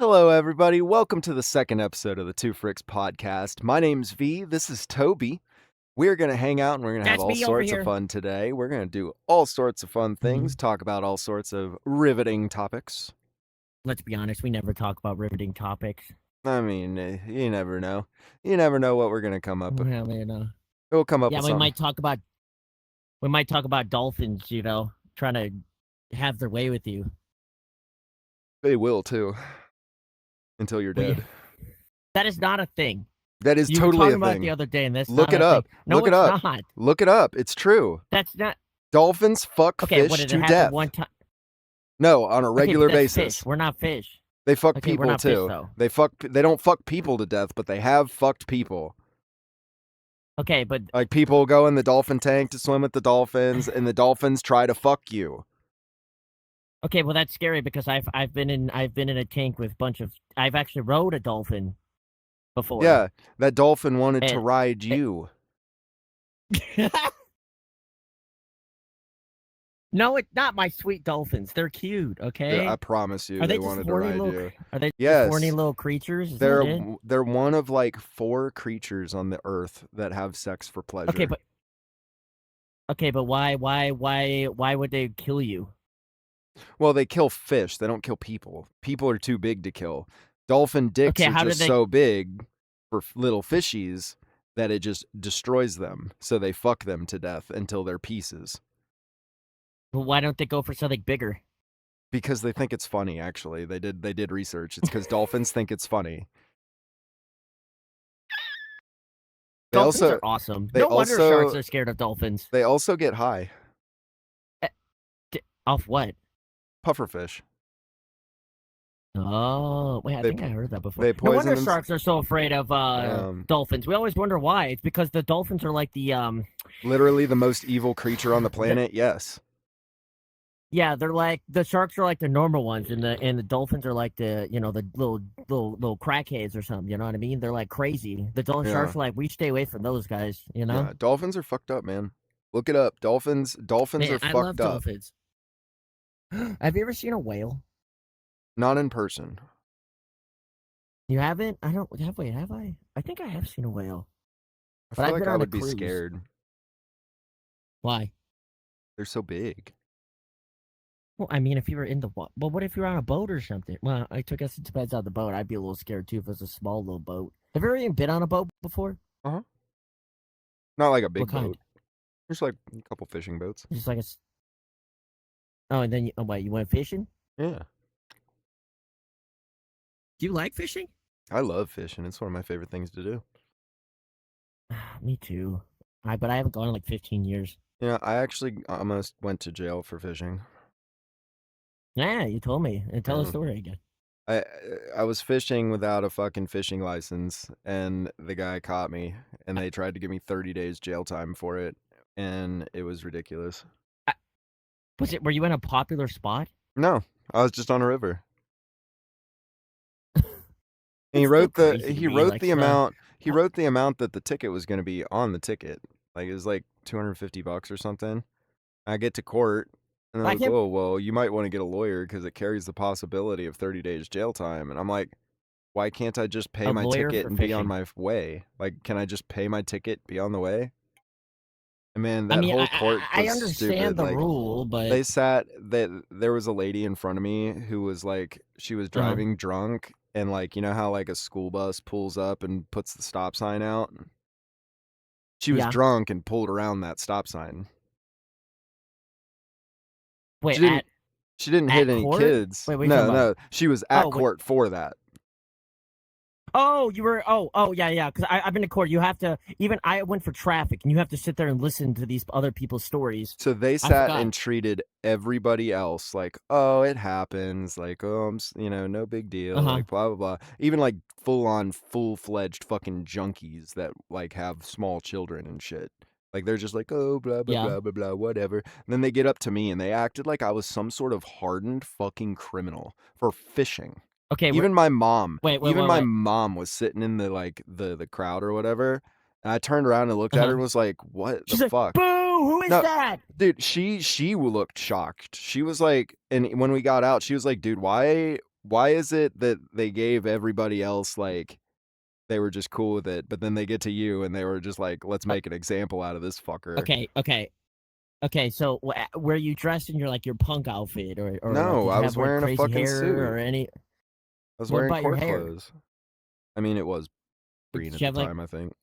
Hello, everybody. Welcome to the second episode of the Two Fricks podcast. My name's Vee. This is Toby. We're going to hang out and we're going to have That's all me over sorts of here. fun today. We're going to do all sorts of fun things, talk about all sorts of riveting topics. Let's be honest, we never talk about riveting topics. I mean, you never know. You never know what we're going to come up with. Yeah, you know. We'll come up Yeah, with we something. might talk about dolphins, trying to have their way with you. They will, too. Until you're Well, dead. That is not a thing. That is You totally were a talking about it thing. the other day, and that's Look not it a up. thing. No, Look it it's up. not. Look it up. It's true. That's not. Dolphins fuck Okay, fish what did to it happen death. one time? No, on a regular Okay, but that's basis. Fish. We're not fish. They fuck Okay, we're people not fish, too. though. They don't fuck people to death, but they have fucked people. Okay, but Like people go in the dolphin tank to swim with the dolphins, and the dolphins try to fuck you. okay, well that's scary because I've been in a tank with a bunch of. I've actually rode a dolphin before. Yeah, that dolphin wanted to And- ride you. No, it's not my sweet dolphins. They're cute, okay? I promise you, Are they wanted just to horny ride little? you. Are they Yes. just horny little creatures? Is that it? They're one of like 4 creatures on the earth that have sex for pleasure. Okay, but why would they kill you? Well, they kill fish. They don't kill people. People are too big to kill. Dolphin dicks Okay, are how just did they- so big for little fishies that it just destroys them. So they fuck them to death until they're pieces. Well, why don't they go for something bigger? Because they think it's funny, actually. They did research. It's because dolphins think it's funny. Dolphins are awesome. No wonder sharks are scared of dolphins. They also get high. Off what? Pufferfish. Oh, wait, I think I heard that before. They No wonder poison them. sharks are so afraid of dolphins. We always wonder why. It's because the dolphins are like the Literally the most evil creature on the planet. Yes. Yeah, they're like the sharks are like the normal ones, and the dolphins are like the the little crackheads or something. You know what I mean? They're like crazy. The sharks are like, we stay away from those guys. You know? Yeah, dolphins are fucked up, man. Look it up. Dolphins Man, are I fucked love up. dolphins. Have you ever seen a whale? Not in person. You haven't? I don't. Have I? I think I have seen a whale. I But feel I've like been I on a would be cruise. scared. Why? They're so big. Well, I mean, if you were in the well, what if you're on a boat or something? Well, I guess it depends on the boat. I'd be a little scared too if it was a small little boat. Have you ever even been on a boat before? Not like a big What kind? boat. Just like a couple fishing boats. Just like a. Oh, and then you went fishing? Yeah. Do you like fishing? I love fishing. It's one of my favorite things to do. Me too. But I haven't gone in like 15 years. Yeah, I actually almost went to jail for fishing. Yeah, you told me. And tell the story again. I was fishing without a fucking fishing license, and the guy caught me, and they tried to give me 30 days jail time for it, and it was ridiculous. Were you in a popular spot? No, I was just on a river. And he wrote the amount that the ticket was going to be on the ticket. Like it was like $250 or something. I get to court, and they're like, "Oh, well, you might want to get a lawyer because it carries the possibility of 30 days jail time." And I'm like, "Why can't I just pay my ticket and be on my way? Like, can I just pay my ticket, be on the way?" And man, that whole court was I understand stupid. the Like, rule, but there was a lady in front of me who was like, she was driving drunk, and like, you know how like a school bus pulls up and puts the stop sign out? She was drunk and pulled around that stop sign. Wait, she didn't hit any kids. Wait, no, she was at court for that. Oh, you were. Oh, yeah. Because I've been to court. You have to. Even I went for traffic, and you have to sit there and listen to these other people's stories. So they sat and treated everybody else like, "Oh, it happens." Like, "Oh, no big deal." Like, blah blah blah. Even like full-fledged fucking junkies that like have small children and shit. Like they're just like, "Oh, blah blah blah blah blah, whatever." And then they get up to me and they acted like I was some sort of hardened fucking criminal for fishing. Okay. Even my mom. My mom was sitting in the crowd or whatever, and I turned around and looked at her and was like, "What the fuck? Boo! Who is that?" Dude, she looked shocked. She was like, and when we got out, she was like, "Dude, why why is it that they gave everybody else, like, they were just cool with it, but then they get to you and they were just like, let's Uh, make an example out of this fucker? okay. So were you dressed in your punk outfit, or like No, did I you was have like wearing a crazy fucking hair suit. or any? I was What wearing about your court hair? clothes. I mean, it was Did green at you the have like? time, I think.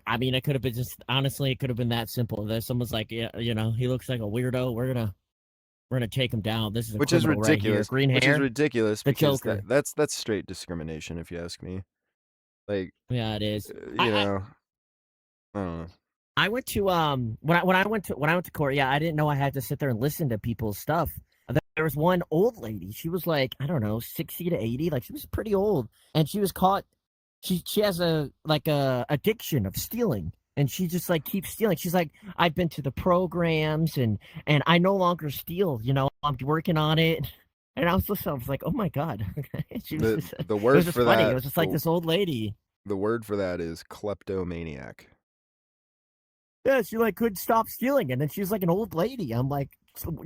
I mean, it could have been just honestly, it could have been that simple. That someone's like, yeah, he looks like a weirdo. We're gonna take him down. This is a Which is criminal right here. ridiculous. Green Which is hair, ridiculous the because Joker. that's straight discrimination, if you ask me. Like, Yeah, it is. you know, I don't know. I went to when I went to court. Yeah, I didn't know I had to sit there and listen to people's stuff. There was one old lady. She was like, I don't know, 60 to 80. Like she was pretty old, and she was caught. She has a addiction of stealing, and she just like keeps stealing. She's like, I've been to the programs, and I no longer steal. I'm working on it. And I was listening. I was like, oh my god. She was The just. the It was word just for funny. It that was just like this old lady. the word for that is kleptomaniac. Yeah, she like couldn't stop stealing, and then she was like an old lady. I'm like,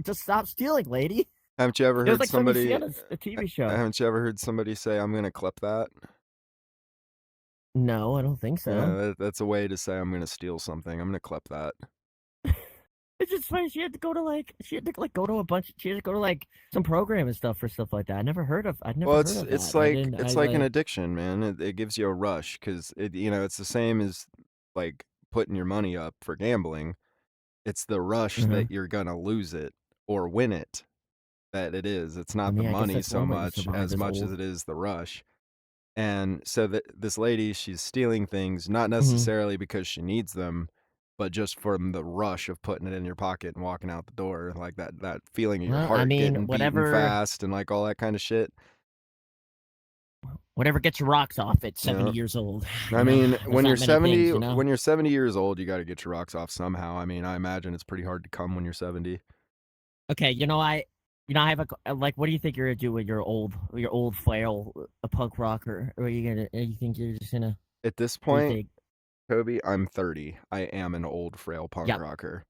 just stop stealing, lady. Haven't you ever It was heard like something you see somebody on a TV show. haven't you ever heard somebody say, I'm gonna clip that? No, I don't think Yeah, so. that's a way to say I'm gonna steal something. I'm gonna clip that. It's just funny. She had to go to a bunch. She had to go to like some program and stuff for stuff like that. I'd never Well, heard of that. I didn't. I it's like an like. addiction, man. It gives you a rush because it's the same as like putting your money up for gambling. It's the rush Uh-huh. that you're gonna lose it or win it that it is. It's I not the mean, I guess money that's so one way to much survive as as old. it is the rush. And so that this lady, she's stealing things not Hmm. necessarily because she needs them, but just from the rush of putting it in your pocket and walking out the door, like that feeling of your Well, I heart mean, getting beaten fast and like all that kind of shit. whatever gets your rocks off at You 70 know, years old. I mean, There's not many things. when you're 70 years old, you got to get your rocks off somehow. I mean, I imagine it's pretty hard to come when you're 70. Okay, I have like. What do you think you're gonna do with your old frail, a punk rocker? Or are you think you're just gonna? At this What do you point, think? Toby, I'm 30. I am an old frail punk Yeah, rocker.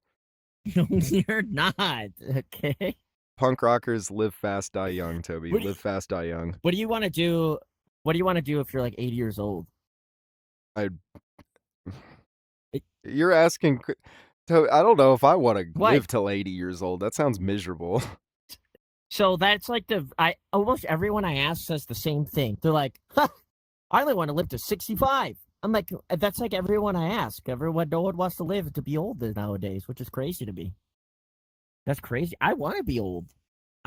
no, you're not. Okay. Punk rockers live fast, die young, Toby. What do you, Live fast, die young. what do you want to do? What do you want to do if you're like 80 years old? I It, You're asking. I don't know if I want to what? live till 80 years old. That sounds miserable. So that's like I almost everyone I ask says the same thing. They're like, huh, I only want to live to 65. I'm like, that's like everyone I ask. No one wants to live to be old nowadays, which is crazy to me. That's crazy. I want to be old.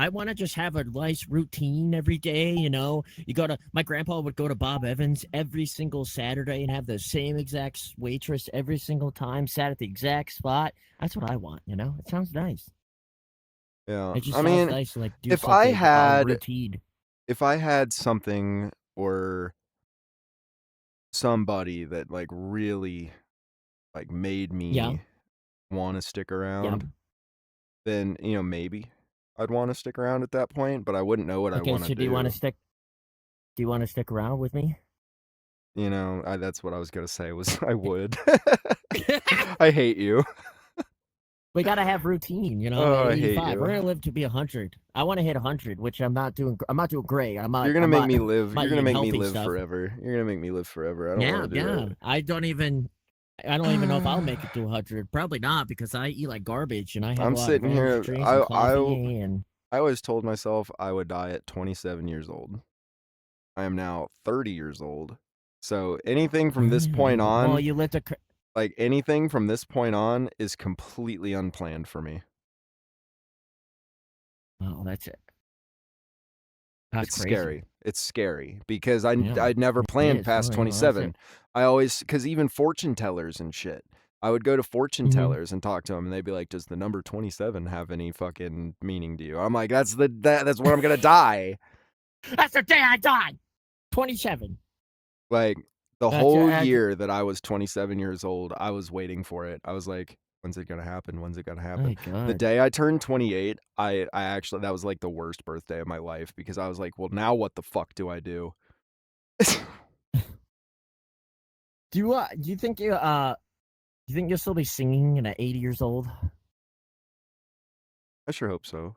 I want to just have a nice routine every day. My grandpa would go to Bob Evans every single Saturday and have the same exact waitress every single time, sat at the exact spot. That's what I want. It sounds nice. Yeah. It just I sounds mean, nice to like do if I something had routine. if I had something or somebody that like really like made Yeah. me want to stick Yeah. around, then, maybe I'd want to stick around at that point, but I wouldn't know what I Okay. want to So do. do you want to stick around with me? That's what I was going to say was I would. I hate you. We gotta have routine, at Oh, I hate 85. We're you. gonna live to be 100. I want to hit 100, which I'm not doing. I'm not doing great. You're gonna I'm make not. me I'm live. not You're gonna eating make me healthy live stuff. forever. You're gonna make me live forever. I don't Yeah, want to do yeah. it. I don't even know if I'll make it to 100. Probably not because I eat like garbage and I have a I'm lot of sitting energy here. drinks and coffee and. I always told myself I would die at 27 years old. I am now 30 years old. So anything from this point Well, on, you lived a. like anything from this point on, is completely unplanned for me. Oh, that's it. That's It's crazy. scary. It's scary because Yeah, I'd never it planned is. past Well, that's it. 27. I always because even fortune tellers and shit. I would go to fortune Hmm. tellers and talk to them, and they'd be like, "Does the number 27 have any fucking meaning to you?" I'm like, That's where I'm gonna die." That's the day I died. 27. Like the That's whole year that I was 27 years old, I was waiting for it. I was like, "When's it gonna happen? When's it gonna happen?" my The God. day I turned 28, I actually that was like the worst birthday of my life because I was like, "Well, now what the fuck do I do?" Do you think you think you'll still be singing at 80 years old? I sure hope so.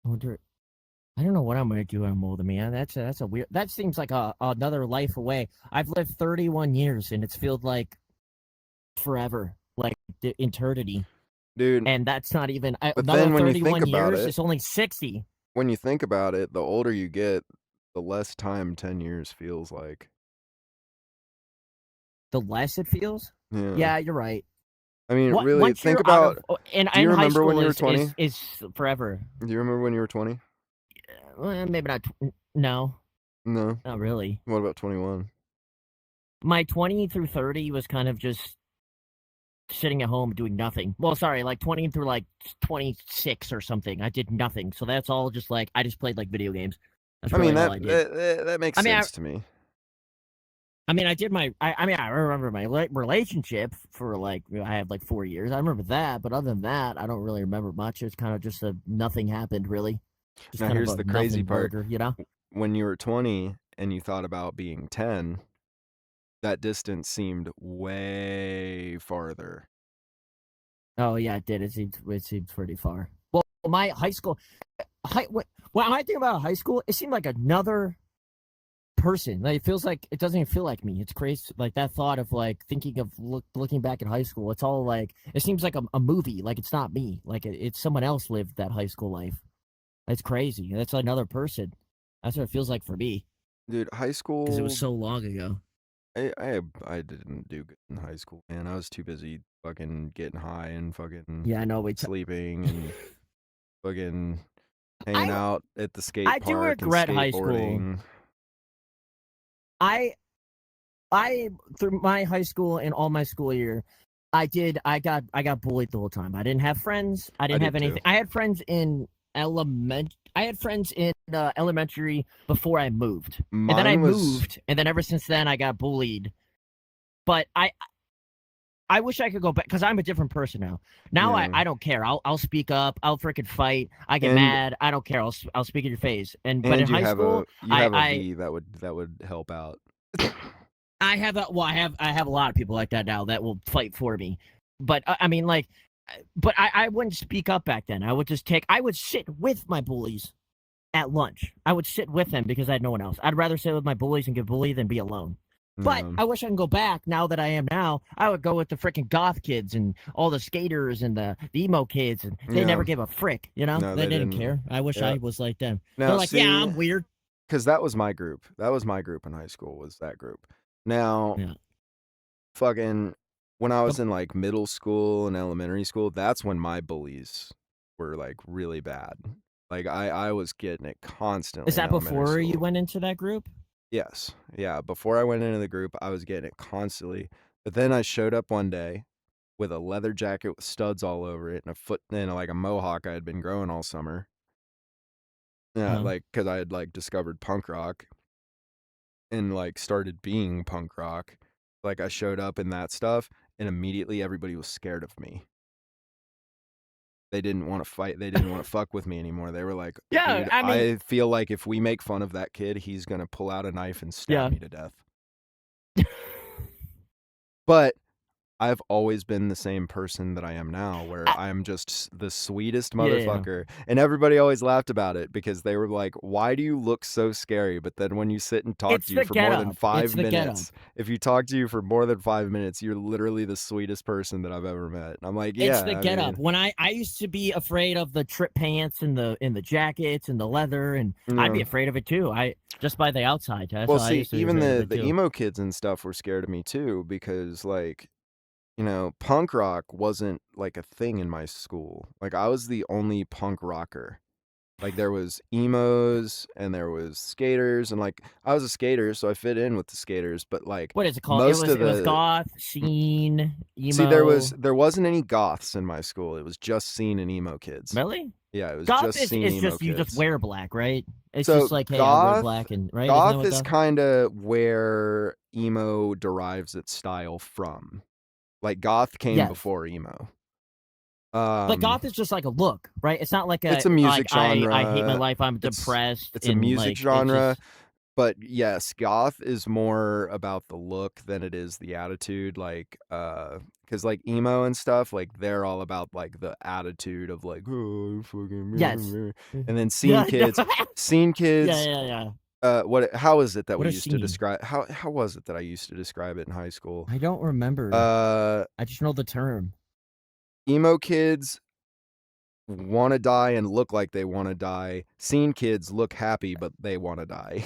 wonder. I don't know what I'm gonna do when I'm older, man. That's a weird. That seems like another life away. I've lived 31 years, and it's felt like forever, like the eternity. Dude. And that's not even But another then when you think 31 about years. it, It's only 60. when you think about it, the older you get, the less time 10 years feels like. The less it feels. Yeah. Yeah, you're right. I mean, What really, once think you're out of about. in Do you high remember when school you were 20? is forever. Do you remember when you were 20? Well, maybe not. No, No. not really. What about 21? My 20 through 30 was kind of just sitting at home doing nothing. Well, sorry, like 20 through like 26 or something. I did nothing. So that's all just like I just played like video games. That's I mean, really all I did. that makes I mean, sense to me. I did my. I mean, I remember my relationship for like I had like 4 years. I remember that, but other than that, I don't really remember much. It's kind of just a nothing happened really. Just Now, kind of here's a the crazy nothing part. burger, you know. When you were 20 and you thought about being 10, that distance seemed way farther. Oh yeah, it did. It seemed pretty far. Well, my high school, when I think about high school, it seemed like another person. Like it feels like it doesn't even feel like me. It's crazy. Like that thought of like thinking of looking back at high school. It's all like it seems like a movie. Like it's not me. Like it's someone else lived that high school life. That's crazy. That's another person. That's what it feels like for me. Dude, high Because it was school. so long ago. I didn't do good in high school, man. I was too busy fucking getting high and fucking Yeah, I know. sleeping and fucking hanging I out at the skate I do park and regret high school. skateboarding. I through my high school and all my school year, I got bullied the whole time. I didn't have friends. I I didn't have did too. anything. I had friends in elementary before I moved. And then I Mine was. moved, and then ever since then I got bullied. But I wish I could go back because I'm a different person now. Now Yeah. I don't care. I'll speak up. I'll freaking fight. I get And mad. I don't care. I'll speak in your face. But in you high have school, you have a I V that would help out. I have I have a lot of people like that now that will fight for me. But I mean, like, but I wouldn't speak up back then. I would sit with my bullies at lunch. I would sit with them because I had no one else. I'd rather sit with my bullies and get bullied than be alone. But Yeah. I wish I can go back now that I am now. I would go with the freaking goth kids and all the skaters and the emo kids, and they never gave a frick, you know? No, They didn't didn't. care. I wish Yeah. I was like them. Now, They're like, yeah, see, I'm weird. because that was my group. That was my group in high school. Was that group? Now, Yeah. fucking, when I was in like middle school and elementary school, that's when my bullies were like really bad. Like I was getting it constantly. Is that in elementary before you school. went into that group? Yes. Yeah. Before I went into the group, I was getting it constantly. But then I showed up one day with a leather jacket with studs all over it and like a mohawk I had been growing all summer. Yeah, like because I had like discovered punk rock and like started being punk rock. Like I showed up in that stuff, and immediately everybody was scared of me. They didn't want to fight. They didn't want to fuck with me anymore. They were like, Yeah, dude, I mean, I feel like if we make fun of that kid, he's going to pull out a knife and stab me to death. But I've always been the same person that I am now, where I'm just the sweetest motherfucker. Yeah. And everybody always laughed about it because they were like, why do you look so scary? But then when you sit and talk to you for more than 5 minutes, if you talk to you for more than 5 minutes, you're literally the sweetest person that I've ever met. And I'm like, yeah. It's the get up. When I used to be afraid of the trip pants and the jackets and the leather, and I'd be afraid of it too. Just by the outside. Well, see, even the emo kids and stuff were scared of me too, because like, you know, punk rock wasn't like a thing in my school. Like I was the only punk rocker. Like there was emos and there was skaters, and like I was a skater, so I fit in with the skaters. But like, what is it called? It was goth, scene, emo. See, there wasn't any goths in my school. It was just scene and emo kids. Really? Yeah, it was goth just scene emo kids. You just wear black, right? It's so just like, hey, goth, I wear black, and right. Goth is kind of where emo derives its style from. Like goth came before emo. Like goth is just like a look, right? It's not like it's a music genre. I hate my life. I'm depressed. It's a music genre. But yes, goth is more about the look than it is the attitude. Like, because like emo and stuff, like they're all about like the attitude of like, oh, Yes. fucking, and then Yeah, no. scene Yeah, kids. yeah, yeah. How is it that What we a used to scene. describe? How was it that I used to describe it in high school? I don't remember. Uh, I just know the term. emo kids want to die and look like they want to die. Scene kids look happy, but they want to die.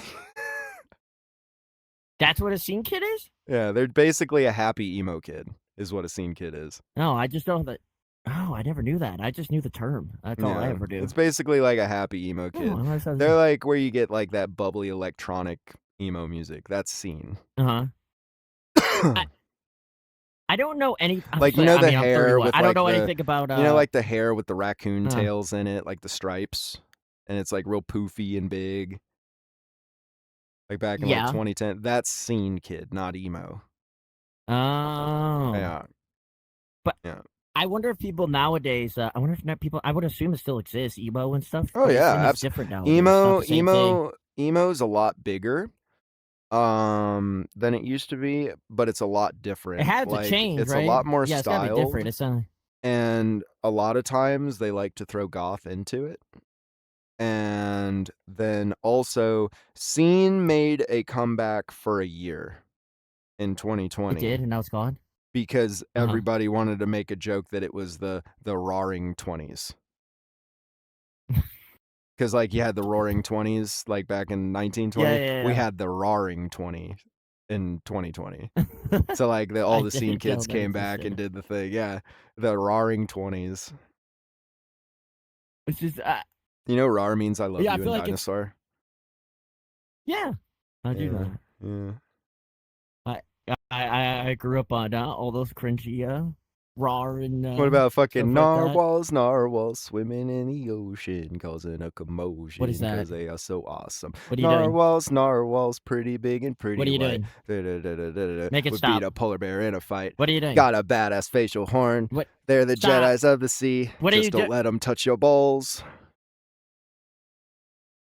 That's what a scene kid is? Yeah, they're basically a happy emo kid, is what a scene kid is. No, I just know that. Oh, I never knew that. I just knew the term. That's all I Yeah, ever do. it's basically like a happy emo Oh, kid. unless I was. They're like where you get like that bubbly electronic emo music. That's scene. Uh-huh. I don't know any. Like, you know I the mean, I'm hair 31. with I don't like know anything about. like the hair with the raccoon Uh, tails in it, like the stripes, and it's like real poofy and big. Like back in like yeah. 2010. That's scene kid, not emo. Oh. Yeah. But Yeah. I wonder if people nowadays. I wonder if not people. I would assume it still exists, emo and stuff. Oh But I yeah, assume it's different nowadays. It's not the same thing. Emo's a lot bigger than it used to be, but it's a lot It different. had to Like change, it's a right? lot more Yeah, it's gotta be different. styled, It's not. and a lot of times they like to throw goth into it. And then also Scene made a comeback for a year in It 2020 did, and now it's gone. because Uh huh. everybody wanted to make a joke that it was the roaring 20s. Because like you had the roaring 20s like back in Yeah, 1920, we yeah, had the roaring 20 in 2020. yeah. So like all I the scene didn't know kids that came back and existed. did the thing. Yeah, the roaring 20s. It's just, You know rar means I love yeah, I you in feel like it's. dinosaur? Yeah, I do Yeah. know. Yeah. I I grew up on all those cringy raw and What about stuff fucking like that. narwhals swimming in the ocean, causing a What is commotion that? because they are so awesome. What are you doing? Narwhals, pretty big and What pretty are you white. doing? Make it Would beat stop. a polar bear in a fight. What are you doing? Got a badass facial horn. What? They're the Stop. Jedis of the sea. What are you Just don't doing? let them touch your balls.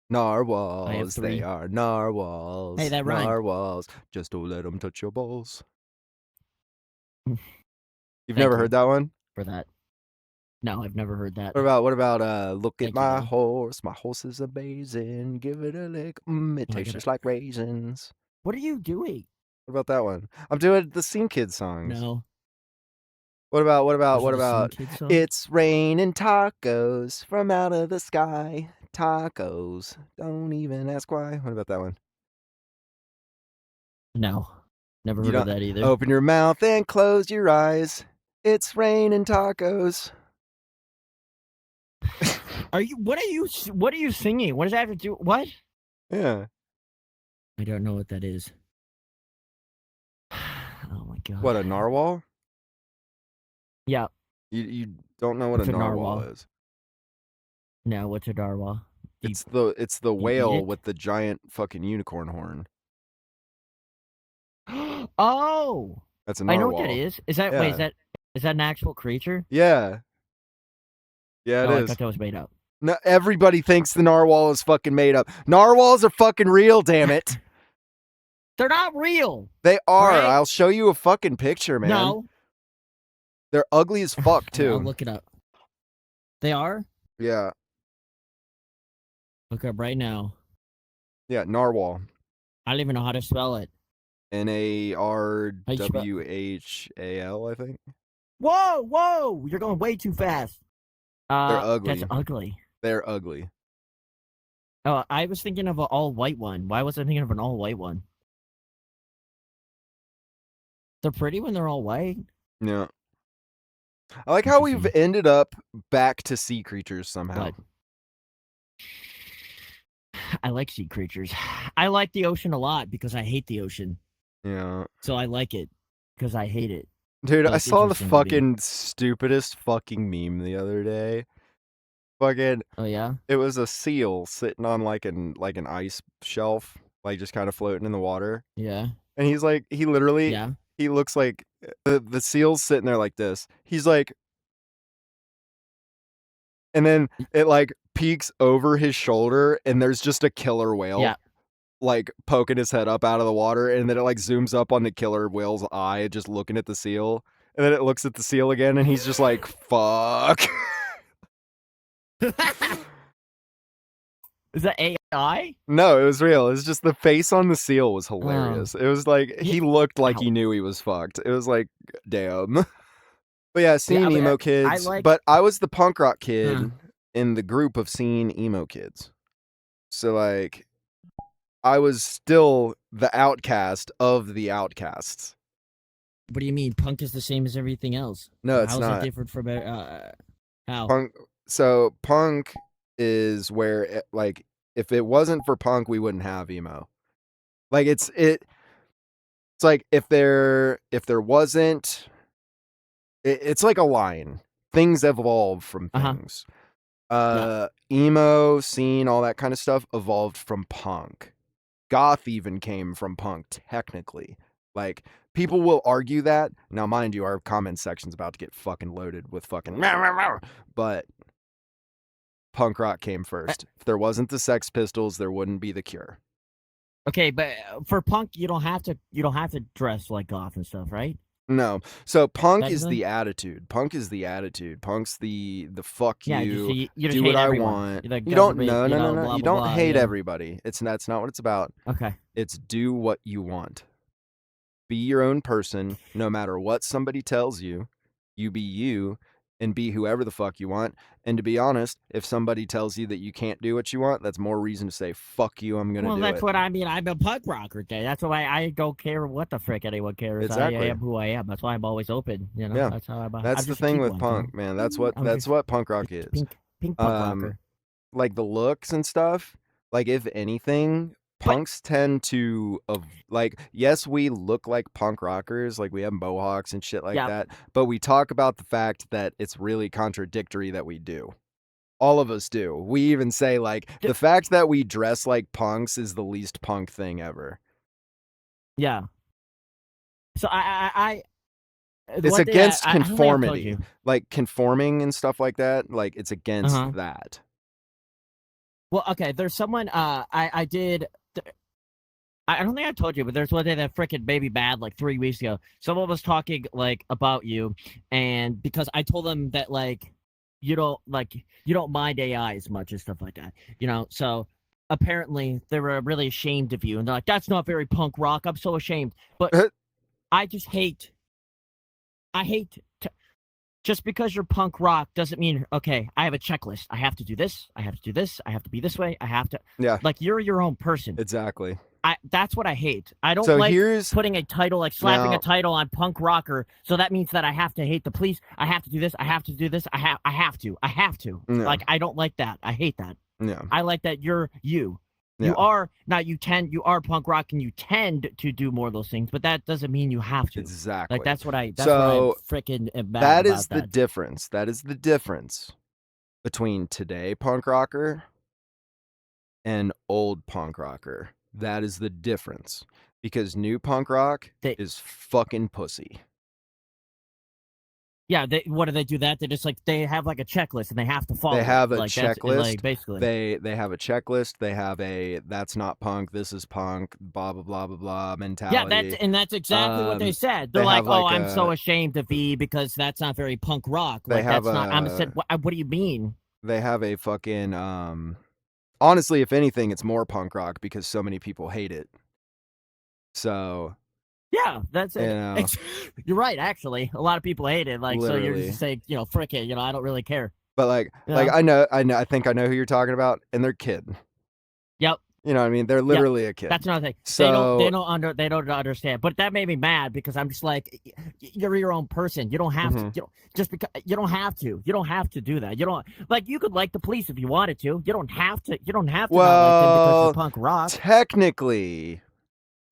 I have Narwhals, they 3. are Hey, narwhals. that rhymed. Narwhals, just don't let them touch your balls. You've Thank never you heard that one? for that. No, I've never heard that. What about look at Thank you my though. horse. My horse is amazing. Give it a lick. It Oh, I tastes gotta. just like raisins. What are you doing? What about that one? I'm doing the Scene Kids songs. No. What Those are the Scene about Kids songs. it's raining tacos from out of the sky. Tacos. Don't even ask why. What about that one? No. Never You heard of don't that either. open your mouth and close your eyes. It's raining tacos. Are you? What are you? What are you singing? What does that have to do? What? Yeah. I don't know what that is. Oh my god. What, a narwhal? Yeah. You don't know what a What's a narwhal narwhal? is. No. What's a narwhal? Do It's the you eat whale it? with the giant fucking unicorn horn. Oh, That's a I know what that narwhal. is. Is that wait? Yeah. Is that an actual creature? Yeah. Yeah, it Oh, I is. thought that was made up. No, everybody thinks the narwhal is fucking made up. Narwhals are fucking real, damn it. They're not real. They All are. right? I'll show you a fucking picture, man. No. They're ugly as fuck, Here, I'll too. look it up. They are. Yeah. Look up right now. Yeah, narwhal. I don't even know how to spell it. Narwhal, I think. Whoa, whoa! You're going way too fast. They're ugly. That's ugly. They're ugly. Oh, I was thinking of an all-white one. Why was I thinking of an all-white one? They're pretty when they're all white. Yeah. I like how we've ended up back to sea creatures somehow. But I like sea creatures. I like the ocean a lot because I hate the ocean. Yeah. So I like it because I hate it. Dude, So I it's saw the interesting to me. fucking stupidest fucking meme the other day. Fucking, Oh yeah? it was a seal sitting on like an ice shelf, like just kind of floating in the water. Yeah. And he's like, he literally, Yeah. he looks like the seal's sitting there like this. He's like, and then it like peeks over his shoulder, and there's just a killer whale. Yeah. like poking his head up out of the water, and then it like zooms up on the killer whale's eye, just looking at the seal, and then it looks at the seal again, and he's just like, "Fuck." Is that AI? No, it was real. It was just the face on the seal was Oh. hilarious. It was like he looked like he knew he was fucked. It was like, damn. But yeah, seeing emo kids. But I was the punk rock kid in the group of seeing emo kids. So like, I was still the outcast of the outcasts. What do you mean? Punk is the same as everything else. No, it's How's not. it different from how? Punk. So punk is where like if it wasn't for punk, we wouldn't have emo. Like it's like if there wasn't, it's like a line. Things evolve from things. Emo scene, all that kind of stuff evolved from punk. Goth even came from punk, technically. Like, people will argue that. Now, mind you, our comment section's about to get fucking loaded with fucking but punk rock came first. If there wasn't the Sex Pistols, there wouldn't be the Cure. Okay, but for punk, you don't have to dress like goth and stuff, right? No. So punk is the attitude. Punk is the attitude. Punk's the fuck you. You do what I want. You don't no. You don't hate everybody. That's not what it's about. Okay. It's do what you want. Be your own person, no matter what somebody tells you. You be you and be whoever the fuck you want. And to be honest, if somebody tells you that you can't do what you want, that's more reason to say, fuck you, I'm going to do it. Well, that's what I mean. I'm a punk rocker, okay? That's why I don't care what the frick anyone cares. Exactly. I am who I am. That's why I'm always open, you know? Yeah. That's how That's the thing with punk, man. That's what punk rock is. Pink punk rocker. Like the looks and stuff, like if anything, punks tend to like, yes, we look like punk rockers, like we have mohawks and shit like that, but we talk about the fact that it's really contradictory that we do. All of us do. We even say like the fact that we dress like punks is the least punk thing ever. Yeah. So it's against conformity. Like conforming and stuff like that, like it's against that. Well, okay, there's someone I don't think I told you, but there's one day that frickin' made me mad like 3 weeks ago. Someone was talking like about you, and because I told them that like you don't mind AI as much and stuff like that, you know. So apparently they were really ashamed of you, and they're like, "That's not very punk rock. I'm so ashamed." But I just hate. Just because you're punk rock doesn't mean, okay, I have a checklist. I have to do this. I have to do this. I have to be this way. I have to. Yeah. Like, you're your own person. Exactly. That's what I hate. I don't like putting a title, like slapping a title on punk rocker. So that means that I have to hate the police. I have to do this. I have to do this. I have to. Yeah. Like, I don't like that. I hate that. Yeah. I like that you're you. Yeah. You are punk rock and you tend to do more of those things, but that doesn't mean you have to. Exactly. Like that's what I'm freaking mad about. That is the difference. That is the difference between today punk rocker and old punk rocker. That is the difference. Because new punk rock is fucking pussy. Yeah, what do they do that? They have like a checklist and they have to follow. They have a like, checklist. Like, basically, they have a checklist. They have a that's not punk. This is punk. Blah blah blah blah blah mentality. Yeah, that's exactly what they said. They're like, "Oh, I'm so ashamed of Vee because that's not very punk rock." Like, that's not. I'm said. What do you mean? They have a fucking. Honestly, if anything, it's more punk rock because so many people hate it. So. Yeah, that's it. You know, you're right. Actually, a lot of people hate it. Like, literally. So you're just saying, frick it. I don't really care. But like I think I know who you're talking about, and they're kid. Yep. You know what I mean? They're literally a kid. That's another thing. So they don't understand. But that made me mad because I'm just like, you're your own person. You don't have to. Just because you don't have to. You don't have to do that. You don't like. You could like the police if you wanted to. You don't have to. You don't have to not like them because you're punk rock. Technically.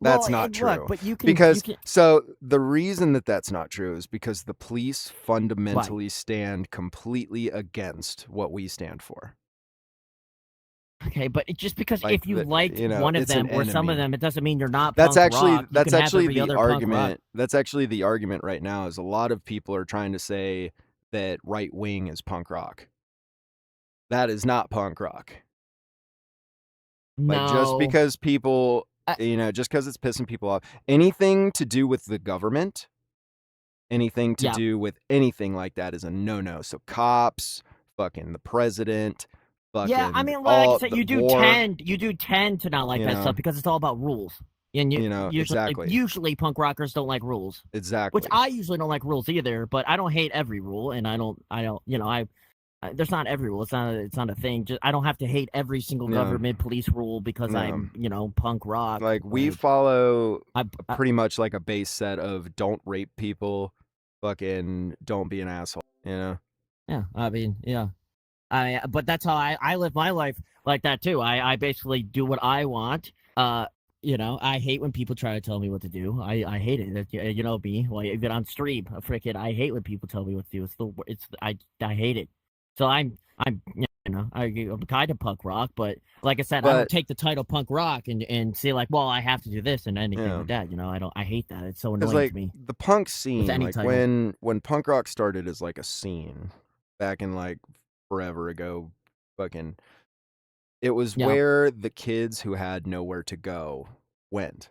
That's not true. Look, but you can, so the reason that's not true is because the police fundamentally stand completely against what we stand for. Okay, but just because if you liked one of them or some of them, it doesn't mean you're not punk rock. That's actually the argument. That's actually the argument right now is a lot of people are trying to say that right wing is punk rock. That is not punk rock. Like, just No. because people, I, just because it's pissing people off, anything to do with the government, anything to yeah. do with anything like that is a no-no. So cops, fucking the president, Yeah, I fucking mean, like I all said, the war, you do tend to not like you that stuff know, because it's all about rules, and exactly, usually punk rockers don't like rules, which exactly. I usually don't like rules either. But I don't hate every rule, and I don't, there's not every rule. It's not a thing. Just I don't have to hate every single Yeah, government police rule because yeah. I'm punk rock. Like, we Like follow I pretty much like a base set of don't rape people, fucking don't be an asshole, yeah, I mean, yeah. But that's how I live my life like that too. I basically do what I want. I hate when people try to tell me what to do. I hate it. You know me. Like even on stream, I hate when people tell me what to do. I hate it. So I'm kind of punk rock, but like I said, I don't But take the title punk rock and say like, well, I have to do this and anything yeah, like that. I hate that. It's so because annoying like to me the punk with scene, any like title. when punk rock started as like a scene back in like forever ago, fucking, it was Yeah, where the kids who had nowhere to go went.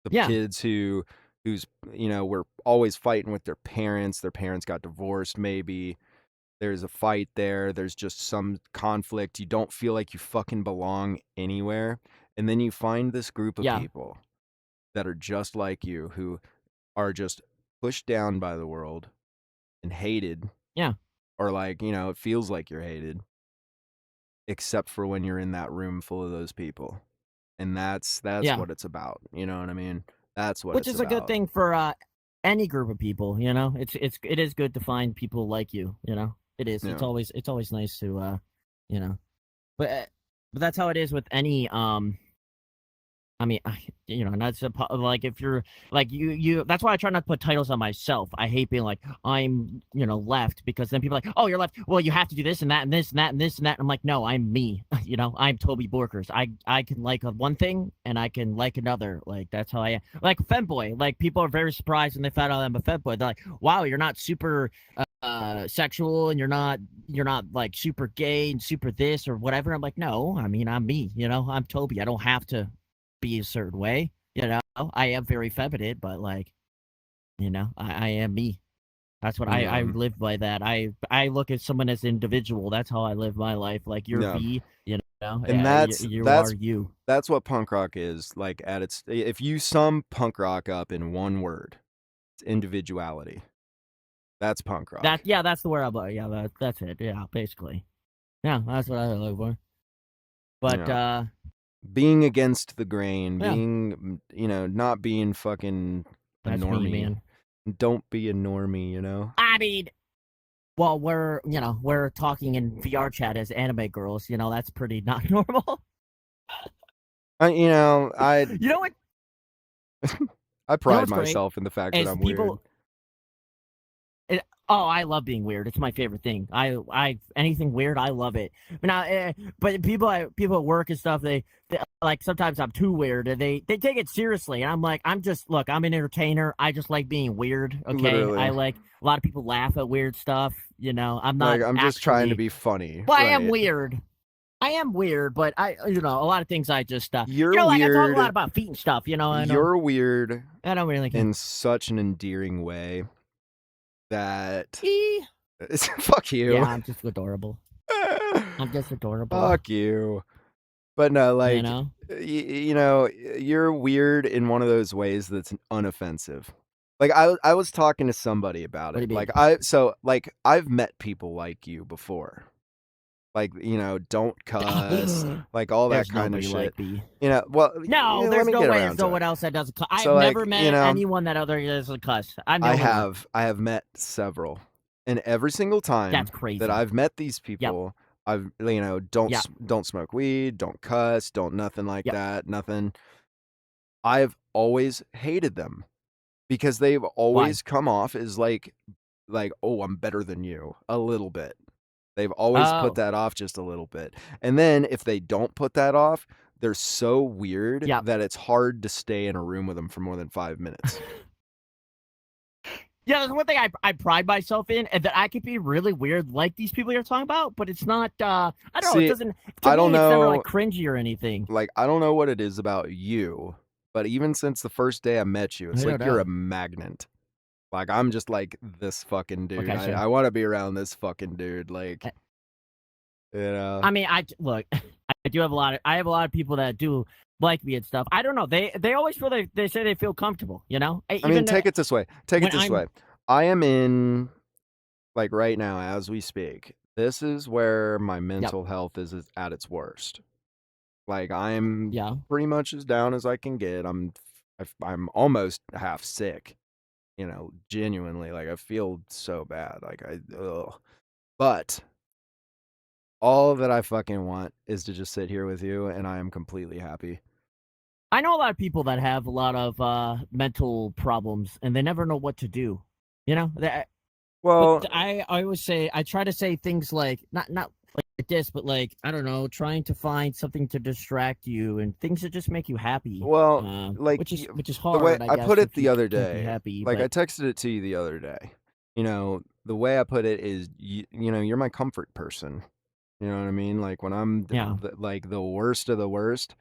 The yeah, kids who's were always fighting with their parents. Their parents got divorced, maybe. There's a fight there. There's just some conflict. You don't feel like you fucking belong anywhere. And then you find this group of yeah, people that are just like you, who are just pushed down by the world and hated, yeah, or like, it feels like you're hated, except for when you're in that room full of those people. And that's yeah. what it's about. You know what I mean? That's what Which it's is a good about. thing for any group of people. It is good to find people like you. It is. Yeah. It's always nice to you know, but but that's how it is with any I mean, not like if you're like you. That's why I try not to put titles on myself. I hate being like I'm, left because then people are like, oh, you're left. Well, you have to do this and that and this and that and this and that. And I'm like, no, I'm me. I'm Toby Borkers. I can like one thing and I can like another. Like that's how I am. Like femboy. Like people are very surprised when they find out I'm a femboy. They're like, wow, you're not super sexual and you're not like super gay and super this or whatever. I'm like, no, I mean I'm me. I'm Toby. I don't have to be a certain way. I am very feminine, but like, I am me. That's what I Yeah. live by that. I look at someone as individual. That's how I live my life. Like you're Yeah. V, And you are you. that's what punk rock is, like, at its, if you sum punk rock up in one word, it's individuality. That's punk rock. That's the word I'm like, yeah, that's it. Yeah, basically. Yeah, that's what I look for. But Yeah. Being against the grain, yeah, being, not being fucking a that's me, normie. man. Don't be a normie. I mean, well, we're talking in VR chat as anime girls. That's pretty not normal. I You know what? I You know pride what's great? myself in the fact that As I'm weird. people oh, I love being weird. It's my favorite thing. I anything weird, I love it. But people at work and stuff, they like sometimes I'm too weird, and they take it seriously. And I'm like, look, I'm an entertainer. I just like being weird. Okay, I Literally. like a lot of people laugh at weird stuff. I'm not Like, I'm just trying to actually, be funny, but I am right? weird. I am weird, but a lot of things I just You're like I talk a lot weird. about feet and stuff. You're weird I don't really care. in such an endearing way that Eh, fuck yeah, you. I'm just adorable. I'm just adorable. Fuck you. But no, You like, know. you're weird in one of those ways that's unoffensive. Like, I was talking to somebody about What do it. you mean? I've met people like you before. Like, don't cuss, like all that There's kind of nobody shit. like me. Well, No, let there's me no get way around there's no to it. one else that doesn't cuss. I So, have like, never met anyone that other doesn't cuss. I'm the only one. I have met several, and every single That's time that crazy. I've met these Yep. people, I've, Yep. don't smoke weed, don't cuss, don't nothing like Yep. that, nothing. I've always hated them because they've Why? always come off as like, oh, I'm better than you a little bit. They've always put Oh. that off just a little bit. And then if they don't put that off, they're so weird Yep. that it's hard to stay in a room with them for more than 5 minutes. Yeah, there's one thing I pride myself in, and that I could be really weird like these people you're talking about, but it's not, I don't know, it See, doesn't to I don't me, it's never, like, know, cringy or anything. like, I don't know what it is about you, but even since the first day I met you, I it's don't like you're a know. magnet. Like, I'm just like, "This fucking dude. Okay, I sure. wanna be around this fucking dude," like, I you know? I mean, look, I do have a lot of I have a lot of people that do like me and stuff. I don't know, they always feel they say they feel comfortable, you know? I mean, Even, take it this way, take it when this I'm way. I am in like, right now, as we speak, this is where my Yep, mental health is at its worst. Like, I'm yeah. pretty much as down as I can get. I'm almost half sick, you know, genuinely, like, I feel so bad, like, ugh. But all that I fucking want is to just sit here with you, and I am completely happy. I know a lot of people that have a lot of, mental problems, and they never know what to do, you know? But Well I always say I try to say things like not like this, but like, I don't know, trying to find something to distract you and things that just make you happy, well, like, which is the way hard, I I put guess, it if you the other can't be day, happy, like, I but texted it to you the other day, you know, the way I put it is, you know, you're my comfort person. You know what I mean? Like, when I'm yeah. like, the worst of the worst,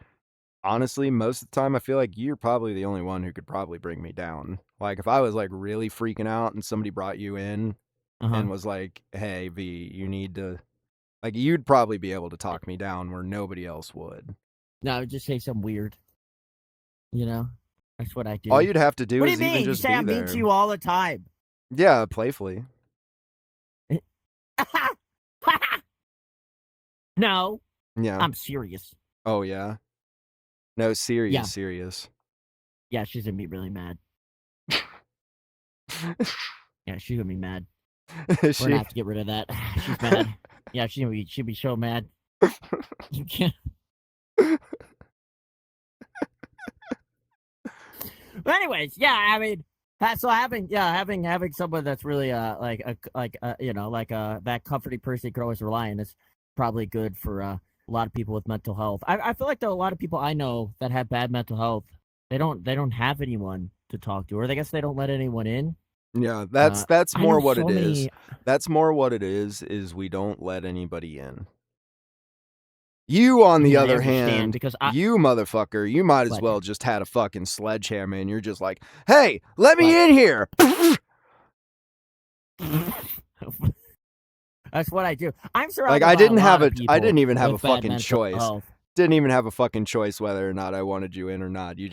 honestly, most of the time, I feel like you're probably the only one who could probably bring me down. Like, if I was, like, really freaking out and somebody brought you in Uh-huh. and was like, "Hey, V, you need to," like, you'd probably be able to talk me down where nobody else would. No, I would just say something weird, you know? That's what I All do. you'd have to do What do you is even mean? You just say be I'm mean to there. you all the time. Yeah, playfully. No, Yeah. I'm serious. Oh, yeah? No, serious, Yeah. serious. Yeah, she's gonna be really mad. Yeah, she's gonna be mad. Is We're gonna she? have to get rid of that. She's mad. Yeah, she'd be so mad. You can't. But anyways, yeah, I mean, so having someone that's really you know, like that comforting person you could always rely on is probably good for a lot of people with mental health. I feel like though a lot of people I know that have bad mental health, they don't have anyone to talk to, or I guess they don't let anyone in. Yeah, that's I know more what so it is. many. That's more what it is we don't let anybody in. You, on I the mean, I other understand hand, because you motherfucker, you might as what well just had a fucking sledgehammer and you're just like, "Hey, let what. me in here." That's what I do. I'm Like, surrounded by a lot of I people didn't even have a with bad fucking mental choice. health. Didn't even have a fucking choice whether or not I wanted you in or not. You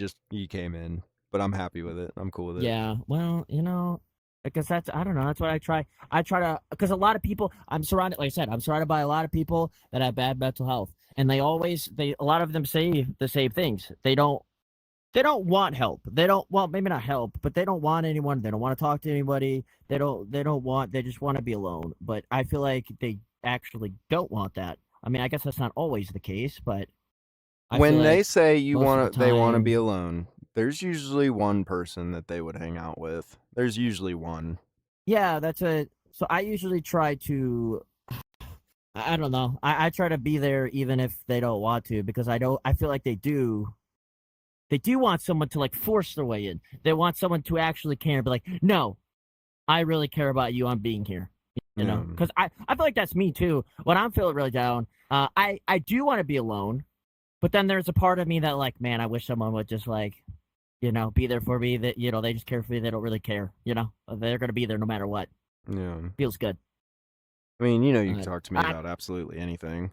came in, but I'm happy with it. I'm cool with it. Yeah, well, you know, because that's I don't know. That's what I try. I try to because a lot of people. I'm surrounded, like I said, I'm surrounded by a lot of people that have bad mental health, and they a lot of them say the same things. They don't want help. They don't well, maybe not help, but they don't want anyone. They don't want to talk to anybody. They don't want. They just want to be alone. But I feel like they actually don't want that. I mean, I guess that's not always the case, but I feel When they like say most of the they wanna be time. alone, there's usually one person that they would hang out with. There's usually one. Yeah, that's a. So I usually try to I don't know. I try to be there even if they don't want to because I feel like they do want someone to like force their way in. They want someone to actually care and be like, no, I really care about you. I'm being here. You Yeah. know? Because I feel like that's me too. When I'm feeling really down, I do want to be alone, but then there's a part of me that like, man, I wish someone would just like, you know, be there for me, that, you know, they just care for me, they don't really care, you know? They're gonna be there no matter what. Yeah. Feels good. I mean, you know, you can But talk to me I about absolutely anything.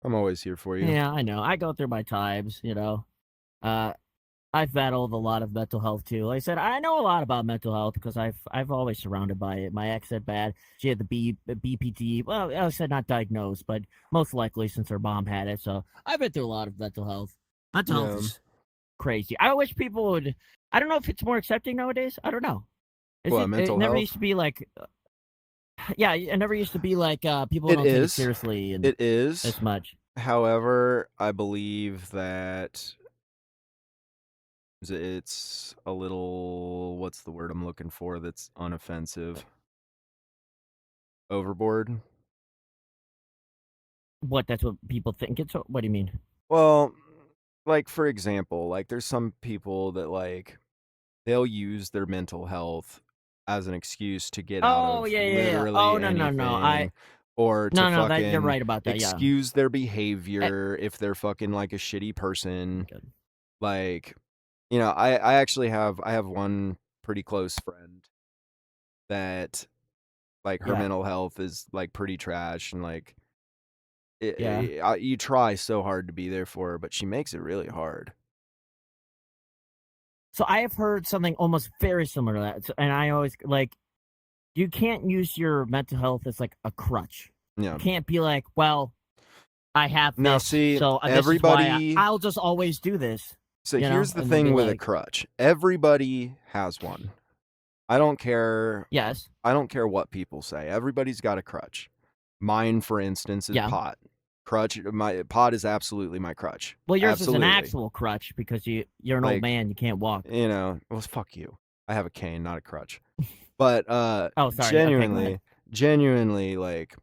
I'm always here for you. yeah, I know. I go through my times, you know. Uh, I've battled a lot of mental health too. Like I said, I know a lot about mental health because I've always surrounded by it. My ex had bad. She had the BPT. Well, I said not diagnosed, but most likely since her mom had it. So I've been through a lot of mental health. Mental health Yeah. is crazy. I wish people would. I don't know if it's more accepting nowadays. I don't know. Is What, it? It mental never health? used to be like. Yeah, it never used to be like people It don't take it is. seriously and It is. as much. However, I believe that it's a little, what's the word I'm looking for that's unoffensive? Overboard? What? That's what people think. It's what do you mean? Well, like, for example, like, there's some people that, like, they'll use their mental health as an excuse to get out Oh, of yeah. literally Oh, no. anything, or to No, that you're fucking right about that, yeah. excuse their Eh, behavior if they're fucking like a shitty person. good. Like, I actually I have one pretty close friend that, like, her Yeah, mental health is, like, pretty trash, and, like, yeah. you try so hard to be there for her, but she makes it really hard. So I have heard something almost very similar to that, and I always, like, you can't use your mental health as, like, a crutch. You Yeah. can't be like, "Well, I have Now this, see, so this is why everybody I'll just always do this," so here's the and they'll be thing with a like, crutch. Everybody has one. I don't care "Yes, I don't care what people say. Everybody's got a crutch. Mine, for instance, is yeah." pot. My pot is absolutely my crutch. Well, yours is an Absolutely. actual crutch because you're an old Like, man, you can't walk. well, fuck you. I have a cane, not a crutch. But Oh, sorry. Okay, go ahead. genuinely, like,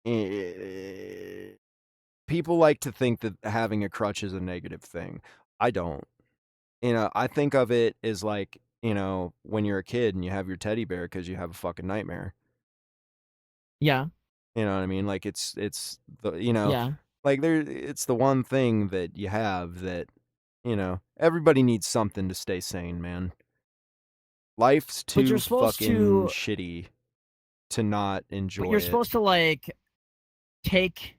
eh, people like to think that having a crutch is a negative thing. I don't. I think of it as like, when you're a kid and you have your teddy bear because you have a fucking nightmare. Yeah, You know what I mean? Like, it's the yeah. like, it's the one thing that you have that, everybody needs something to stay sane, man. Life's But too you're supposed fucking to shitty to not but enjoy you're it. supposed to, like, take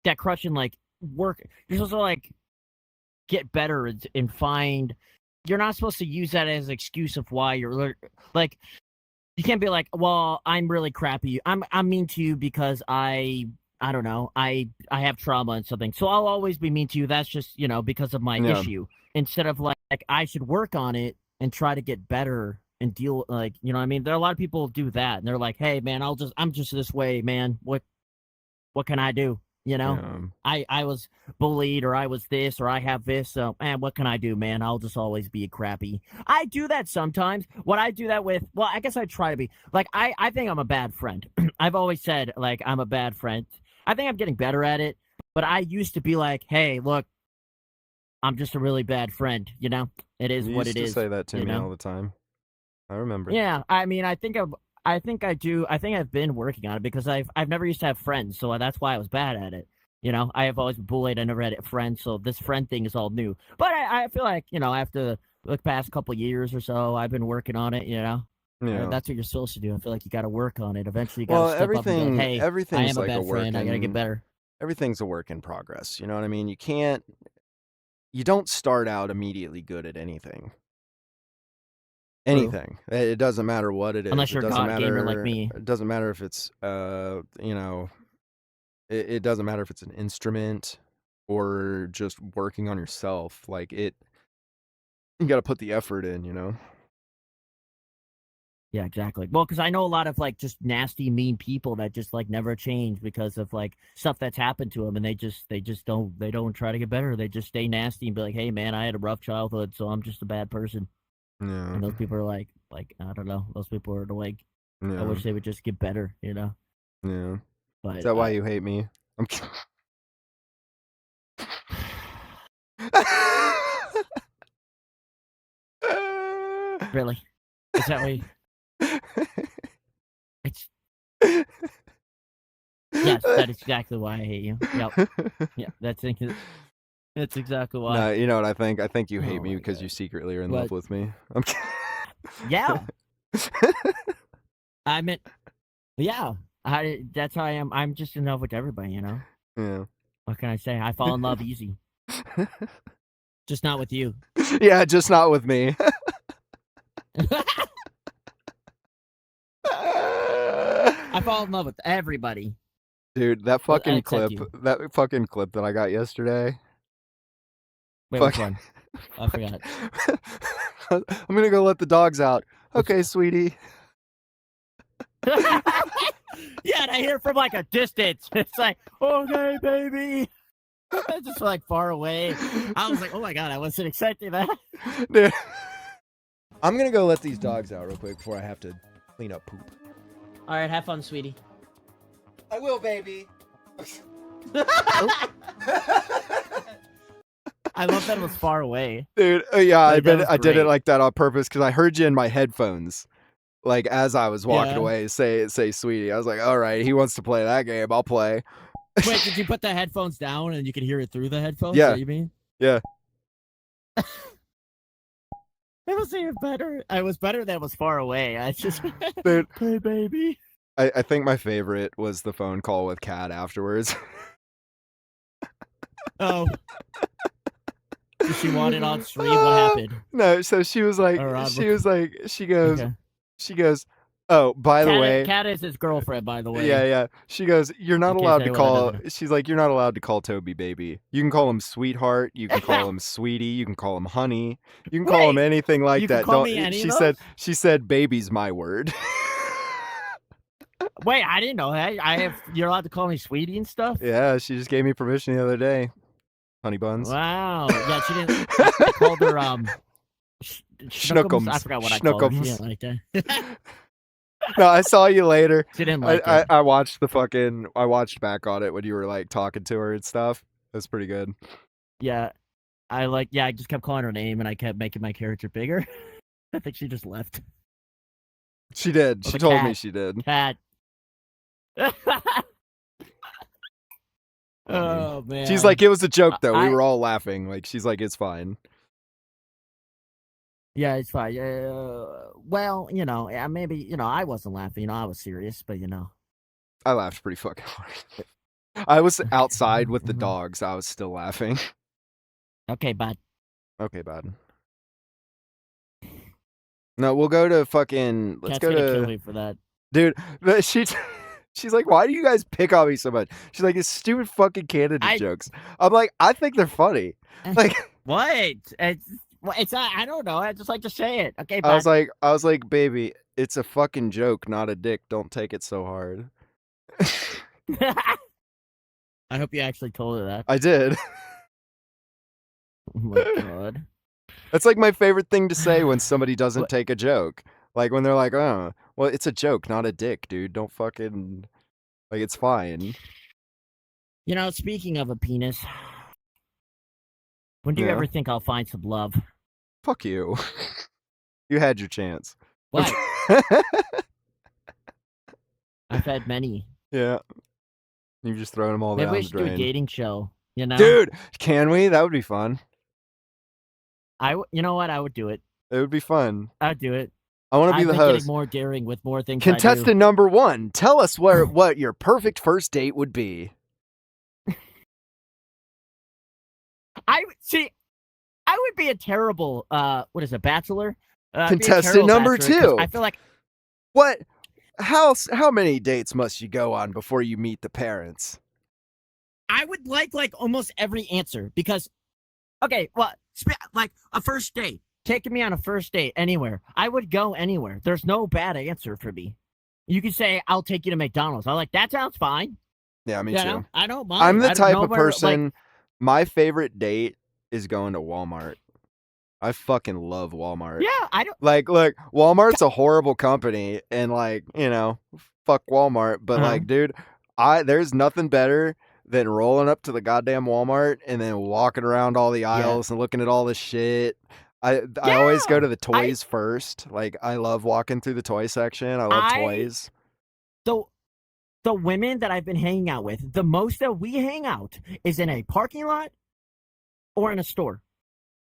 that crutch and, like, work. You're supposed to, like, get better and find. You're not supposed to use that as an excuse of why like. You can't be like, well, I'm really crappy. I'm mean to you because I don't know. I have trauma and something, so I'll always be mean to you. That's just because of my Yeah, issue. Instead of like I should work on it and try to get better and deal like what I mean. There are a lot of people who do that, and they're like, hey man, I'm just this way, man. What can I do? yeah. I was bullied or I was this or I have this. So, man, what can I do, man? I'll just always be crappy. I do that sometimes. What I do that with, well, I guess I try to be. Like, I think I'm a bad friend. I've always said, like, I'm a bad friend. I think I'm getting better at it. But I used to be like, hey, look, I'm just a really bad friend. It is You what used it to is. say that to me all the time. I remember. Yeah, I mean, I think I do. I think I've been working on it because I've never used to have friends, so that's why I was bad at it. I have always been bullied. I never had friends, so this friend thing is all new. But I feel like after the past couple years or so, I've been working on it. Yeah. That's what you're supposed to do. I feel like you got to work on it. Eventually, you got to Well, step up and be like, "Hey, I everything's am a like a bad work friend. I got to get in better." everything's a work in progress. You know what I mean? You don't start out immediately good at anything. True, Anything. It doesn't matter what it is. unless you're a god gamer like me. It doesn't matter if it's it doesn't matter if it's an instrument or just working on yourself. Like, you got to put the effort in. Yeah, exactly. Well, because I know a lot of like just nasty, mean people that just like never change because of like stuff that's happened to them, and they don't try to get better. They just stay nasty and be like, "Hey, man, I had a rough childhood, so I'm just a bad person." Yeah. And those people are like I don't know. Those people are like, I Yeah. wish they would just get better. Yeah. Is But that why you hate me? I'm kidding. really, is that way? It's yes, that is exactly why I hate you. Yep, yeah, that's exactly why. No, you know what I think? I think you hate Oh me my because you god. secretly are in love But with me. I'm kidding. yeah, I meant yeah. That's how I am. I'm just in love with everybody. Yeah. What can I say? I fall in love easy. Just not with you. Yeah, just not with me. I fall in love with everybody, Dude, except you. that fucking clip that I got yesterday. Wait, which Fuck. one? I forgot. I'm gonna go let the dogs out. Which... Okay, sweetie. Yeah, and I hear from like a distance. It's like, okay, baby. It's just like far away. I was like, oh my god, I wasn't expecting that. Dude. I'm gonna go let these dogs out real quick before I have to clean up poop. All right, have fun, sweetie. I will, baby. I love that it was far away. Dude, yeah, Like, that was I did it great. like that on purpose because I heard you in my headphones. Like as I was walking Yeah. away, say sweetie. I was like, all right, he wants to play that game. I'll play. Wait, did you put the headphones down and you could hear it through the headphones? Is that Yeah, what you mean? yeah. It was even better. I was better that it was far away. I just Dude, hey baby. I think my favorite was the phone call with Kat afterwards. Oh. Did she want it on stream? What happened? No, so she was like, Okay. she goes, oh, by the way, Cat is his girlfriend, by the way. yeah. She goes, you're not In case allowed to anyone call. doesn't know. She's like, you're not allowed to call Toby baby. You can call him sweetheart. You can call Wait, him sweetie. You can call him honey. You can call him anything like you can that. call Don't. me any of She those? said, baby's my word. Wait, I didn't know that. You're allowed to call me sweetie and stuff? Yeah, she just gave me permission the other day. Honey buns. Wow. Yeah, she didn't. I called her Schnookums. I forgot what I called her. She didn't like that. No, I saw you later. She didn't like it. I watched I watched back on it when you were like talking to her and stuff. It was pretty good. Yeah. I just kept calling her name and I kept making my character bigger. I think she just left. She did. She told me she did. Cat. Oh man. She's like, it was a joke though. We were all laughing. Like she's like, it's fine. Yeah, it's fine. Well, maybe I wasn't laughing. I was serious, but I laughed pretty fucking hard. I was outside with the dogs. I was still laughing. Okay, bud. Okay, bud. No, we'll go to fucking. Let's Cat's go gonna to. kill me for that, dude. She's like, why do you guys pick on me so much? She's like, it's stupid fucking candidate jokes. I'm like, I think they're funny. Like, what? It's I don't know. I just like to say it. Okay, bud. I was like, baby, it's a fucking joke, not a dick. Don't take it so hard. I hope you actually told her that. I did. Oh my god. That's like my favorite thing to say when somebody doesn't take a joke. Like when they're like, oh, well, it's a joke, not a dick, dude. Don't fucking, like, it's fine. Speaking of a penis, when do you ever think I'll find some love? Fuck you. You had your chance. What? I've had many. Yeah. You've just thrown them all down the drain. Maybe we should do a dating show, Dude, can we? That would be fun. You know what? I would do it. It would be fun. I'd do it. I want to be the host. Getting more daring with more things. Contestant number 1, tell us what your perfect first date would be. I would be a terrible what is it, bachelor? Contestant number 2. I feel like what? How many dates must you go on before you meet the parents? I would like almost every answer because, okay, well, like a first date, taking me on a first date anywhere, I would go anywhere. There's no bad answer for me. You could say, I'll take you to McDonald's. I'm like, that sounds fine. Yeah, me too. I don't mind. I'm the type of person, my favorite date is going to Walmart. I fucking love Walmart. Yeah, I don't like. Look, Walmart's a horrible company, and fuck Walmart. But dude, there's nothing better than rolling up to the goddamn Walmart and then walking around all the aisles and looking at all the shit. I always go to the toys first. Like, I love walking through the toy section. I love toys. The women that I've been hanging out with, the most that we hang out is in a parking lot or in a store.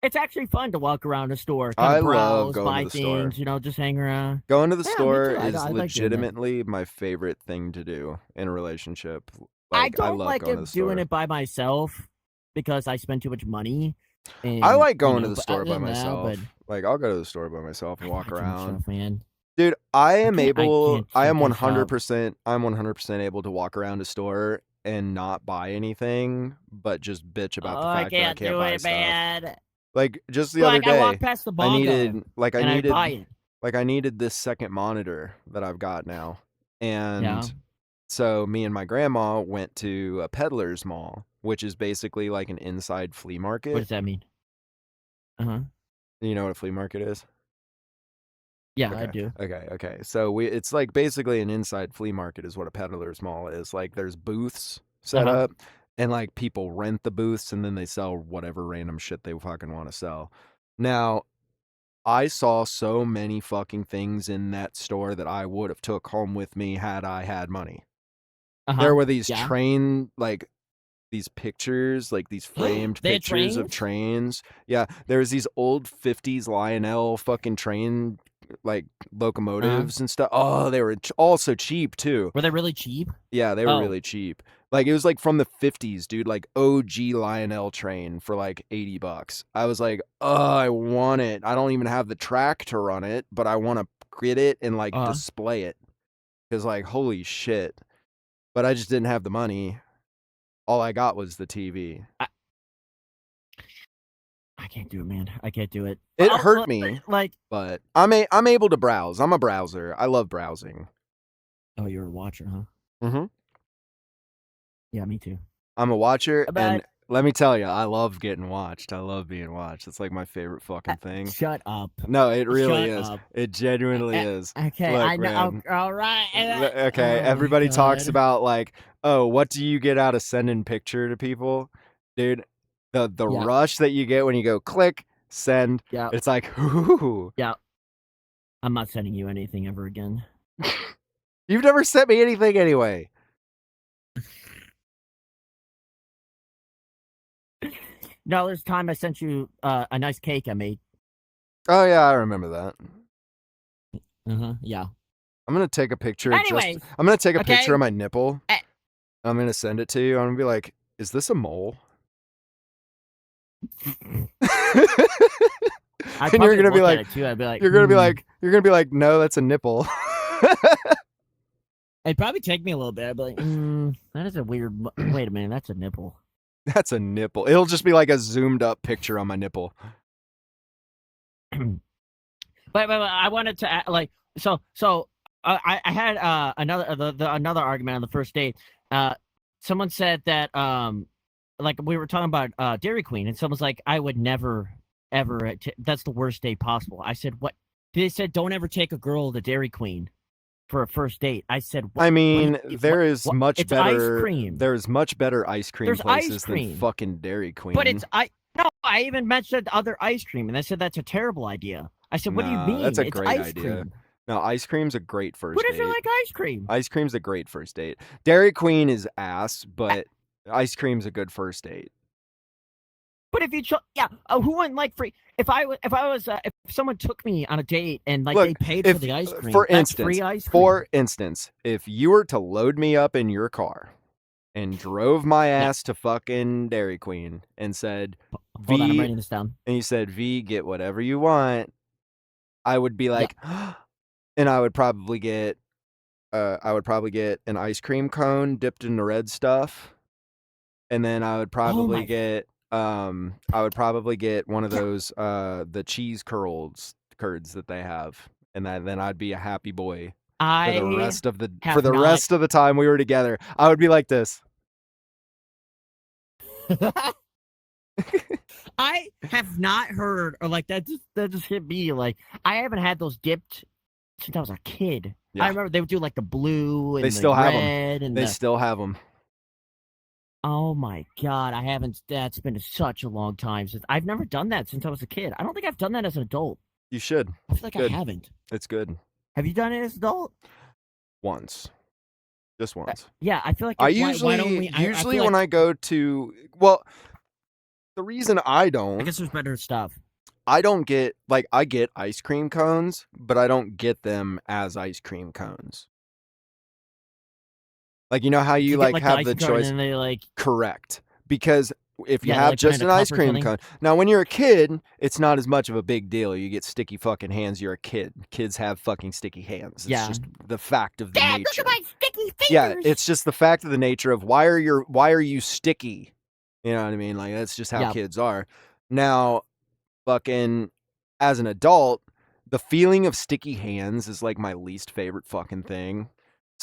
It's actually fun to walk around a store, kind of browse, buy things, just hang around. Going to the store is legitimately my favorite thing to do in a relationship. I don't like doing it by myself because I spend too much money. And, I like going to the store by myself. I'll go to the store by myself and walk around. Man. Dude, I am 100%. I'm 100% able to walk around a store and not buy anything, but just bitch about the fact that I can't buy stuff. Man. Like just the other day, I walked past the bongo I needed this second monitor that I've got now, and so me and my grandma went to a peddler's mall, which is basically like an inside flea market. What does that mean? You know what a flea market is? Yeah, okay. I do. Okay. So it's like basically an inside flea market is what a peddler's mall is. Like there's booths set up, and like people rent the booths and then they sell whatever random shit they fucking want to sell. Now, I saw so many fucking things in that store that I would have took home with me had I had money. There were these Yeah. like these pictures, like these framed They had pictures of trains? trains. Yeah, there's these old 50s Lionel fucking train like locomotives and stuff. Oh, they were all so cheap too. Were they really cheap? Yeah, they were Oh. really cheap. Like it was like from the 50s, dude, like OG Lionel train for like $80. I was like, "Oh, I want it. I don't even have the track to run it, but I want to get it and like display it." Cuz like holy shit. But I just didn't have the money. All I got was the TV. I can't do it, man. I can't do it. It Well, hurt me, like, but I'm able to browse. I'm a browser. I love browsing. oh, you're a watcher, huh? Mm-hmm. Yeah, me too. I'm a watcher, and But let me tell you, I love getting watched. I love being watched. It's like my favorite fucking thing. shut up. No, it really Shut is. up. It genuinely is. Okay, Look, I know. man. All right. Okay, Oh my everybody talks God. about like, oh, what do you get out of sending picture to people? Dude, the Yeah. rush that you get when you go click, send, Yeah. it's like, ooh. Yeah. I'm not sending you anything ever again. You've never sent me anything anyway. No, there's time I sent you a nice cake I made. Oh yeah, I remember that. Yeah. I'm gonna take a picture. Anyways, I'm gonna take a okay. picture of my nipple. I'm gonna send it to you. I'm gonna be like, "Is this a mole?" I'd And you're probably gonna be look at like, it too. I'd be like, you're gonna be like, "No, that's a nipple." It'd probably take me a little bit. I'd be like, that is a weird. Wait a minute, that's a nipple. That's a nipple. It'll just be like a zoomed up picture on my nipple. But I wanted to like so I had another argument on the first date. Someone said that like we were talking about Dairy Queen, and someone's like, I would never ever that's the worst date possible. I said, what? They said don't ever take a girl to Dairy Queen for a first date. I said, I mean, there is what? much It's better ice cream. There's much better ice cream There's places ice cream. than fucking Dairy Queen. But it's no, I even mentioned other ice cream, and they said that's a terrible idea. I said, what do you mean? That's a it's great ice idea. cream. No, ice cream's a great first Who date. doesn't like ice cream? Ice cream's a great first date. Dairy Queen is ass, but ice cream's a good first date. But if you who wouldn't like free? If someone took me on a date and like they paid for the ice cream, that's free ice cream. For instance, if you were to load me up in your car and drove my ass to fucking Dairy Queen and said, Hold on, I'm writing this down. And you said, V, get whatever you want, I would be like, and I would probably get an ice cream cone dipped in the red stuff, and then I would probably get one of those the cheese curds that they have, and then I'd be a happy boy for the rest of the time we were together. I would be like this. I have not heard, or like that just hit me. Like I haven't had those dipped since I was a kid. Yeah. I remember they would do like the blue and the red, and they still have them. Oh my God, I haven't. That's been such a long time since I've never done that since I was a kid. I don't think I've done that as an adult. You should. I feel like I haven't. It's good. Have you done it as an adult? Once. Just once. Yeah, I feel like I usually when I go to the reason I don't, I guess there's better stuff. I don't get I get ice cream cones, but I don't get them as ice cream cones. Like, you know how you have the choice? And they correct. Because if you have just an ice cream cone. Now, when you're a kid, it's not as much of a big deal. You get sticky fucking hands. You're a kid. Kids have fucking sticky hands. It's just the fact of the nature. Look at my sticky fingers. Yeah, it's just the fact of the nature of why are you sticky? You know what I mean? Like, that's just how kids are. Now, fucking as an adult, the feeling of sticky hands is like my least favorite fucking thing.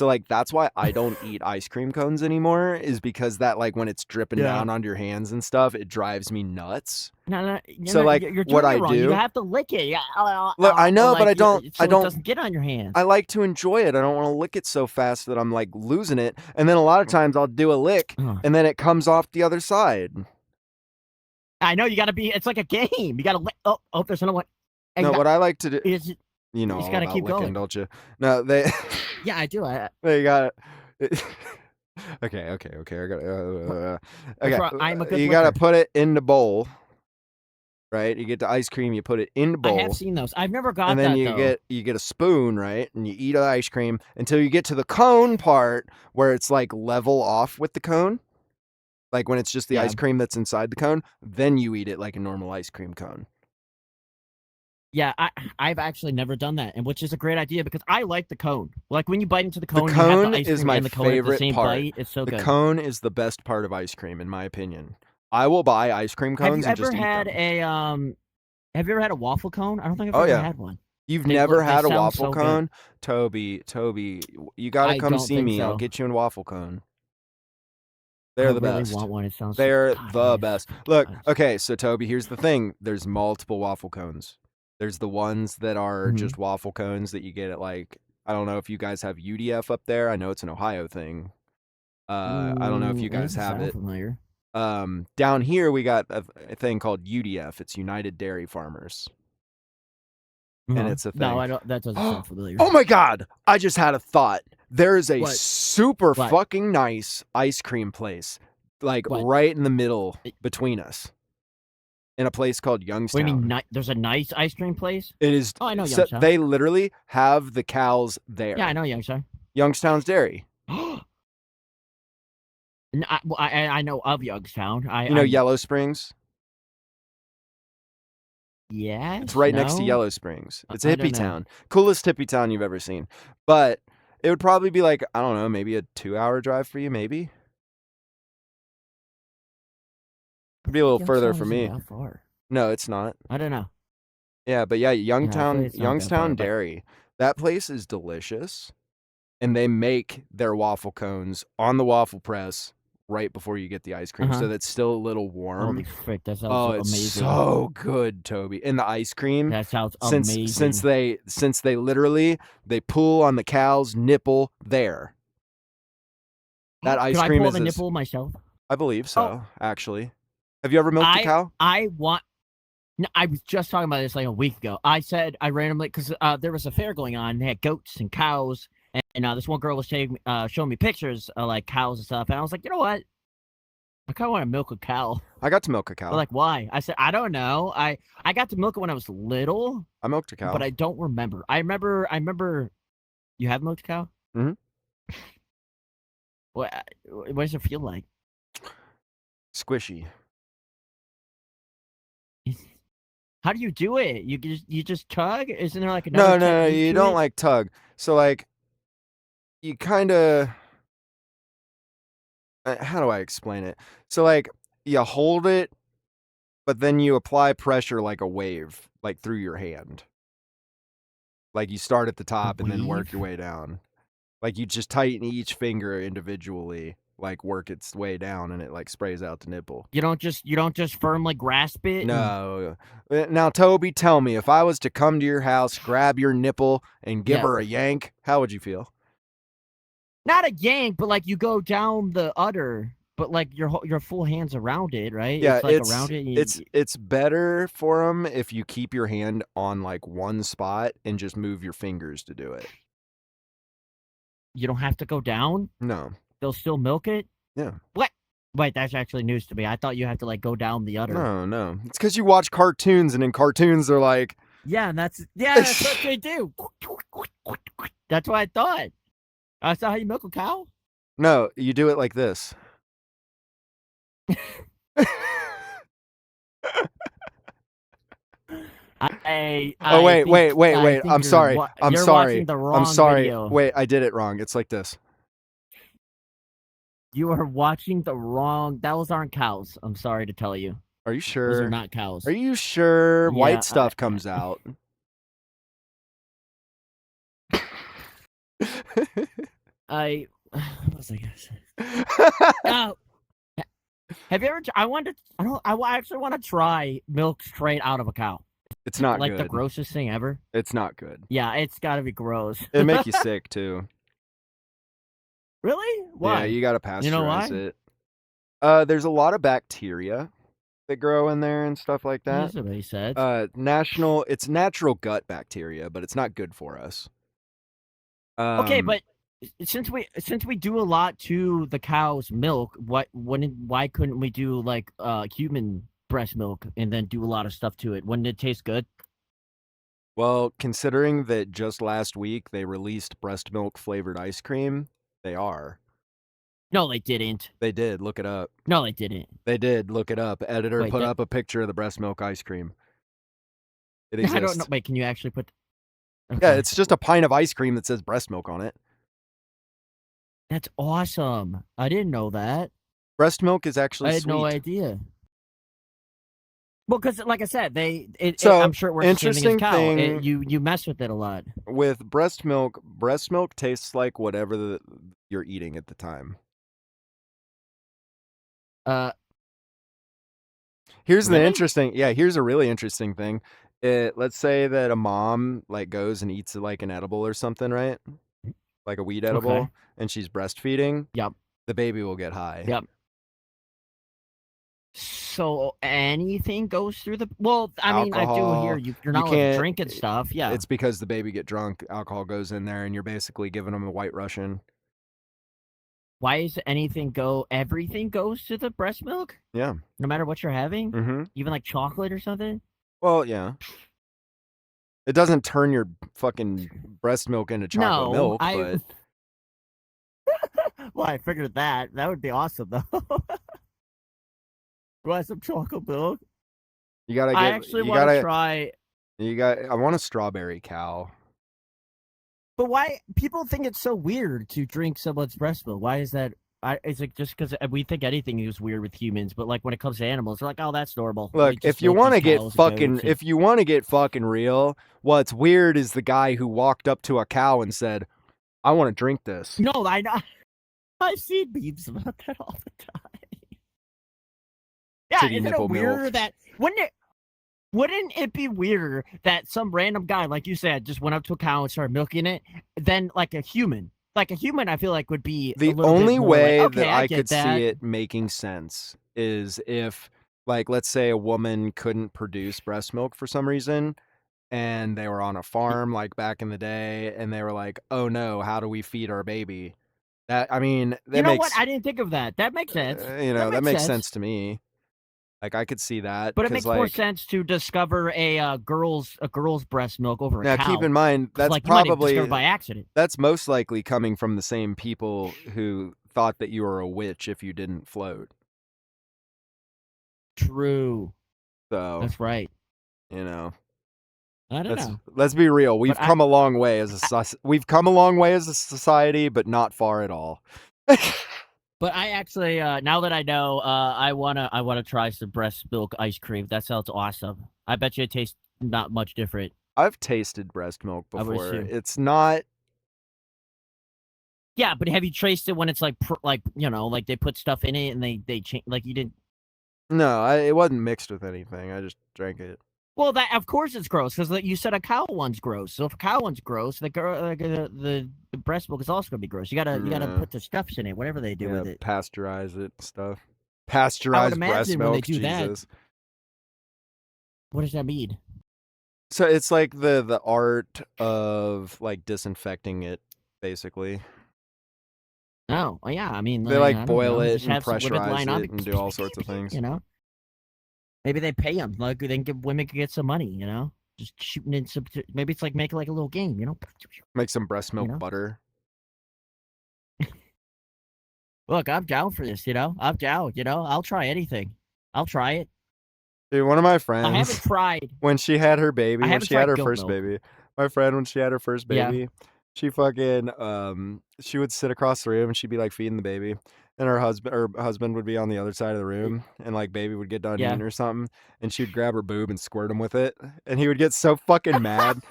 So, like, that's why I don't eat ice cream cones anymore, is because that, like, when it's dripping down onto your hands and stuff, it drives me nuts. No, So, like, you're what doing it I wrong. You do... have to lick it. Yeah, Look, I know, but like, I so it don't... doesn't get on your hands. I like to enjoy it. I don't want to lick it so fast that I'm, like, losing it. And then a lot of times I'll do a lick, and then it comes off the other side. I know, you gotta be... It's like a game. You gotta lick... Oh, there's another one. No, what I like to do... Is You know just all gotta about keep licking, going. don't you? No, they... Yeah, I do. They got it. Okay, I gotta... Okay, I'm a good you licker. gotta put it in the bowl. Right? You get the ice cream, you put it in the bowl. I have seen those. I've never got and then that, you get a spoon, right? And you eat the ice cream until you get to the cone part where it's like level off with the cone. Like when it's just the ice cream that's inside the cone, then you eat it like a normal ice cream cone. Yeah, I've actually never done that, and which is a great idea because I like the cone. Like when you bite into the cone, The you have cone the ice is cream my and the cone at the favorite same part. bite. It's so good. The cone is the best part of ice cream, in my opinion. I will buy ice cream cones and just eat them. Have you ever had a waffle cone? I don't think I've ever had one. You've never had a waffle so cone? Toby, you gotta come see me. So. I'll get you a waffle cone. They're the best. I really want one. It sounds... They're the best. Look, okay, so Toby, here's the thing. There's multiple waffle cones. There's the ones that are just waffle cones that you get at, like, I don't know if you guys have UDF up there. I know it's an Ohio thing. I don't know if you guys have it. Familiar. Down here we got a thing called UDF. It's United Dairy Farmers. And it's a thing. No, I don't. That doesn't sound familiar. Oh my God! I just had a thought. There is a super fucking nice ice cream place, like right in the middle between us, in a place called Youngstown. What do you mean? There's a nice ice cream place? It is. Oh, I know Youngstown. They literally have the cows there. Yeah, I know Youngstown. Youngstown's Dairy. I know of Youngstown. You know Yellow Springs? Yeah. It's right next to Yellow Springs. It's a hippie town. Coolest hippie town you've ever seen. But it would probably be like, I don't know, maybe a 2-hour drive for you, maybe? It'd be a little further for me. That far. No, it's not. I don't know. Yeah, but yeah, Youngstown Dairy. That place is delicious. And they make their waffle cones on the waffle press right before you get the ice cream, so that's still a little warm. Holy frick, that sounds it's amazing. So good, Toby. And the ice cream, that sounds amazing. Since they literally they pull on the cow's nipple there. That ice cream I pull is the nipple myself? I believe so, actually. Have you ever milked a cow? No, I was just talking about this like a week ago. I said I randomly, because there was a fair going on. They had goats and cows. And this one girl was showing me pictures of like cows and stuff, and I was like, you know what? I kind of want to milk a cow. I got to milk a cow. They're like, why? I said, I don't know. I got to milk it when I was little. I milked a cow, but I don't remember. I remember. You have milked a cow? Mm-hmm. What does it feel like? Squishy. How do you do it? You just tug? Isn't there like another? No. You don't like tug. So like. You kind of, how do I explain it? So like you hold it, but then you apply pressure like a wave, like through your hand. Like you start at the top and then work your way down. Like you just tighten each finger individually, like work its way down, and it like sprays out the nipple. You don't just firmly grasp it? No. Now, Toby, tell me, if I was to come to your house, grab your nipple, and give her a yank, how would you feel? Not a yank, but like you go down the udder, but like your full hands around it, right? Yeah, it's like around it. It's better for them if you keep your hand on like one spot and just move your fingers to do it. You don't have to go down? No. They'll still milk it? Yeah. What? Wait, that's actually news to me. I thought you have to like go down the udder. No. It's because you watch cartoons, and in cartoons they're like, yeah, that's what they do. That's what I thought. That's not how you milk a cow? No, you do it like this. Wait. I'm sorry. I'm sorry. Video. Wait, I did it wrong. It's like this. You are watching the wrong... Those aren't cows. I'm sorry to tell you. Are you sure? Those are not cows. Are you sure? Yeah, white stuff comes out. What was I gonna say? Oh, have you ever? I wanted. I don't. I actually want to try milk straight out of a cow. It's not Like the good. grossest thing ever. It's not good. Yeah, it's got to be gross. It'd make you sick too. Really? Yeah, Why? you gotta You know pasteurize why? it. There's a lot of bacteria that grow in there and stuff like That that. doesn't make sense. It's natural gut bacteria, but it's not good for us. Okay, Um, but since we do a lot to the cow's milk, why couldn't we do like human breast milk and then do a lot of stuff to it? Wouldn't it taste good? well, considering that just last week they released breast milk flavored ice cream, they are. No, they didn't. They did. Look it up. No, they didn't. They did. Look it up. Editor, Wait, put that up a picture of the breast milk ice cream. It I don't know. exists. Wait, can you actually put? Yeah, Okay, it's just a pint of ice cream that says breast milk on it. that's awesome. I didn't know that. Breast milk is actually I had no sweet. idea. Well, because like I said, So, I'm sure it works the same thing as interesting cow. thing You mess with it a lot. with breast milk tastes like whatever you're eating at the time. Uh, Here's really? here's a really interesting thing. Let's say that a mom like goes and eats like an edible or something, right? Like a weed Okay. edible, and she's breastfeeding, Yep. the baby will get high. Yep. So anything goes through the. Well, I mean, I do hear Alcohol, you're you not allowed to can't. drink and stuff. Yeah. It's because the baby get drunk, alcohol goes in there, and you're basically giving them a white Russian. Why is anything go? Everything goes to the breast milk, Yeah. no matter what you're having, Mm-hmm. even like chocolate or something. Well, yeah. It doesn't turn your fucking breast milk into chocolate No, milk, but Well, I figured that would be awesome though. Want some chocolate milk? you gotta I get actually you want to gotta try. I want a strawberry cow. But why people think it's so weird to drink someone's breast milk? Why is that? It's like just because we think anything is weird with humans, but like when it comes to animals, we're like, oh, that's normal. Look, We just milk these cows and goats and- if you want to get fucking real, what's weird is the guy who walked up to a cow and said, "I want to drink this." No, I know. I've seen memes about that all the time. Yeah, Titty isn't nipple it weird milk. that wouldn't it be weird that some random guy, like you said, just went up to a cow and started milking it? Then like a human, I feel like would be The a little only bit more way like, okay, that I get could that. see it making sense is if, like, let's say a woman couldn't produce breast milk for some reason, and they were on a farm, like, back in the day, and they were like, "Oh, no, how do we feed our baby?" That I mean, You that know what? makes I didn't think of that. That makes sense. That that makes makes sense. sense to me. Like, I could see that But it 'cause, makes more like sense to discover a girl's breast milk over a now keep cow. in mind, 'Cause, like, you might have discovered by accident. that's most likely coming from the same people who thought that you were a witch if you didn't float. True. So, That's right. you know. I don't know. Let's be real. But We've come a long way as a society, but not far at all. But I actually, now that I know, I wanna try some breast milk ice cream. That sounds awesome. I bet you it tastes not much different. I've tasted breast milk I would before. assume. It's not. Yeah, but have you traced it when it's like, like like they put stuff in it and they change like you didn't? No, it wasn't mixed with anything. I just drank it. Well, that of course it's gross because you said a cow one's gross. So if a cow one's gross, the breast milk is also gonna be gross. You gotta Yeah. put the stuffs in it, whatever they do Yeah, with it. pasteurize it and stuff. I would Pasteurized breast imagine when they milk, do that. Jesus. What does that mean? So it's like the art of like disinfecting it, basically. Oh, well, yeah. I mean, They I like don't boil know. it Just and have some women pressurize line up, it and do all sorts of things. Maybe they pay them. Like they can give women can get some money. Just shooting in some. Maybe it's like making like a little game. Make some breast milk know? butter. Look, I'm down for this. I'm down. I'll try anything. I'll try it. Dude, one of my I friends, haven't tried. when she had her baby, I when haven't she had tried her goat first milk. baby, my friend, when she had her first Yeah. baby, she fucking, she would sit across the room and she'd be like feeding the baby. And her husband would be on the other side of the room and like baby would get done Yeah. eating or something. And she'd grab her boob and squirt him with it. And he would get so fucking mad.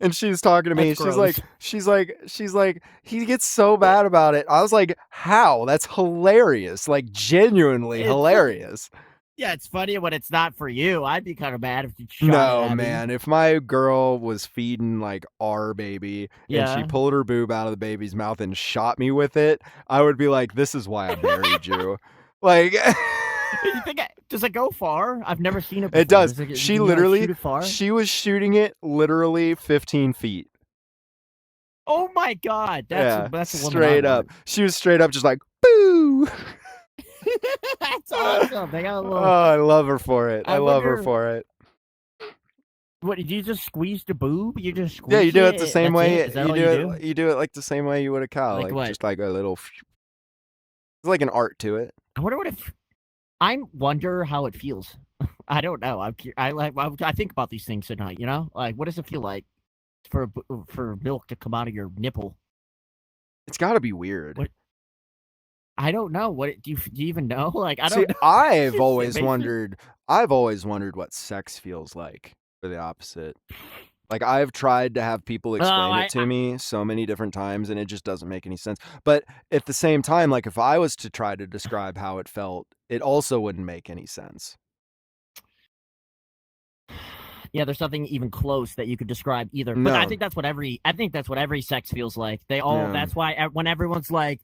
And she's talking to me. That's gross. She's like, he gets so bad about it. I was like, how? That's hilarious. Like, genuinely It's hilarious. yeah, it's funny when it's not for you. I'd be kind of mad if you shot it No, at me. man. If my girl was feeding like our baby and she Yeah. pulled her boob out of the baby's mouth and shot me with it, I would be like, this is why I married you. Like, You think does it go far? I've never seen it before. it does. Can She you, literally, shoot it far? she was shooting it literally 15 feet. Oh my god, that's a woman straight up. She was straight up just like, boo. That's awesome. They got a little. Oh, I love her for it. I love her for it. What did you just squeeze the boob? You just squeeze yeah, you do it the same way. Is that all you do? You do it like the same way you would a cow, Like what? just like a little. It's like an art to it. I wonder what if. I wonder how it feels. I don't know. I think about these things at night. You know, like what does it feel like for milk to come out of your nipple? It's got to be weird. What? I don't know. What do you even know? Like I don't. See, know. I've always wondered. I've always wondered what sex feels like for the opposite. Like I've tried to have people explain it to me so many different times, and it just doesn't make any sense. But at the same time, like if I was to try to describe how it felt, it also wouldn't make any sense. Yeah, there's nothing even close that you could describe either. But I think that's what every sex feels like. They all. That's why when everyone's like,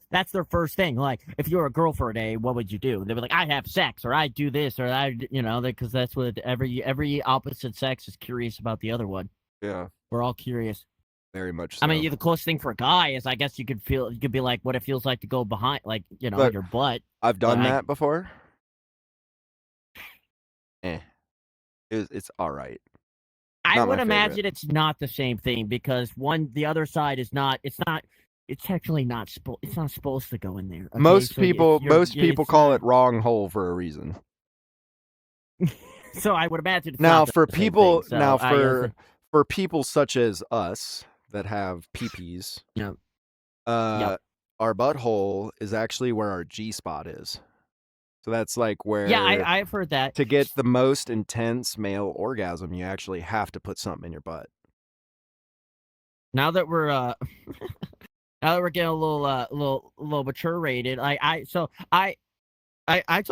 that's their first thing. Like, if you were a girl for a day, what would you do? They'd be like, I have sex, or I do this, or I, because that's what every opposite sex is curious about the other one. Yeah, we're all curious. Very much so. I mean, the closest thing for a guy is, I guess you could be like, what it feels like to go behind, like, Look, your butt. I've done that before. It's all right. I would imagine it's not the same thing because the other side is not. It's actually not. It's not supposed to go in there. Okay? Most people call it wrong hole for a reason. So I would imagine it's now not for the people. Same thing. So for people such as us that have peepees. Yeah. Our butthole is actually where our G spot is. So that's like where. Yeah, I've heard that. To get the most intense male orgasm, you actually have to put something in your butt. Now that we're now that we're getting a little mature rated, I talk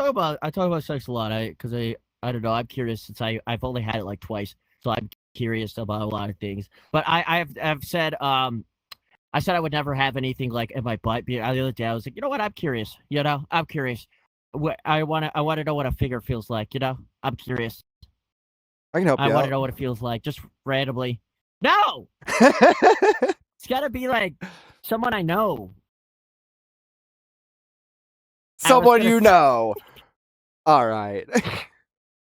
about sex a lot. Because I don't know. I'm curious since I've only had it like twice, so I'm curious about a lot of things. But I've said I said I would never have anything like in my butt. The other day I was like, you know what? I'm curious. I'm curious. I want to know what a finger feels like. I'm curious. I can help you out. I want to know what it feels like, just randomly. No, it's got to be like someone I know. Someone you know. All right.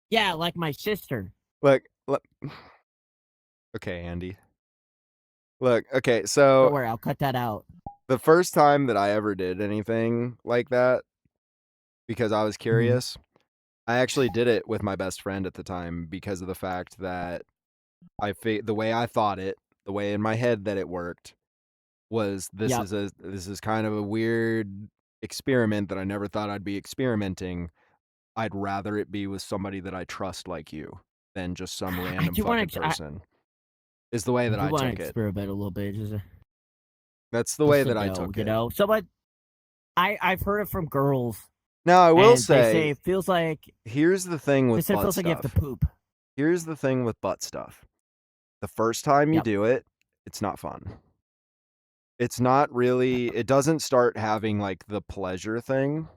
Yeah, like my sister. Look. Okay, Andy. Look. Okay, so. Don't worry, I'll cut that out. The first time that I ever did anything like that, because I was curious, I actually did it with my best friend at the time because of the fact that the way I thought it, the way in my head that it worked, was this is kind of a weird experiment that I never thought I'd be experimenting. I'd rather it be with somebody that I trust like you than just some random fucking person. Is the way that I took it. Experiment a little bit. That's the way that I took it. Someone I've heard it from girls. Now I will say, they say it feels like. Here's the thing with butt it feels stuff. like you have to poop. Here's the thing with butt stuff. The first time you do it, it's not fun. It's not really. It doesn't start having like the pleasure thing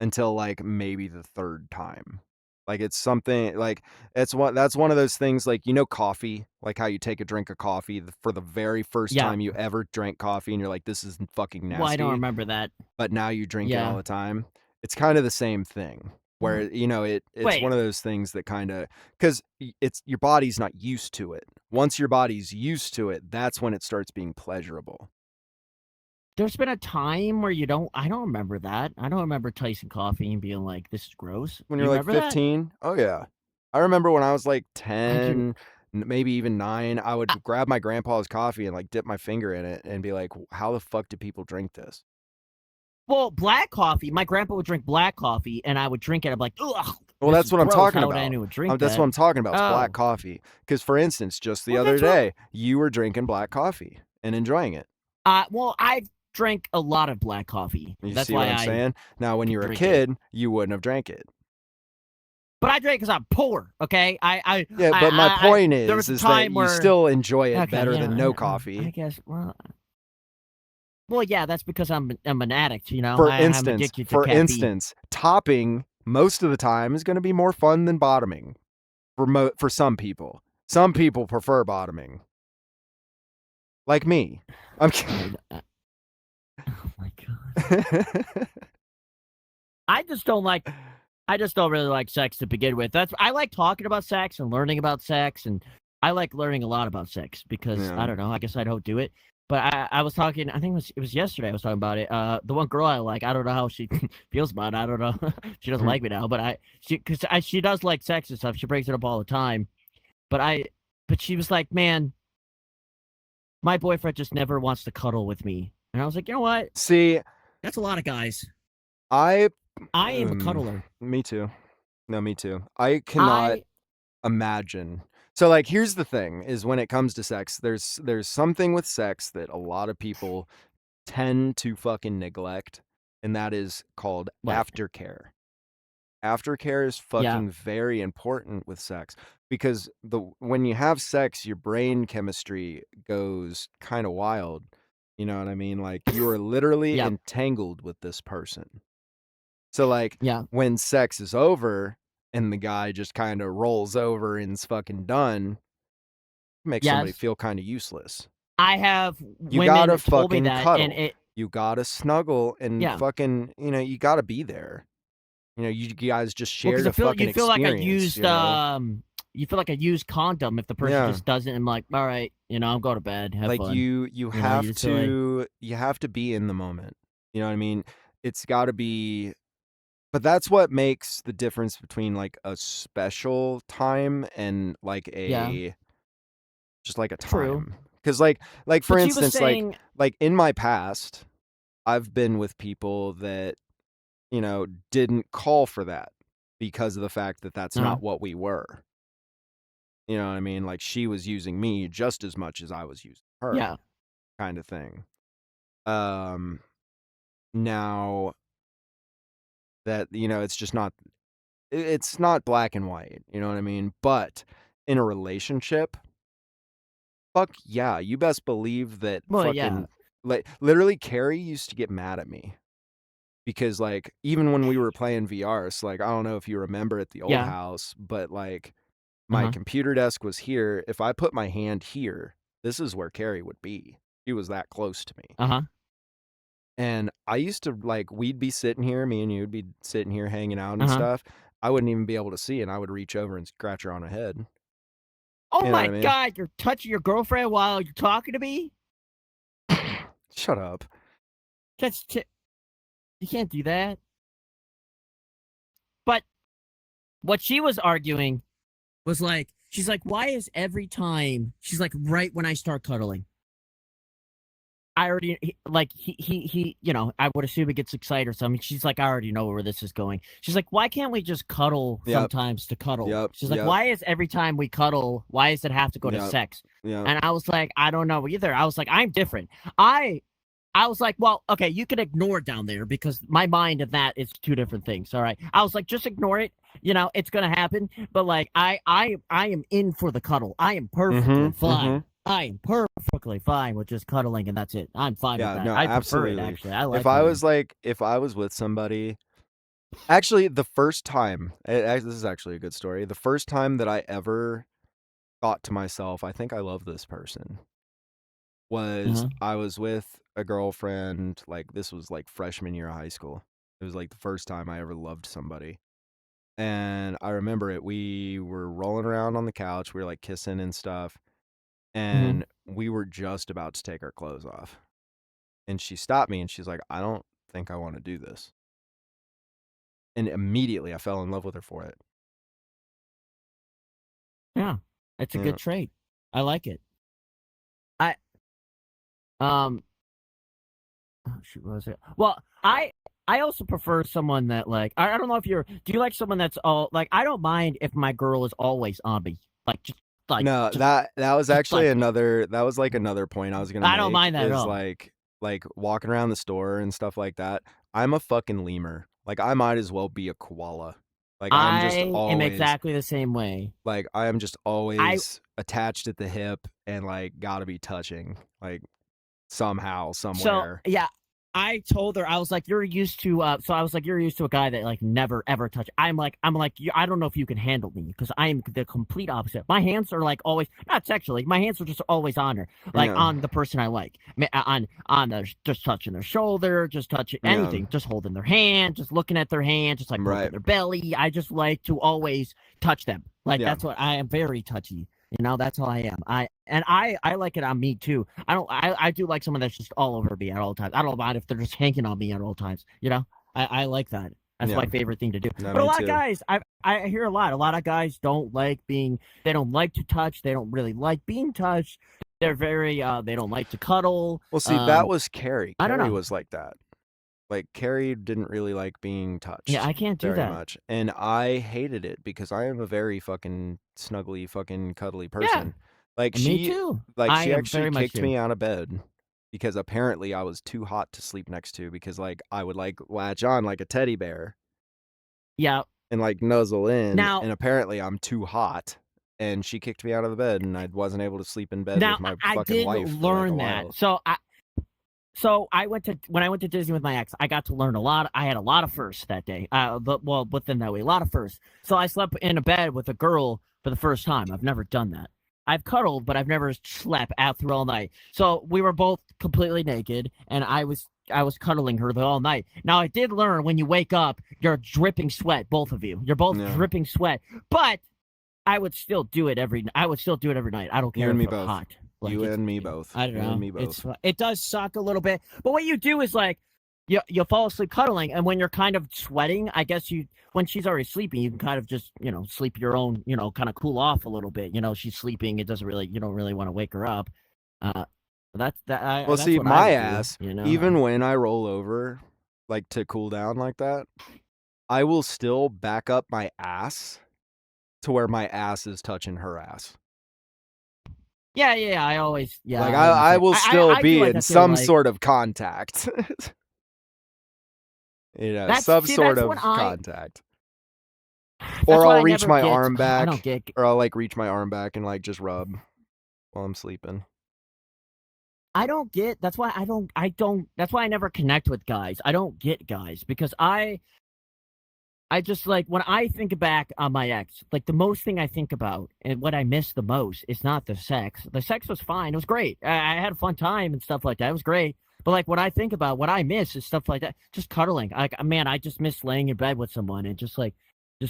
until like maybe the third time. Like it's something like that's one of those things like coffee, like how you take a drink of coffee for the very first time you ever drank coffee and you're like, this is fucking nasty. Well, I don't remember that. But now you drink it all the time. It's kind of the same thing where it's one of those things that kind of, because it's your body's not used to it. Once your body's used to it, that's when it starts being pleasurable. There's been a time where I don't remember that. I don't remember tasting coffee and being like, this is gross. When you're like 15? Oh, yeah. I remember when I was like 10, maybe even 9, I would grab my grandpa's coffee and like dip my finger in it and be like, how the fuck do people drink this? Well, black coffee, my grandpa would drink black coffee and I would drink it. I'm like, ugh. Well, that's what I'm gross. talking How would about. anyone drink That's that? what I'm talking about. It's black Oh, coffee. Because, for instance, just the well, other that's what. day, you were drinking black coffee and enjoying it. Well, I drank a lot of black coffee. You That's see what why I'm I saying? Now, when could you were a drink it. kid, you wouldn't have drank it. But I drank because I'm poor. Okay, Yeah, but my point there was a is that time you where. still enjoy it Okay, better than no yeah, I coffee. guess. Well, yeah, that's because I'm an addict. You know, I'm addicted to For caffeine. instance, topping most of the time is going to be more fun than bottoming for some people. Some people prefer bottoming, like me. I'm kidding. Oh my god. I just don't like. I just don't really like sex to begin with. I like talking about sex and learning about sex, and I like learning a lot about sex because I Yeah. don't know. I guess I don't do it. But I was talking. I think it was yesterday. I was talking about it. The one girl I like. I don't know how she feels about it. I don't know. She doesn't like me now, but she does like sex and stuff. She brings it up all the time. But she was like, man, my boyfriend just never wants to cuddle with me. And I was like, you know what? See, That's a lot of guys. I I am a cuddler. me too. No, me too. I cannot I imagine. So like here's the thing is when it comes to sex, there's something with sex that a lot of people tend to fucking neglect, and that is called what? aftercare. Aftercare is Yeah, fucking very important with sex because when you have sex, your brain chemistry goes kind of wild. You know what I mean? Like you are literally yeah, entangled with this person. So like yeah. when sex is over and the guy just kind of rolls over and is fucking done, makes somebody Yes. feel kind of useless. I have You women gotta told me fucking that, and cuddle. it You gotta snuggle and yeah. fucking, you gotta be there. You guys just Well, because shared a fucking you feel like a experience, used you know? you feel like a used condom if the person Yeah. just doesn't. I'm like, all right, I'm going to bed. Have Like fun. you You have just feel like you have to be in the moment. You know what I mean? It's gotta be but that's what makes the difference between like a special time and like yeah, a just like a true. time. Cause like for But she was instance, saying, like in my past, I've been with people that, didn't call for that because of the fact that that's uh, not what we were. You know what I mean? Like she was using me just as much as I was using yeah, her, kind of thing. Um Now that, it's just not it's not black and white, you know what I mean? But in a relationship, fuck yeah, you best believe that well, yeah, fucking like literally Carrie used to get mad at me because like even when we were playing VR, so like I don't know if you remember at the old yeah, house, but like uh my huh, computer desk was here. If I put my hand here, this is where Carrie would be. She was that close to me. uh huh, And I used to like we'd be sitting here, me and you would be sitting here hanging out uh and huh. stuff. I wouldn't even be able to see, and I would reach over and scratch her on the head. Oh You know what I my mean? god, you're touching your girlfriend while you're talking to me? Shut up. That's you can't do that. But what she was arguing was like, she's like, why is every time she's like, right when I start cuddling, I already like he I would assume he gets excited or something. She's like, I already know where this is going. She's like, why can't we just cuddle Yep. sometimes to cuddle? Yep. She's like, Yep. why is every time we cuddle, why does it have to go to Yep. sex? Yep. And I was like, I don't know either. I was like, I'm different. I was like, well, okay, you can ignore it down there because my mind and that is two different things. All right. I was like, just ignore it. It's gonna happen. But like I am in for the cuddle. I am perfectly Mm-hmm. Mm-hmm. fine. I am perfectly fine with just cuddling and that's it. I'm fine with Yeah, that. no, I prefer it absolutely. actually. I like cuddling. If I was with somebody, actually, the first time, this is actually a good story. The first time that I ever thought to myself, I think I love this person, was Uh-huh. I was with a girlfriend, like this was like freshman year of high school. It was like the first time I ever loved somebody. And I remember it. We were rolling around on the couch, we were like kissing and stuff, Mm-hmm. and we were just about to take our clothes off. And she stopped me and she's like, I don't think I want to do this. And immediately I fell in love with her for it. Yeah. It's a Yeah. good trait. I like it. I um oh, shoot, what was it? Well, I also prefer someone that like I don't know if you're. Do you like someone that's all like? I don't mind if my girl is always on me, like No, just that was just actually like that was like another point I was gonna I don't make mind that at is all. like walking around the store and stuff like that. I'm a fucking lemur. Like I might as well be a koala. Like I'm just I am always exactly the same way. like I am just I always attached at the hip and like gotta be touching like somehow, So somewhere. yeah, I told her I was like, "You're used to." So I was like, "You're used to a guy that like never ever touch." I'm like, I don't know if you can handle me because I am the complete opposite. My hands are like always not sexually. My hands are just always on her, like Yeah. on the person I like, on the just touching their shoulder, just touching Yeah. anything, just holding their hand, just looking at their hand, just like poking Right. their belly. I just like to always touch them. Like Yeah. that's what I am very touchy. That's how I am. I like it on me too. I do like someone that's just all over me at all times. I don't mind if they're just hanging on me at all times. I like that. That's Yeah. my favorite thing to do. No, But a me lot of too. guys, I hear a lot. A lot of guys don't like being. They don't like to touch. They don't really like being touched. They're very. They don't like to cuddle. Well, see, that was Carrie. I don't Carrie know. was like that. Like Carrie didn't really like being Yeah, touched I can't do very that. much, and I hated it because I am a very fucking snuggly, fucking cuddly Yeah, person. Like me she, too. like I she am actually very much kicked too. me out of bed because apparently I was too hot to sleep next to because like I would like latch on like a teddy bear Yeah. and like nuzzle in, Now, and apparently I'm too hot. And she kicked me out of the bed, and I wasn't able to sleep in bed with now my I fucking did wife for like a learn that. while. So I went to when I went to Disney with my ex, I got to learn a lot. I had a lot of firsts that day. But well, within that way, a lot of firsts. So I slept in a bed with a girl for the first time. I've never done that. I've cuddled, but I've never slept out through all night. So we were both completely naked, and I was cuddling her the all night. Now I did learn when you wake up, you're dripping sweat, both of you. You're both Yeah, dripping sweat. But I would still do it every night. I don't you care and if me I'm both. hot. Like You it's and me both. I don't You and know. me both. It does suck a little bit, but what you do is like you fall asleep cuddling, and when you're kind of sweating, I guess when she's already sleeping, you can kind of just sleep your own, kind of cool off a little bit. She's sleeping. It doesn't really you don't really want to wake her up. Uh, Well, that's see, what I my would do. ass, even when I roll over, like to cool down like that, I will still back up my ass to where my ass is touching her ass. Yeah. Like I am the I same. will still I do be like in that too. some Like sort of contact. Some sort that's what of I contact. that's Or what I'll I reach never my get. arm I don't back, get. or I'll like reach my arm back and like just rub while I'm sleeping. I don't get that's why I don't that's why I never connect with guys. I don't get guys because I just like when I think back on my ex, like the most thing I think about and what I miss the most is not the sex. The sex was fine. It was great. I had a fun time and stuff like that. It was great. But like when I think about what I miss is stuff like that. Just cuddling. Like man, I just miss laying in bed with someone and just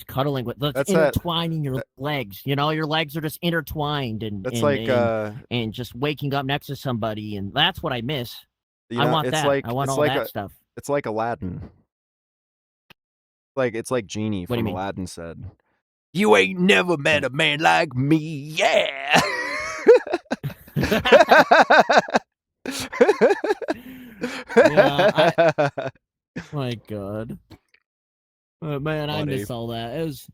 cuddling with just That's that. intertwining your legs. Your legs are just intertwined and That's and like and and just waking up next to somebody and that's what I miss. I want it's that. like I want all that stuff. it's like Aladdin. Like it's like Genie What do you from mean? Aladdin said, "You ain't never met Yeah. a man like me, yeah." Yeah, my God. Man, I Funny. miss all that. It was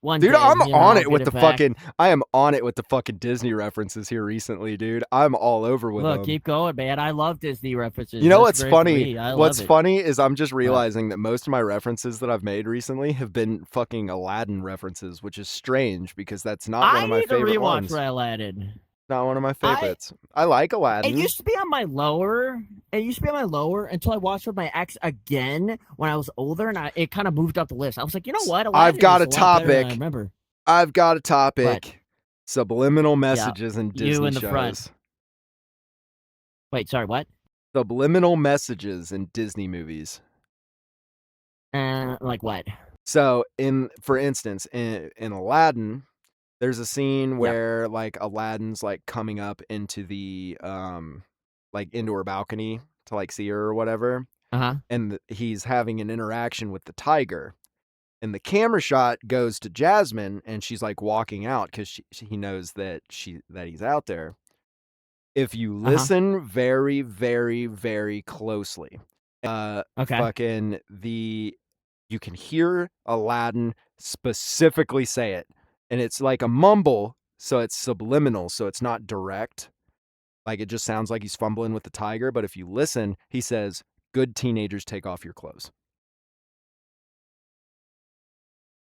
one Dude, day, I'm on I'll it get with it the back. fucking I am on it with the fucking Disney references here recently, dude. I'm all over with Look, them. keep going, man. I love Disney You references. know That's what's great for funny? me. I love What's it. funny is I'm just But realizing that most of my references that I've made recently have been fucking Aladdin references, which is strange because that's not one I of my need to favorite rewatch ones. Aladdin. Not one of my I favorites. I like It Aladdin. used to be on my lower. It used to be on my lower until I watched with my ex again when I was older, and it kind of moved up the list. I was like, you know what, I've Aladdin got is a a lot better than I topic. remember. I've got a But topic. Subliminal yeah, messages in you Disney in the front. shows. Wait, sorry, what? Subliminal messages in Disney movies. Like what? So, for instance, in Aladdin, there's a scene Yep. where like Aladdin's like coming up into the like into her balcony to like see her or whatever, Uh-huh. and he's having an interaction with the tiger. And the camera shot goes to Jasmine, and she's like walking out because he knows that he's out there. If you Uh-huh. listen very, very, very closely, Okay. Fucking you can hear Aladdin specifically say it, and it's like a mumble, so it's subliminal, so it's not direct. Like it just sounds like he's fumbling with the tiger, but if you listen, he says, "Good teenagers take off your clothes."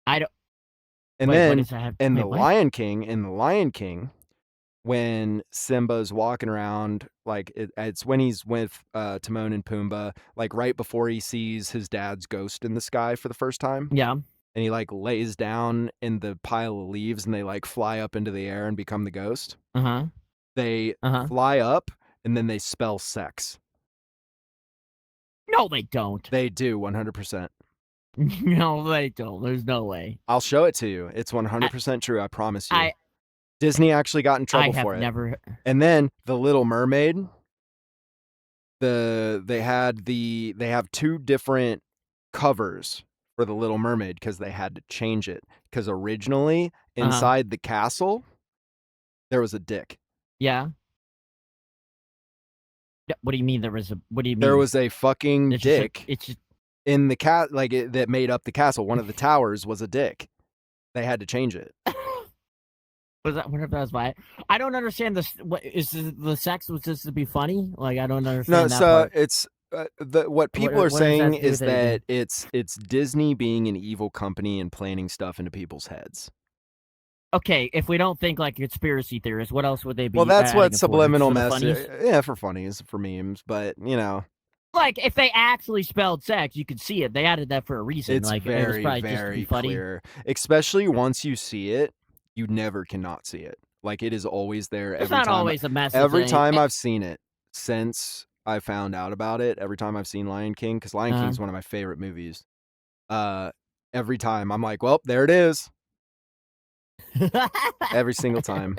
I don't. And Wait, what then does that have? in Wait, what? In the Lion King, when Simba's walking around, like it's when he's with Timon and Pumbaa, like right before he sees his dad's ghost in the sky for the first time, Yeah. and he like lays down in the pile of leaves, and they like fly up into the air and become the ghost. Uh huh. They Uh huh. fly up, and then they spell sex. No, they don't. They do 100%. No, they don't. There's no way. I'll show it to you. It's I 100% true. I promise you. I Disney actually got in I trouble have for it. never. And then The Little Mermaid, they have two different covers for The Little Mermaid because they had to change it. Because originally inside the castle there was a dick. Yeah. What do you mean there was a? What do you There mean? was a fucking It's dick it's just. in the that made up the castle. One of the towers was a dick. They had to change it. Was that? Whatever that was by. I don't understand this. What is the sex was just to be funny? Like I don't understand No, that so part. it's what people are What does that saying have to do is with anything? that it's Disney being an evil company and planting stuff into people's heads. Okay, if we don't think like conspiracy theorists, what else would they Well, be that's adding what it for? Just subliminal for the message. funnies? Yeah, for funnies, for memes, but you know, Like if they actually spelled sex, you could see it. They added that for a reason. it's Like it was very, probably just to be very funny. clear. Especially once you see it, you never cannot see it. Like it is always there It's every not time. always a message. Every time I've seen it since I found out about it. Every time I've seen Lion King, because Lion King is one of my favorite movies. Uh, every time I'm like, well, there it is. Every single time.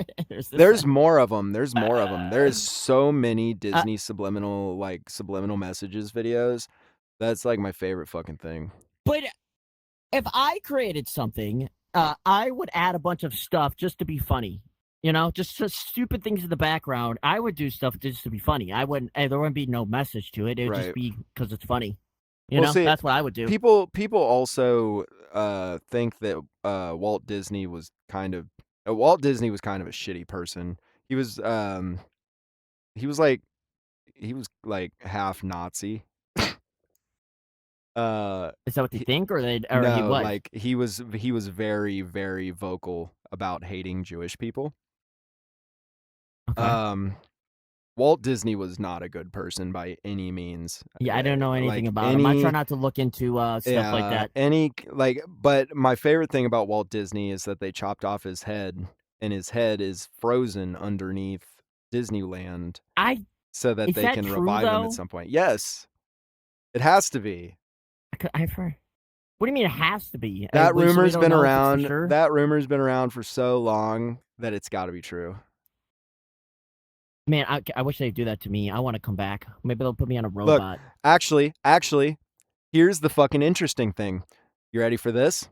There's more of them. There's more of them. There's so many Disney subliminal messages videos. That's like my favorite fucking thing. But if I created something, I would add a bunch of stuff just to be funny. You know, just stupid things in the background. I would do stuff just to be funny. I wouldn't. There wouldn't be no message to it. It would just Right. be because it's funny. You Well, know, see, that's what I would do. people also think that Walt Disney was kind of a shitty person. He was he was like half Nazi. Is that what they he, think, or they, or he no, was? like he was very, very vocal about hating Jewish people. Okay. Walt Disney was not a good person by any means. Yeah, I don't know anything Like about him. I try not to look into stuff like that. But my favorite thing about Walt Disney is that they chopped off his head, and his head is frozen underneath Disneyland so that Is they that can true revive him at though? some point. Yes, it has to be. I've heard. What do you mean it has to be? That So we rumor's don't been know if it's for around. sure? That rumor's been around for so long that it's got to be true. Man, I wish they'd do that to me. I want to come back. Maybe they'll put me on a Look, robot. actually, here's the fucking interesting thing. You ready for this?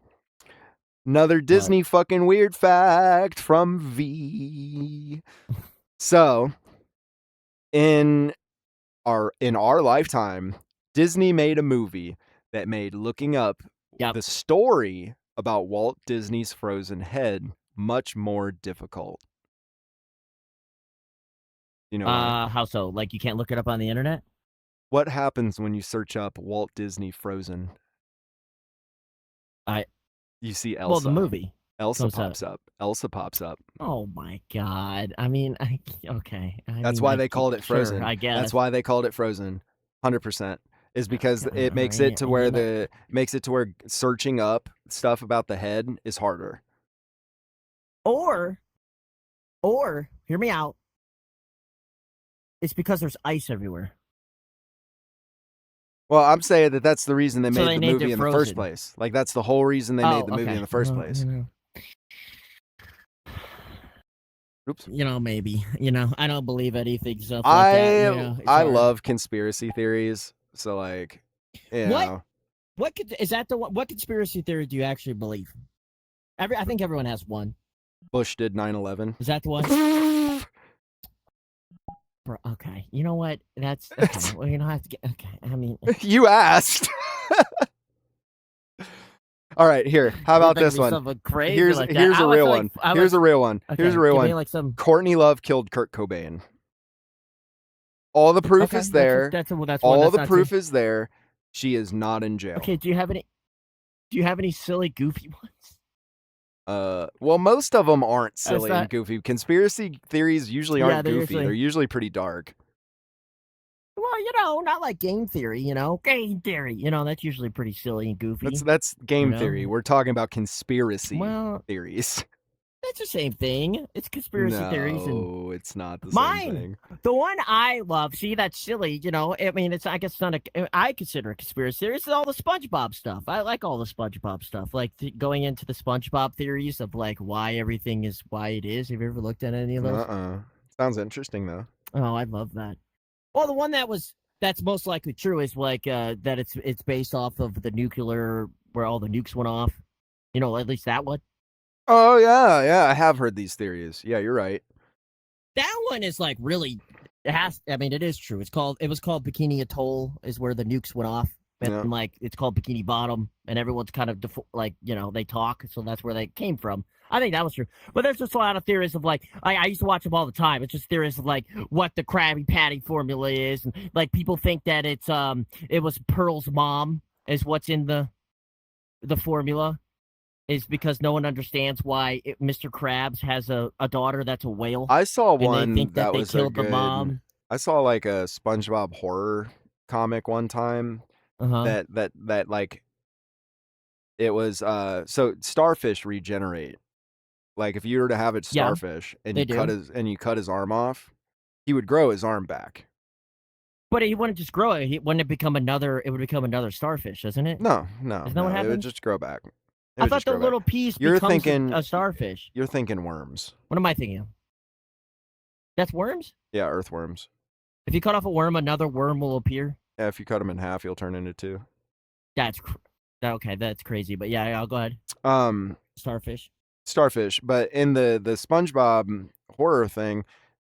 Another Disney fucking weird fact from Vee. So, in our lifetime, Disney made a movie that made looking up the story about Walt Disney's frozen head much more difficult. You know why? How so? Like you can't look it up on the internet? What happens when you search up Walt Disney frozen? You see Elsa. Well, the movie. Elsa pops up. Elsa pops up. Oh my god! I mean, okay. That's why they called it Frozen. Sure, I guess That's why they called it Frozen. 100% is because it makes right, it to where searching up stuff about the head is harder. Or hear me out. It's because there's ice everywhere. Well, I'm saying that that's the reason they made the movie in the first Frozen. place. Like that's the whole reason they made the movie in the first place. Oops. You know, maybe. You know, I don't believe anything stuff like that. You know, I love conspiracy theories. So like, you know. What conspiracy theory do you actually believe? I think everyone has one. Bush did 9/11. Is that the one? Okay, you know what? That's okay. Well, you don't have to get. Okay, I mean, You asked. All right, here. How you're about thinking this me one? something crazy Here's like that. here's a real one. Here's a real one. Here's a Okay, real give me one. like some. Courtney Love killed Kurt Cobain. All the proof Okay, is there. that's one. All That's the not too. proof is there. She is not in jail. Okay, do you have any? Do you have any silly, goofy ones? Well, most of them aren't That's silly not. and goofy. Conspiracy theories usually Yeah, aren't goofy. They're usually pretty dark. Well, you know, not like game theory. You know, game theory. You know, that's usually pretty silly and goofy. That's game you know? theory. We're talking about conspiracy Well, theories. it's the same thing. It's conspiracy theories and No, it's not the same mine. thing. The one I love. See, that's silly. You know, I mean, it's. I guess it's not a. I consider a conspiracy theory. It's all the SpongeBob stuff. I like all the SpongeBob stuff. Like going into the SpongeBob theories of like why everything is why it is. Have you ever looked at any of those? Sounds interesting though. Oh, I love that. Well, the one that's most likely true is like that it's based off of the nuclear where all the nukes went off. You know, at least that one. Oh yeah, I have heard these theories. Yeah, you're right. That one is like really. I mean, it is true. It was called Bikini Atoll, is where the nukes went off, and like it's called Bikini Bottom, and everyone's kind of like they talk, so that's where they came from. I think that was true, but there's just a lot of theories of like I used to watch them all the time. It's just theories of like what the Krabby Patty formula is, and like people think that it was Pearl's mom is what's in the formula. Is because no one understands why Mr. Krabs has a daughter that's a whale. I saw and one they think that they was killed the mom. I saw like a SpongeBob horror comic one time that like it was so starfish regenerate. Like if you were to have it starfish and you cut his arm off, he would grow his arm back. But he wouldn't just grow it. Wouldn't it become another? It would become another starfish, doesn't it? No. Isn't that what happens? It would just grow back. I thought the little piece becomes a starfish. You're thinking worms. What am I thinking of? That's worms? Yeah, earthworms. If you cut off a worm, another worm will appear? Yeah, if you cut them in half, you'll turn into two. Okay, that's crazy. But yeah, I'll go ahead. Starfish. But in the SpongeBob horror thing,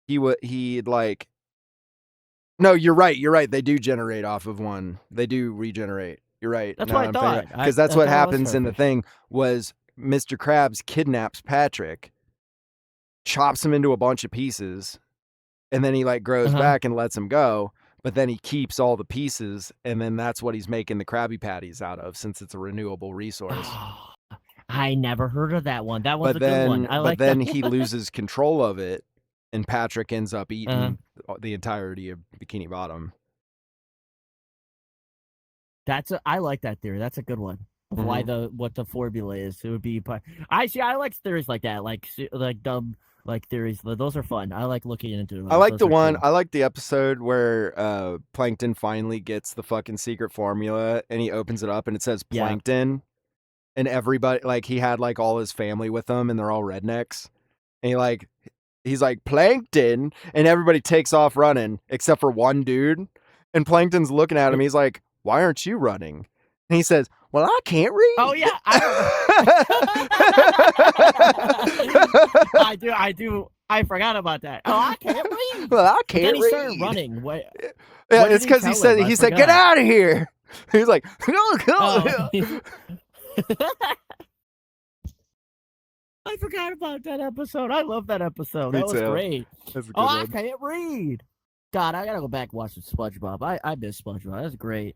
he'd like. No, you're right. They do generate off of one. They do regenerate. You're right. That's what I thought. Because that's what happens in the thing was Mr. Krabs kidnaps Patrick, chops him into a bunch of pieces, and then he like grows back and lets him go. But then he keeps all the pieces, and then that's what he's making the Krabby Patties out of, since it's a renewable resource. I never heard of that one. That one's a good one. But then he loses control of it, and Patrick ends up eating the entirety of Bikini Bottom. I like that theory. That's a good one. Why what the formula is? It would be. I like theories like that, like dumb theories. Those are fun. I like looking into them. I like the one. Cool. I like the episode where Plankton finally gets the fucking secret formula, and he opens it up, and it says Plankton, and everybody he had all his family with him, and they're all rednecks, and he's like Plankton, and everybody takes off running except for one dude, and Plankton's looking at him. He's like, "Why aren't you running?" And he says, "Well, I can't read." Oh yeah, I do. I forgot about that. Oh, I can't read. Well, I can't read. Then he started running. Yeah, it's because he said, "Get out of here." He's like, "No, go." I forgot about that episode. I love that episode. That was great. That's a good one. I can't read. God, I gotta go back and watch the SpongeBob. I miss SpongeBob. That's great.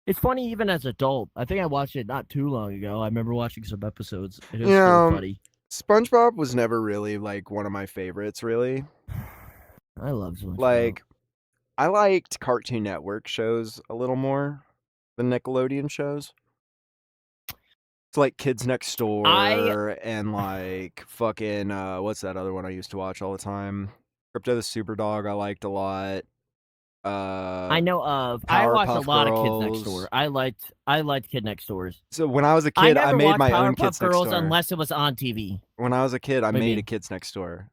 It's funny even as an adult. I think I watched it not too long ago. I remember watching some episodes. It was still funny. SpongeBob was never really one of my favorites, really. I love SpongeBob. I liked Cartoon Network shows a little more than Nickelodeon shows. It's like Kids Next Door and fucking what's that other one I used to watch all the time? Crypto the Superdog I liked a lot. I know of. I watched a lot of Kids Next Door. I liked Kid Next Doors. So when I was a kid, I made my own Kids Next Door. Unless it was on TV. When I was a kid, I made a Kids Next Door.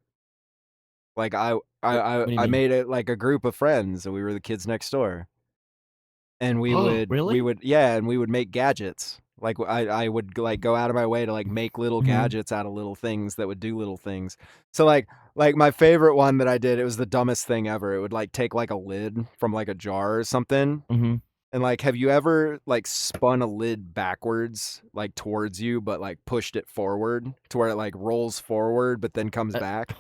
I made it a group of friends, and we were the Kids Next Door. And we would make gadgets. Like I would like go out of my way to like make little Mhm. gadgets out of little things that would do little things. So like my favorite one that I did, it was the dumbest thing ever. It would like take like a lid from like a jar or something. Mhm. And like, have you ever like spun a lid backwards, like towards you, but like pushed it forward to where it like rolls forward, but then comes Uh, back?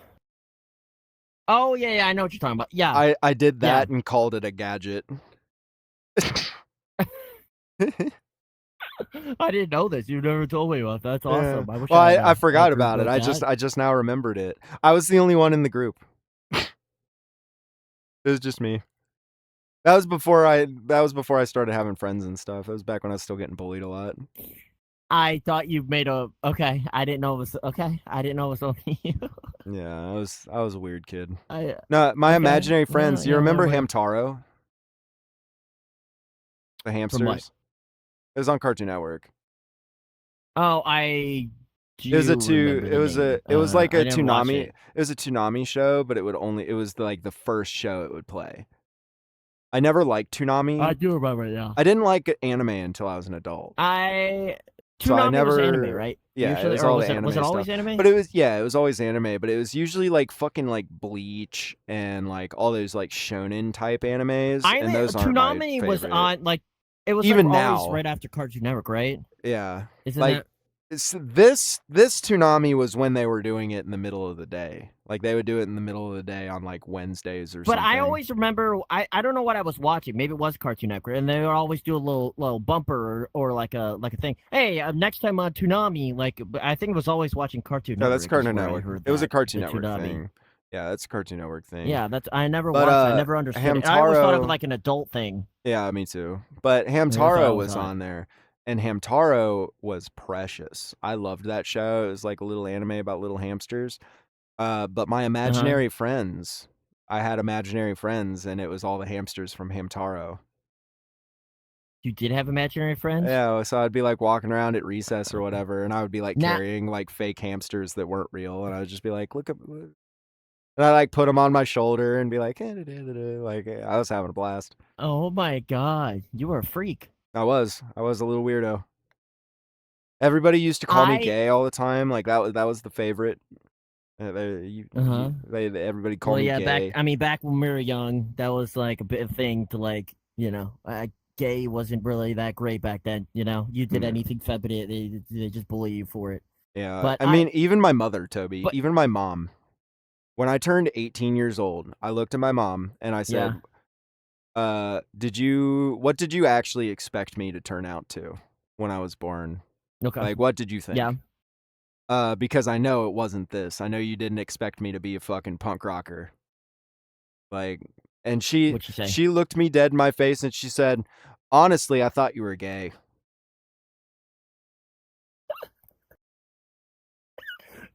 oh yeah, yeah, I know what you're talking about. Yeah, I did yeah. that and called it a gadget. I didn't know this. You never told me about that. That's Yeah. awesome. I wish Well, I had I a forgot group about it. like that. I just now remembered it. I was the only one in the group. It was just me. That was before I started having friends and stuff. It was back when I was still getting bullied a lot. I thought you made a okay. I didn't know it was okay. I didn't know it was only you. Yeah, I was a weird kid. I No, my okay. imaginary Yeah, friends. You yeah, remember whatever. Hamtaro, the From what? hamsters? It was on Cartoon Network. Oh, I It was a do two. remember the name. It was like I a never watched Toonami. it. It was a Toonami show, but it was like the first show it would play. I never liked I Toonami. do remember it now. I didn't like anime until I was an adult. I So I Toonami was anime, never. right? Yeah, it Usually, was or all was the it anime stuff. always anime? But it was always anime, but it was usually like fucking like Bleach and like all those like shonen type animes, I and think those aren't my Toonami was favorite. on like it was like Even always now, right after Cartoon Network, right? yeah. Isn't Like that? this Toonami was when they were doing it in the middle of the day. Like they would do it in the middle of the day on like Wednesdays or But I something. always remember I don't know what I was watching. Maybe it was Cartoon Network, and they would always do a little bumper or like a thing. Hey, next time on Toonami, like I think it was always watching Cartoon No, that's Network is Cartoon where I Network. heard It was a that Cartoon the Network Toonami. thing. Yeah, that's a Cartoon Network thing. Yeah, that's I never But watched. I never understood it. I always thought of it Hamtaro, like an adult thing. yeah, me too. But And that's what I Hamtaro always was thought. on there, and Hamtaro was precious. I loved that show. It was like a little anime about little hamsters. But my Uh huh. imaginary friends, I had imaginary friends, and it was all the hamsters from Hamtaro. You did have imaginary friends? Yeah, so I'd be like walking around at recess or whatever, and I would be like Now, carrying like fake hamsters that weren't real, and I would just be like, "Look at," and I like put them on my shoulder and be like, like I was having a blast. oh my god, you were a freak. I was a little weirdo. Everybody used to call me I gay all the time. Like that was the favorite. uh huh. Everybody called Well, me yeah, gay. back when we were young, that was like a bit of thing to like, gay wasn't really that great back then. You did Yeah. anything feminine, they just bully you for it. Yeah, But I mean, even my mother, Toby, but even my mom. When I turned 18 years old, I looked at my mom and I yeah, said, what did you actually expect me to turn out to when I was born? okay, Like, what did you yeah. think? Because I know it wasn't this. I know you didn't expect me to be a fucking punk rocker. Like, and What you say? she looked me dead in my face and she said, "Honestly, I thought you were gay."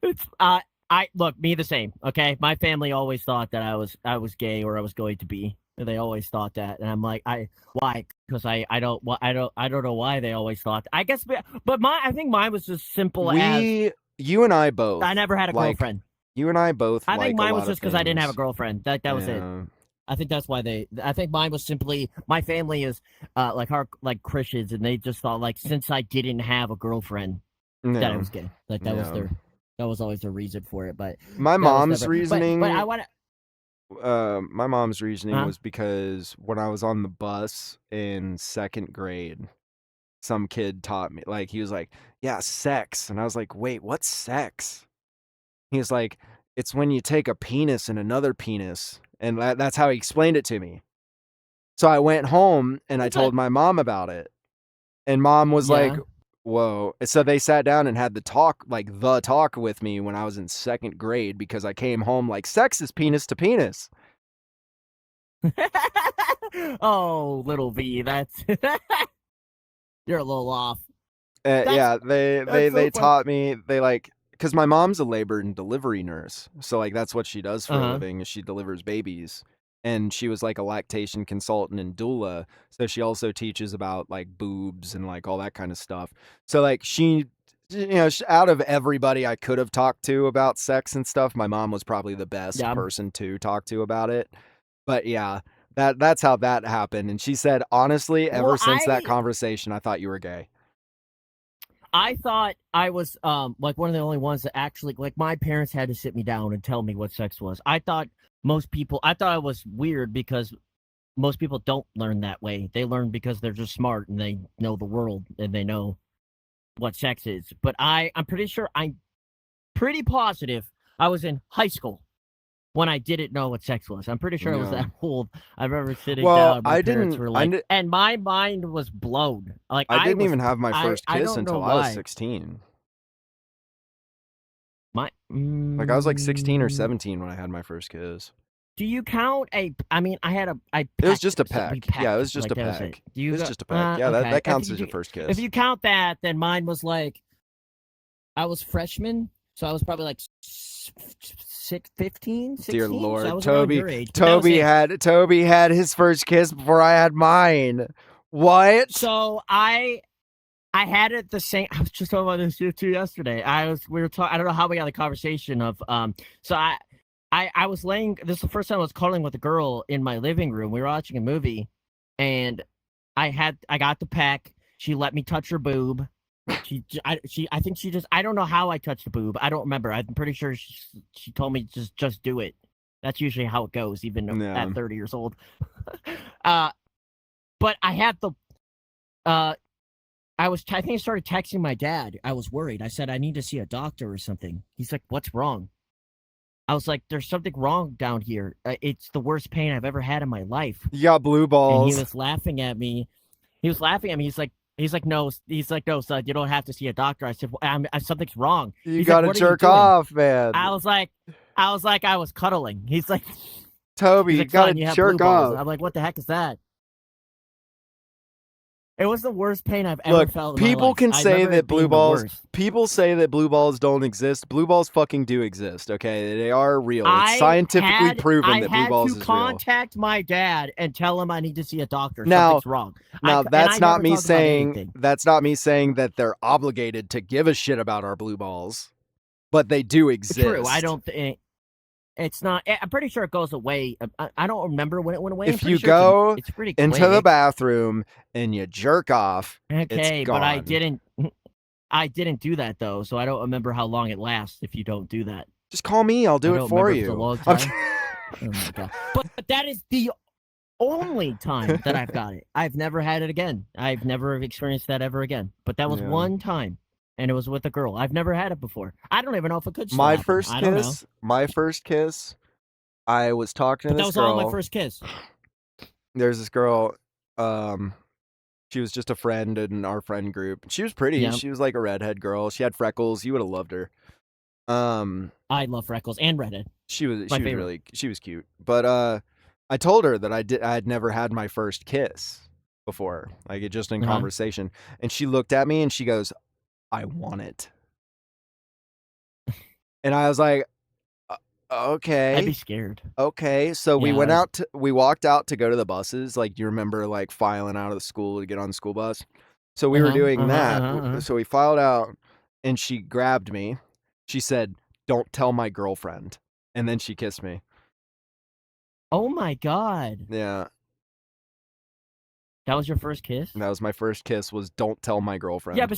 It's I look me the same. Okay, my family always thought that I was gay or I was going to be. They always thought that, and I'm like, why? Because I don't know why they always thought. I guess, but I think mine was as simple as You and I both I never had a like, girlfriend. you and I both I think like a mine was lot of just because I didn't have a things. girlfriend. That was it. Yeah. I think that's why they. I think mine was simply my family is like Christians, and they just thought like since I didn't have a girlfriend that I Yeah. was gay. Like Yeah. that was always their reason for it. But My that was mom's never. But I reasoning want to. my mom's reasoning Huh? was because when I was on the bus in 2nd grade, some kid taught me, like, he was like, "Yeah, sex." And I was like, "Wait, what's sex?" He's like, "It's when you take a penis and another penis." And that's how he explained it to me. So I went home and I It's a told my mom about it. And mom was like, yeah. "Whoa." So they sat down and had the talk with me when I was in 2nd grade because I came home like, "Sex is penis to penis." Oh, little V, that's you're a little off. That's Yeah, that's so they fun. taught me, they like, because my mom's a labor and delivery nurse, so, like, that's what she does Uh for a huh. living is she delivers babies, and she was, like, a lactation consultant and doula, so she also teaches about, like, boobs and, like, all that kinda stuff. So, like, out of everybody I could have talked to about sex and stuff, my mom was probably the best Yeah. person to talk to about it. But yeah, that's how that happened, and she said, "Honestly, ever Well, since that conversation, I thought you were gay." I thought I was like one of the only ones that actually like my parents had to sit me down and tell me what sex was. I thought I was weird because most people don't learn that way. They learn because they're just smart and they know the world and they know what sex is. But I'm pretty positive I was in high school when I didn't know what sex was. I'm pretty sure I was that old. I remember sitting Well, down. My parents were like, and my mind was blown. Like I didn't even have my first I kiss don't know until I was why. 16. Like I was like 16 or 17 when I had my first kiss. Do you count I mean, I It was pecked, just a so peck. we pecked, Yeah, it was just like, a that was it. peck. Do It you was go just a peck. Yeah, okay. that counts as your first If kiss. you count that, then mine was like I was freshman, so I was probably like 15, 16. Dear So I Lord, was around your age. Toby had his first kiss before I had mine. What? So I had it the same. I was just talking about this too yesterday. We were talking. I don't know how we got the conversation of So I was laying. This is the first time I was cuddling with a girl in my living room. We were watching a movie, and I got the peck. She let me touch her boob. I think she just. I don't know how I touched the boob. I don't remember. I'm pretty sure she told me just do it. That's usually how it goes, even at 30 years old. But I had the I think I started texting my dad. I was worried. I said, I need to see a doctor or something. He's like, what's wrong? I was like, there's something wrong down here. It's the worst pain I've ever had in my life. You got blue balls. And he was laughing at me. He's like, no, son, you don't have to see a doctor. I said, something's wrong. You got to jerk off, man. I was like, I was cuddling. He's like, Toby, you got to jerk off. I'm like, what the heck is that? It was the worst pain I've ever felt in my life. People can say that blue balls. People say that blue balls don't exist. Blue balls fucking do exist. Okay, they are real. It's scientifically proven that blue balls is real. I had to contact my dad and tell him I need to see a doctor. Something's wrong. Now that's not me saying that they're obligated to give a shit about our blue balls, but they do exist. True. I don't think. It's not. I'm pretty sure it goes away. I don't remember when it went away. If you go into the bathroom and you jerk off, okay, it's gone. But I didn't. I didn't do that though, so I don't remember how long it lasts. If you don't do that, just call me. I'll do it for you. It's a long time. Oh my god! But that is the only time that I've got it. I've never had it again. I've never experienced that ever again. But that was one time. And it was with a girl. I've never had it before. I don't even know if it could. My first kiss. I was talking to this girl. That was all my first kiss. There's this girl. She was just a friend in our friend group. She was pretty. Yep. She was like a redhead girl. She had freckles. You would have loved her. I love freckles and redhead. She was cute. But I told her that I had never had my first kiss before, like just in conversation. And she looked at me and she goes, I want it. And I was like, okay. I'd be scared. Okay. So we walked out to go to the buses. Like, do you remember like filing out of the school to get on the school bus? So we were doing that. So we filed out and she grabbed me. She said, don't tell my girlfriend. And then she kissed me. Oh my God. Yeah. That was your first kiss? That was my first kiss, was don't tell my girlfriend. Yeah, but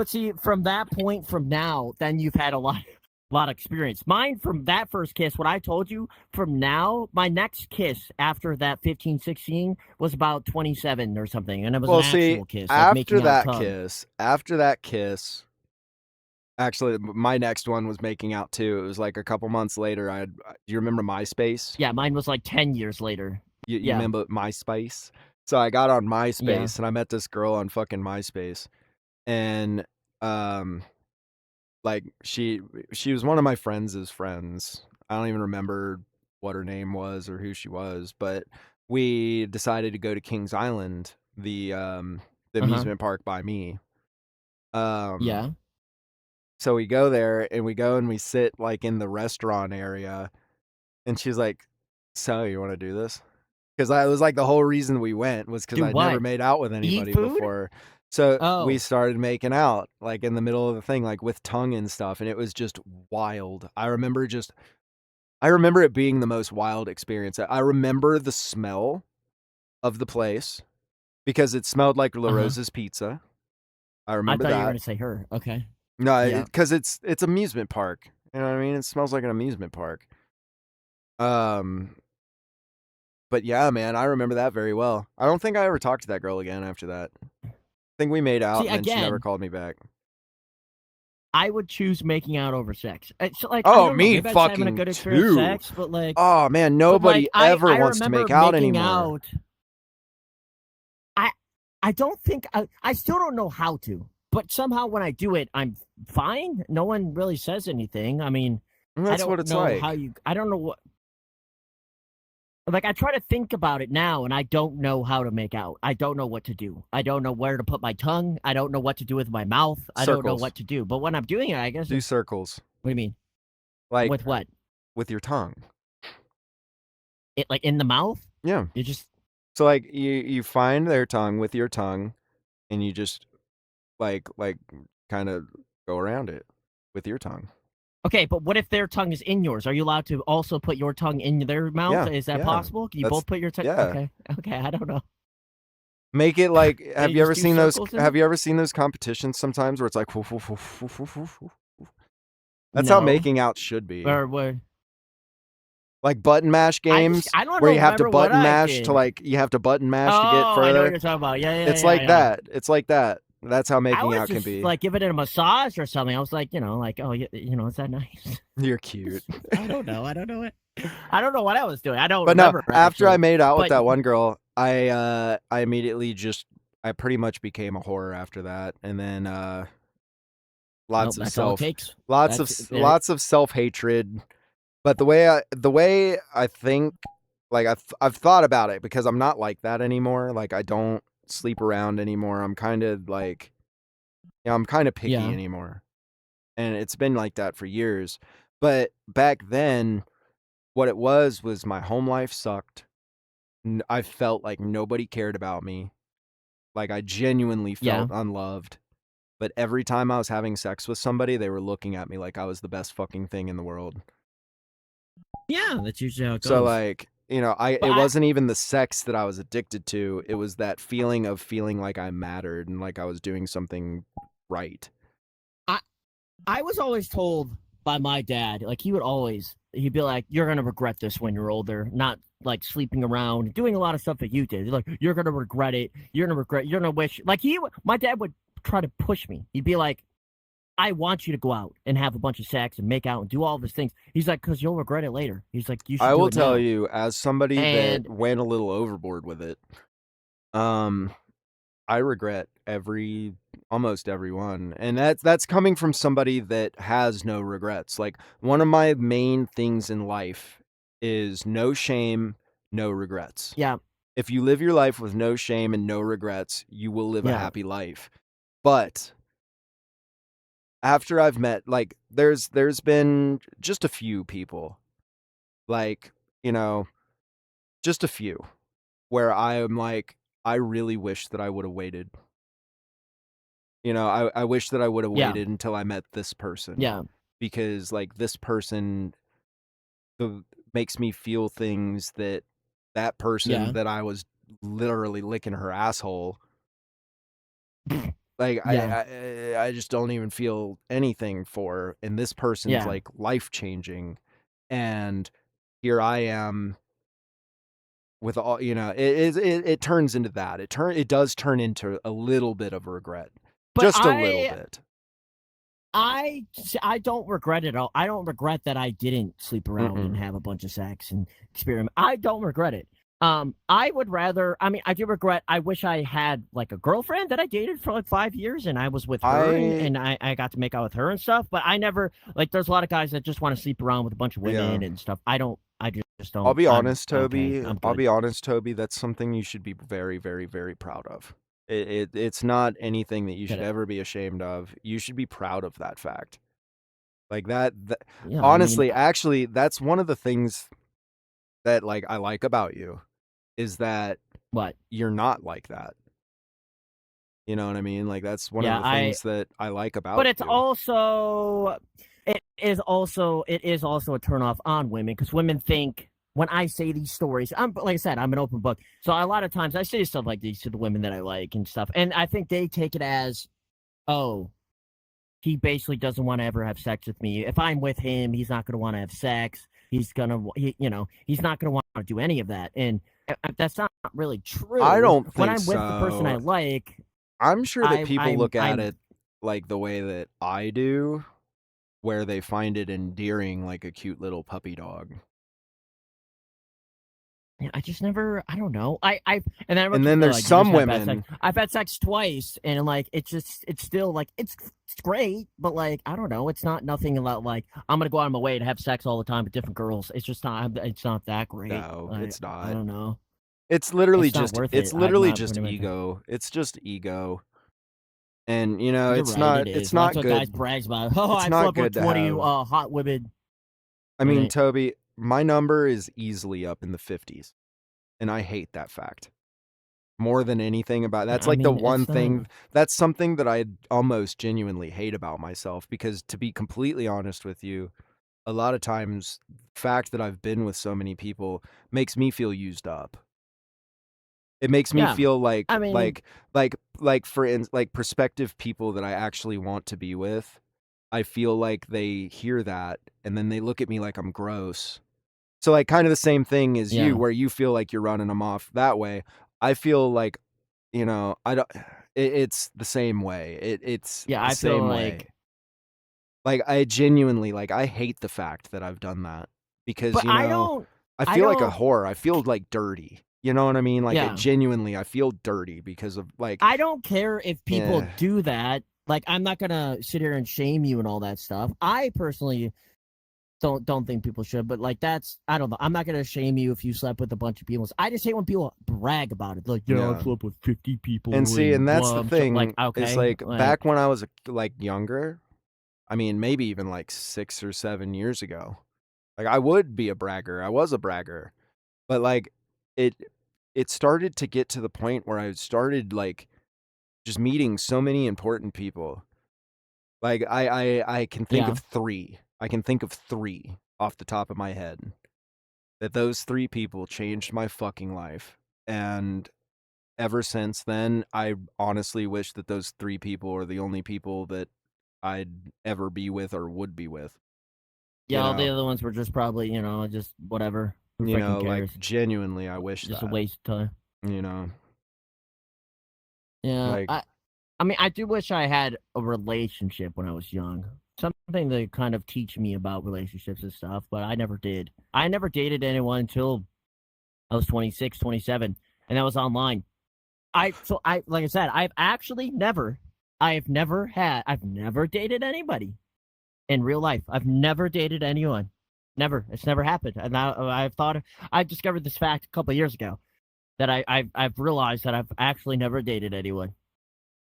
see, from that point from now, then you've had a lot of experience. Mine, from that first kiss, what I told you, from now, my next kiss after that 15, 16 was about 27 or something, and it was an actual kiss. After that kiss, actually, my next one was making out too. It was like a couple months later. Do you remember MySpace? Yeah, mine was like 10 years later. You remember MySpace? So I got on MySpace and I met this girl on fucking MySpace. And like she was one of my friends' friends. I don't even remember what her name was or who she was, but we decided to go to Kings Island, the amusement park by me. Yeah. So we go there and we sit like in the restaurant area, and she's like, "So you want to do this?" Because it was like the whole reason we went was because I'd never made out with anybody before. So we started making out like in the middle of the thing, like with tongue and stuff. And it was just wild. I remember it being the most wild experience. I remember the smell of the place because it smelled like La Rosa's Pizza. I I remember thought you were that. gonna say her. Okay. No, Yeah. because it's amusement park. You know what I mean? It smells like an amusement park. Um, but yeah, man, I remember that very well. I don't think I ever talked to that girl again after that. I think we made out, See, and then she never again, called me back. I would choose making out over sex. So, like, I Oh, don't know. me Maybe I just having a fucking good experience too. sex, but like, Oh man, like, nobody ever I wants to remember make out making anymore. out. I I don't think I still don't know how to, but somehow when I do it, I'm fine. No one really says anything. I mean, And I that's what don't it's know how like. you. I don't know what. Like, I try to think about it now, and I don't know how to make out. I don't know what to do. I don't know where to put my tongue. I don't know what to do with my mouth. I don't know Circles. what to do. But when I'm doing it, I guess. Do What circles. do you mean? Like With what? with your tongue. It like in the mouth? Yeah. You just So like you find their tongue with your tongue, and you just like kind of go around it with your tongue. okay, but what if their tongue is in yours? Are you allowed to also put your tongue in their mouth? Yeah, Is that yeah. possible? Can you That's both put your tongue? yeah. Okay, okay. I don't know. Make it like And have you you just ever do seen those circles in have it? you ever seen those competitions sometimes where it's like woof, woof, woof, woof, woof, woof, woof? That's how No. making out should be. Or what? Like button mash games I don't where you have to remember what button I mash to did. like you have to button mash to get Oh, I know what further. you're talking about. Yeah, yeah, It's yeah, like yeah. that. It's like that. That's how I making was out can just be. like giving it a massage or something. I was like, like, oh, is that nice? You're cute. I don't know. I don't know it. I don't know what I was doing. I don't But no, remember after I actually. made out with But that one girl, I immediately just I pretty much became a whore after that. And then nope, lots of that's all it self takes. That's there. lots of self-hatred. But the way I think, like I've thought about it because I'm not like that anymore. Like I don't sleep around anymore. I'm kind of like, I'm kind of picky Yeah, anymore. And it's been like that for years. But back then, what it was my home life sucked. I felt like nobody cared about me. Like I genuinely yeah, felt unloved. But every time I was having sex with somebody, they were looking at me like I was the best fucking thing in the world. yeah. That's usually how it So goes. like, it But wasn't even the sex that I was addicted to. It was that feeling of feeling like I mattered and like I was doing something right. I I was always told by my dad, like he'd be like, "You're gonna regret this when you're older." Not like sleeping around, doing a lot of stuff that you did. Like you're gonna regret it. You're gonna regret. You're gonna wish. Like my dad would try to push me. He'd be like, "I want you to go out and have a bunch of sex and make out and do all these things." He's like, "Cause you'll regret it later." He's like, "You should I do will it tell now." you, as somebody that And went a little overboard with it, um, I regret almost every one. And that's coming from somebody that has no regrets. Like one of my main things in life is no shame, no regrets. yeah, If you live your life with no shame and no regrets, you will live a yeah, happy life. But after I've met like there's been just a few people, like, you know, just a few where I am like I really wish that I would have waited. I wish that I would have yeah, waited until I met this person yeah, because like this person makes me feel things that person yeah, that I was literally licking her asshole. Like yeah, I just don't even feel anything for, and this person's yeah. like life changing, and here I am with all it turns into that. It does turn into a little bit of regret, But just a little bit. I don't regret it all. I don't regret that I didn't sleep around and Mm-mm. have a bunch of sex and experiment. I don't regret it. I would rather. I mean, I do regret. I wish I had like a girlfriend that I dated for like 5 years, and I was with her, I and I got to make out with her and stuff. But I never like. There's a lot of guys that just want to sleep around with a bunch of yeah. women and stuff. I don't. I just I'll don't. be I'm honest, okay. Toby. I'm I'll good. be honest, Toby. That's something you should be very, very, very proud of. It's not anything that you Get should it? ever be ashamed of. You should be proud of that fact. Like that Yeah. I mean, honestly, actually, that's one of the things that like I like about you is that what? you're not like that. You know what I mean? Like that's one of Yeah. the things that I like But about it's you. also it is also a turnoff on women because women think when I say these stories, I'm like I said, I'm an open book. So a lot of times I say stuff like these to the women that I like and stuff, and I think they take it as oh, he basically doesn't want to ever have sex with me. If I'm with him, he's not going to want to have sex. He's gonna, he's not gonna want to do any of that. And that's not really I true. don't When think I'm with the person I so. like, I'm sure that people look at I'm it like the way that I do, where they find it endearing like a cute little puppy dog. Yeah, I just never. I don't know. And then everyone And keeps then going there's like, "You just some had bad sex." women, I've had sex twice, and like, it's still like, it's great, but like, I don't know. It's not nothing about like I'm gonna go out of my way to have sex all the time with different girls. It's just not. It's not that great. no, it's I not. don't know. It's literally It's not just worth it's it. I'm literally not just putting my. ego. It's just ego. And You're right. It it's is. Well, that's not what guys good. brags about. Oh, It's I not slept with good to 20 have. hot women. I mean, Right. Toby, my number is easily up in the 50s, and I hate that fact. More than anything about that's I like the mean, one it's not. thing that's something that I almost genuinely hate about myself because to be completely honest with you, a lot of times the fact that I've been with so many people makes me feel used up. It makes me Yeah. feel I mean, like prospective people that I actually want to be with. I feel like they hear that and then they look at me like I'm gross. So like kind of the same thing as you yeah. where you feel like you're running them off that way. I feel like, I don't it's the same way. It's Yeah. the I feel same like. way. Like I genuinely like I hate the fact that I've done that because But I don't. I I feel like a don't. whore. I feel like dirty. You know what I mean? Like Yeah. I feel dirty because of like I don't care if people yeah. do that. Like, I'm not gonna sit here and shame you and all that stuff. I personally don't think people should, but like that's I don't know. I'm not gonna shame you if you slept with a bunch of people. I just hate when people brag about it. Like, yeah, I've Yeah. slept with 50 And people see, and and that's the blah. So, like, thing is okay, like like, back when I was like younger, I mean maybe even like 6 or 7 years ago. Like I would be a bragger. I was a bragger. But like it it started to get to the point where I started like just meeting so many important people. Like I can think yeah, of 3. I can think of 3 off the top of my head that those 3 people changed my fucking life. And ever since then, I honestly wish that those 3 people are the only people that I'd ever be with or would be with, yeah. you All the know? other ones were just probably just whatever. Who freaking Like cares? genuinely I wish Just a that, waste of time. you know? Yeah, Like I mean, I do wish I had a relationship when I was young. Something to kind of teach me about relationships and stuff, but I never did. I never dated anyone until I was 26, 27, and that was online. Like I said, I've never dated anybody in real life. I've never dated anyone. Never. It's never happened. And I discovered this fact a couple of years ago that I've realized that I've actually never dated anyone.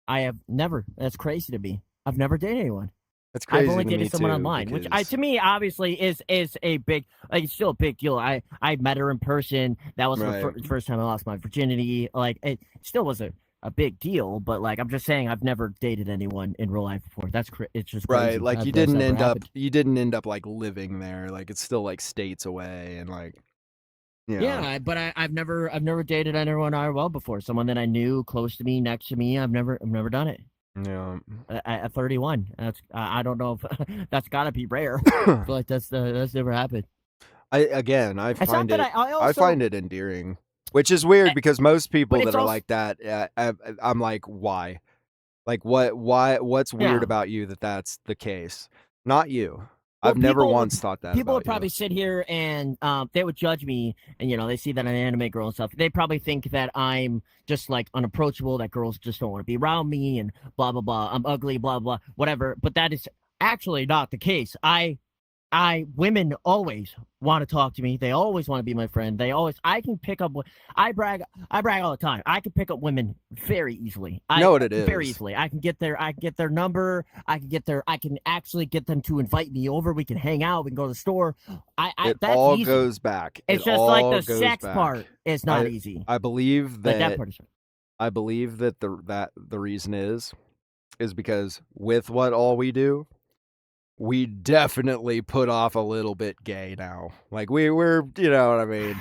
I have never. That's crazy to me. I've never dated anyone. that's I've crazy only to me dated someone too online, which because to me obviously is a big like it's still a big deal. I met her in person. That was the right. first time I lost my virginity. Like it still was a big deal, but like I'm just saying I've never dated anyone in real life before. It's just Right, crazy. like That's never happened. you didn't end up like living there. Like it's still like states away and like, you know. Yeah, but I've never dated anyone IRL before. Someone that I knew close to me, next to me. I've never done it. Yeah. At 31, I don't know if that's got to be rare. I feel like that's never happened. It's not that I I also, find it endearing, which is weird eh, because most but people it's that are also like that, I'm like, why? Like, what's weird yeah. about you that that's the case? Not you. Well, I've never once thought that people would about you. probably sit here and they would judge me, and they see that I'm an anime girl and stuff. They probably think that I'm just like unapproachable, that girls just don't want to be around me, and blah blah blah. I'm ugly, blah blah, whatever. But that is actually not the case. Women always want to talk to me. They always want to be my friend. I can pick up. I brag all the time. I can pick up women very easily. You know what it Very is? easily. I can get their number. I can actually get them to invite me over. We can hang out. We can go to the store. It That's all easy. goes back. It It's just like all the goes sex back. part is not I easy. I believe Like that that part is. the reason is because with what all we do, we definitely put off a little bit gay now. Like we're you know what I mean?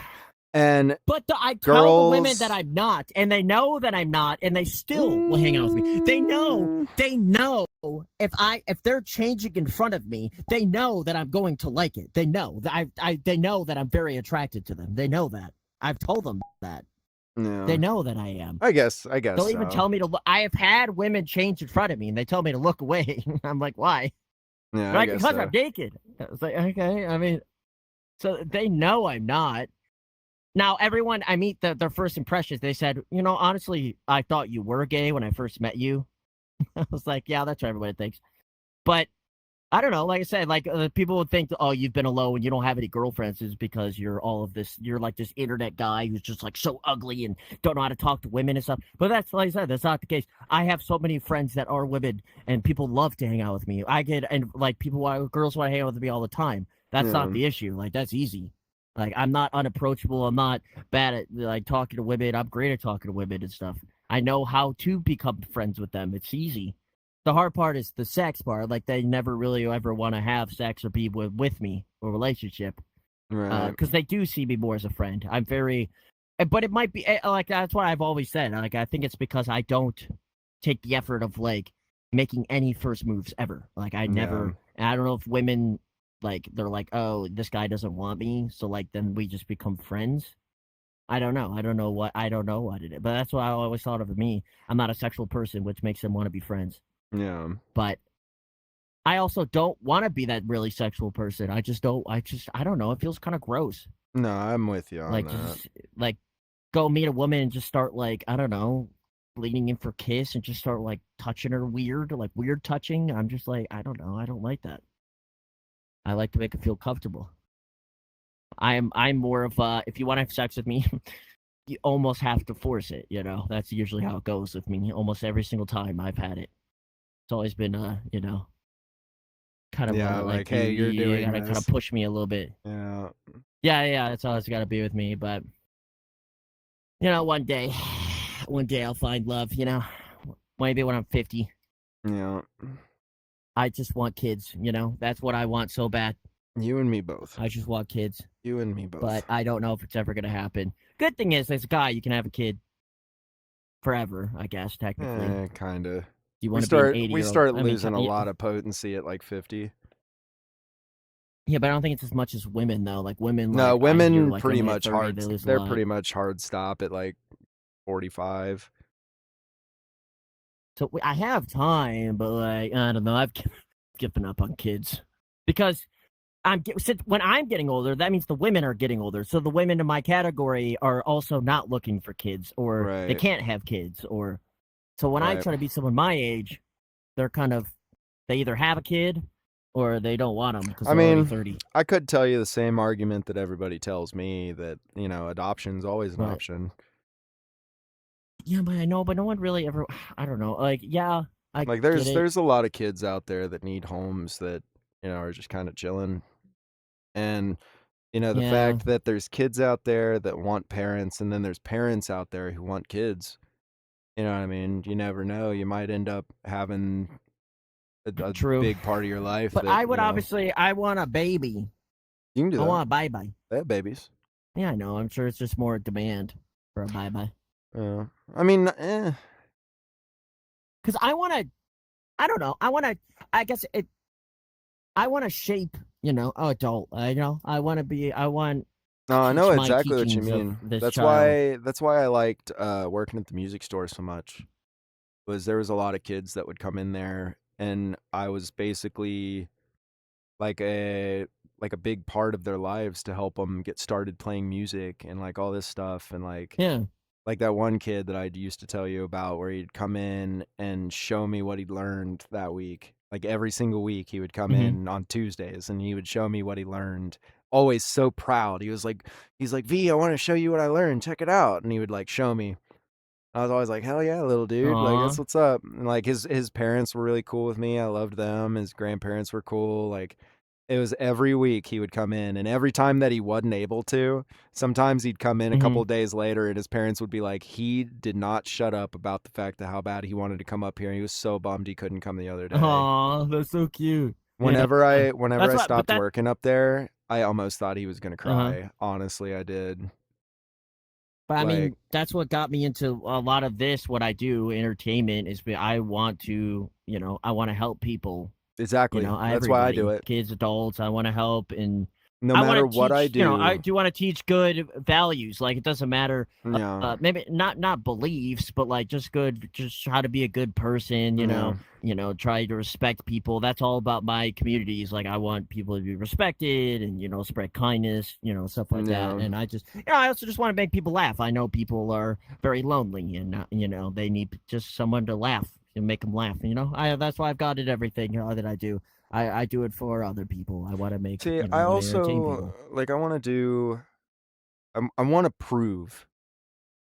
And But I tell the women that girls I'm not, and they know that I'm not, and they still will hang out with me. mm, They know if they're changing in front of me, they know that I'm going to like it. They know that they know that I'm very attracted to them. They know that. I've told them that. They yeah. know that I am. I guess They'll even so. tell me to look. I have had women change in front of me, and they tell me to look away. I'm like, why? Yeah, They're I like, guess because I'm so. naked. I was like, okay. I mean, so they know I'm not. Now, everyone I meet, their first impressions, they said, honestly, I thought you were gay when I first met you. I was like, yeah, that's what everybody thinks. But I don't know. Like I said, like people would think, oh, you've been alone and you don't have any girlfriends is because you're all of this. You're like this internet guy who's just like so ugly and don't know how to talk to women and stuff. But that's like I said, that's not the case. I have so many friends that are women and people love to hang out with me. And like girls want to hang out with me all the time. That's not Yeah. the issue. Like that's easy. Like I'm not unapproachable. I'm not bad at like talking to women. I'm great at talking to women and stuff. I know how to become friends with them. It's easy. The hard part is the sex part. Like they never really ever want to have sex or be with me or relationship Right. because they do see me more as a friend. I'm very, but it might be like that's what I've always said. Like I think it's because I don't take the effort of like making any first moves ever. Like I Yeah. never. And I don't know if women like they're like, oh, this guy doesn't want me, so like then we just become friends. I don't know. I don't know what it is. But that's what I always thought of me. I'm not a sexual person, which makes them want to be friends. Yeah. But I also don't want to be that really sexual person. I don't know. It feels kind of gross. No, I'm with you on Like that. just like go meet a woman and just start like, I don't know, leaning in for a kiss and just start like touching her weird, like weird touching. I'm just like, I don't know. I don't like that. I like to make her feel comfortable. I'm more of if you want to have sex with me, you almost have to force it, That's usually how it goes with me. Almost every single time I've had it. It's always been kind of Yeah, like, like hey, you're you doing gotta kind of this. push me a little bit. Yeah. Yeah, that's always gotta be with me. But one day, one day I'll find love. Maybe when I'm 50. Yeah. I just want kids. That's what I want so bad. You and me both. I just want kids, You and me but both. I don't know if it's ever gonna happen. Good thing is, as a guy, you can have a kid forever. I guess technically. Kinda. Do you want to be an We 80-year-old? start I mean, losing a lot of potency at like 50. yeah, but I don't think it's as much as women though. Like women, No, like I hear, women like pretty when they hit much 30, they lose a they're lot. pretty much hard stop at like 45. So I have time, but like I don't know. I've given up on kids because since when I'm getting older, that means the women are getting older. So the women in my category are also not looking for kids, or they Right. can't have kids, or so when I Right. try to be someone my age, they're kind of they either have a kid or they don't want them because I they're already mean, 30. I could tell you the same argument that everybody tells me that, adoption's always an But option. yeah, but I know, but no one really ever. I don't know. Like, yeah, I Like get it. there's a lot of kids out there that need homes that, are just kind of chilling. And the Yeah, fact that there's kids out there that want parents and then there's parents out there who want kids. You know what I mean? You never know. You might end up having a true. big part of your life But that, I would obviously, I want a baby. you can do I that. want a bye bye. They have babies. Yeah, I know. I'm sure it's just more demand for a bye bye. Yeah. I mean, Because I want to. I don't know. I want to. I guess it. I want to shape. Adult. I want to be. I want to no, I know teach my exactly what you teachings of mean. this child. That's why I liked working at the music store so much. Was there was a lot of kids that would come in there and I was basically like a big part of their lives to help them get started playing music and like all this stuff and Yeah. like that one kid that I used to tell you about where he'd come in and show me what he'd learned that week. Like every single week he would come Hmm. in on Tuesdays and he would show me what he learned. Always so proud. He's like, V, I want to show you what I learned. Check it out. And he would like show me. I was always like, hell yeah, little dude. Like that's Aw. what's up. And like his parents were really cool with me. I loved them. His grandparents were cool. Like it was every week he would come in, and every time that he wasn't able to, sometimes he'd come in a Hmm. couple days later, and his parents would be like, he did not shut up about the fact that how bad he wanted to come up here. And he was so bummed he couldn't come the other day. Aw. That's so cute. Yeah. Whenever That's I what. But stopped that. working up there, I almost thought he was gonna Uh huh. cry. Honestly, I did. But I Like mean, that's what got me into a lot of this. What I do, entertainment, is I want to, I want to help people. exactly. That's why I do Everybody, it. kids, adults. I want to help, and No I want matter to what I teach. I do. do want to teach good values. Like it doesn't matter, Yeah. maybe not beliefs, but like just how to be a good person. Yeah. Try to respect people. That's all about my communities. Like I want people to be respected and spread kindness, stuff like that. Yeah. And I also just want to make people laugh. I know people are very lonely and they need just someone to laugh and make them laugh. That's why I've got it everything that I do. I do it for other people. I want to make See, I I want to entertain also people. like I want to do I want to prove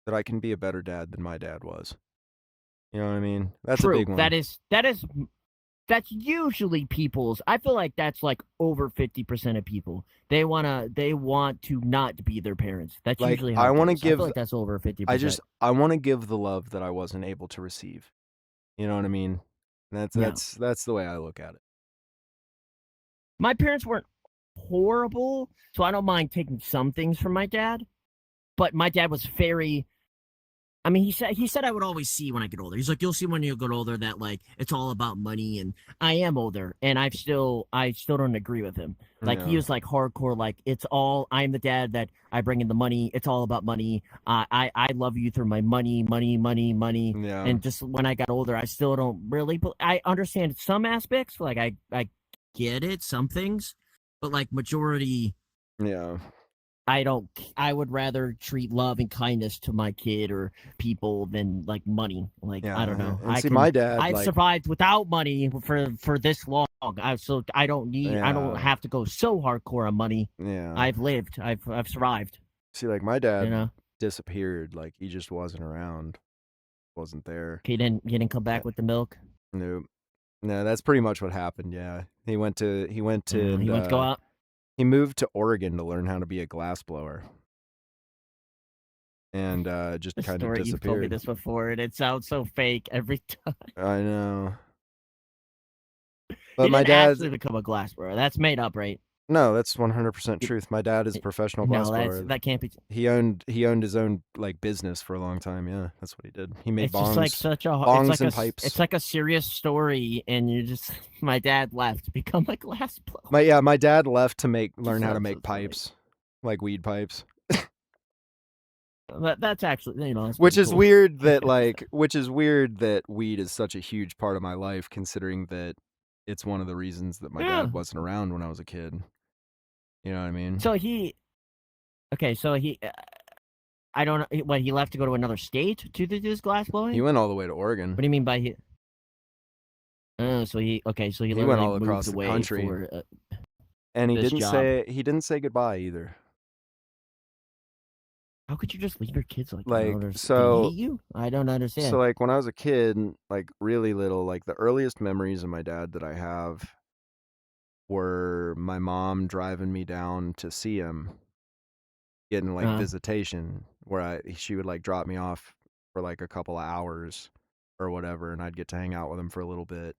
that I can be a better dad than my dad was. You know what I mean? That's a big True. one. That's usually people's. I feel like that's like over 50% of people. They want to not be their parents. That's Like usually how I it want to goes. I feel give like that's over 50%. I want to give the love that I wasn't able to receive. You know what I mean? That's Yeah. that's that's the way I look at it. My parents weren't horrible, so I don't mind taking some things from my dad, but my dad was very. I mean, he said I would always see when I get older. He's like, you'll see when you get older that like it's all about money, and I am older, and I still don't agree with him. Like he Yeah. was like hardcore, like it's all I'm the dad that I bring in the money. It's all about money. I love you through my money, money, money, money. Yeah. And just when I got older, I still don't really. But I understand some aspects. Like I get it, some things, but like majority. Yeah. I don't. I would rather treat love and kindness to my kid or people than like money. Like I don't Yeah. know. And see my dad I've like survived without money for this long. So I don't need. I don't yeah. have to go so hardcore on money. Yeah. I've lived. I've survived. See like my You dad know. disappeared, like he just wasn't around. Wasn't there. He didn't come Uh, back with the milk. Nope. No, that's pretty much what happened, yeah. He went to He and went to go out. he moved to Oregon to learn how to be a glass blower and just The kind of story you've told me disappeared. this before, and it sounds so fake every time. I know. He But my didn't dad actually become a glass blower. That's made up, right? no, that's 100% It, truth. My dad is a professional no, glass blower. that can't be. He owned his own like business for a long time. Yeah, that's what he did. He made It's just like bongs and pipes. it's like a serious story, and you just my dad left to become a glass blower. My dad left to Just learn how to sounds so make funny. pipes, like weed pipes. That's actually that's pretty cool. Which is weird that weed is such a huge part of my life, considering that it's one of the reasons that my Yeah. dad wasn't around when I was a kid. You know what I mean? So he okay. So he I don't know what he left to go to another state to do this glass He blowing. went all the way to What Oregon. do you mean by he? So he okay. So he He went literally all moved across the away country, for and this job. he didn't say goodbye either. How could you just leave your kids like that? Like Did he hate you? I don't understand. like when I was a kid, like really little, like the earliest memories of my dad that I have were my mom driving me down to see him, getting like Uh, visitation, where she would like drop me off for like a couple of hours or whatever, and I'd get to hang out with him for a little bit,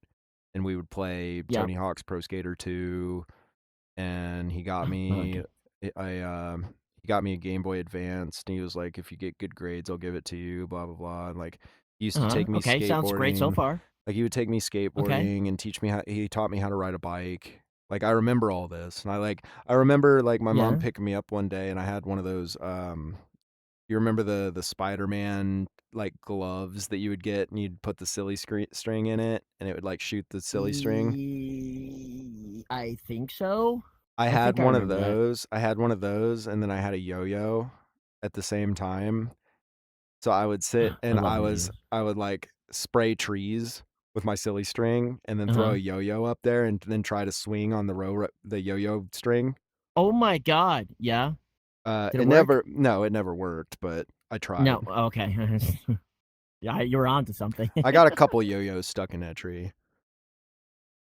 and we would play yeah. Tony Hawk's Pro Skater 2, and Okay. he got me a Game Boy Advance, and he was like, if you get good grades, I'll give it to you, blah blah blah. And like he used to take me Okay. Sounds great so skateboarding. far. Like he would take me Okay. skateboarding and he taught me how to ride a bike. Like I remember all this. And I remember like my mom Yeah. picking me up one day and I had one of those you remember the Spider-Man like gloves that you would get and you'd put the silly string in it and it would like shoot the silly string. I think so. I I had think I one of remember that. those. I had one of those and then I had a yo-yo at the same time. So I would sit I and love yo-yos. I would like spray trees with my silly string and then Uh throw huh. a yo-yo up there and then try to swing on the yo-yo string. Oh my god. Yeah. Did it It work? never no, it never worked, but I tried. No. Okay. Yeah, you were onto something. I got a couple yo-yos stuck in that tree.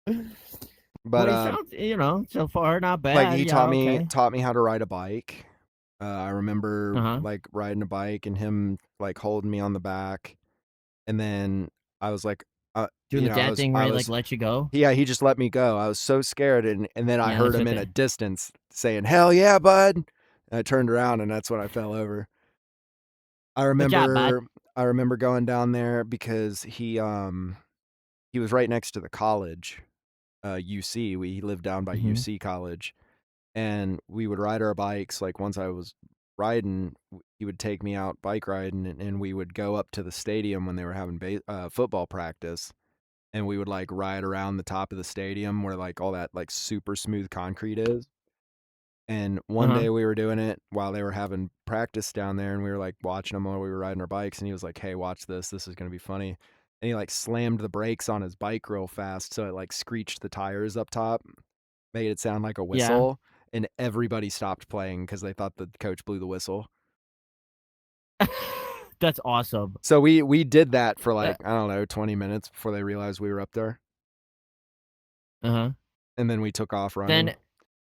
But Well, he sounds, so far not like bad. he Yeah. Okay. taught me how to ride a bike. I Uh remember huh. like riding a bike and him like holding me on the back and then I was like Doing the dad thing where I he like was let you go. yeah, he just let me go. I was so scared, and then I Yeah, heard that's him what in a the. distance saying, "Hell yeah, bud!" And I turned around, and that's when I fell over. I Good job, bud. remember I remember going down there because he was right next to the college, UC. We lived down by Hmm. UC College, and we would ride our bikes. Like once I was riding, he would take me out bike riding, and we would go up to the stadium when they were having football practice, and we would like ride around the top of the stadium where like all that like super smooth concrete is. And Uh one huh. day we were doing it while they were having practice down there, and we were like watching them while we were riding our bikes. And he was like, "Hey, watch this. This is gonna be funny." And he like slammed the brakes on his bike real fast, so it like screeched the tires up top, made it sound like a Yeah. whistle, and everybody stopped playing because they thought the coach blew the whistle. That's awesome. So we did that for Uh like I don't know 20 minutes before they realized we were up there, huh. and then we took off running. Then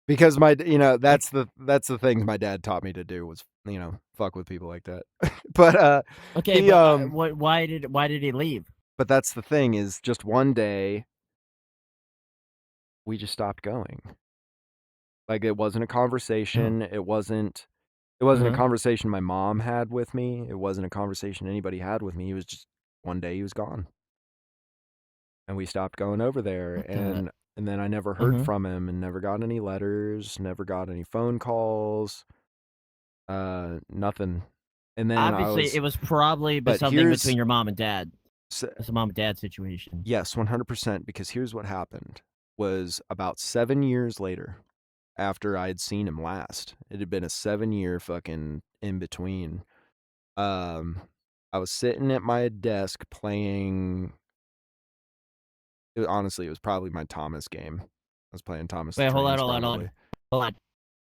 Because like that's the things my dad taught me to do was, fuck with people like that. But, okay, he, but what? Why did he leave? but that's the thing is just one day, we just stopped going. Like, it wasn't a Oh. conversation, it Uh wasn't a huh. conversation my mom had with me, it wasn't a conversation anybody had with me, it was just one day he was gone, and we stopped going over there, What the? and then I never Uh heard huh. from him and never got any letters, never got any phone calls. Nothing. And then I Obviously, was it was probably but something here's between your mom and dad. s It's a mom and dad situation. yes, 100%, because here's what happened, was about 7 years later, after I'd seen him last, it had been a 7-year fucking in between, um, I was sitting at my desk playing honestly, it was probably my Thomas game. I was playing Thomas the Wait, hold on, Trains hold on, hold probably, on, hold on.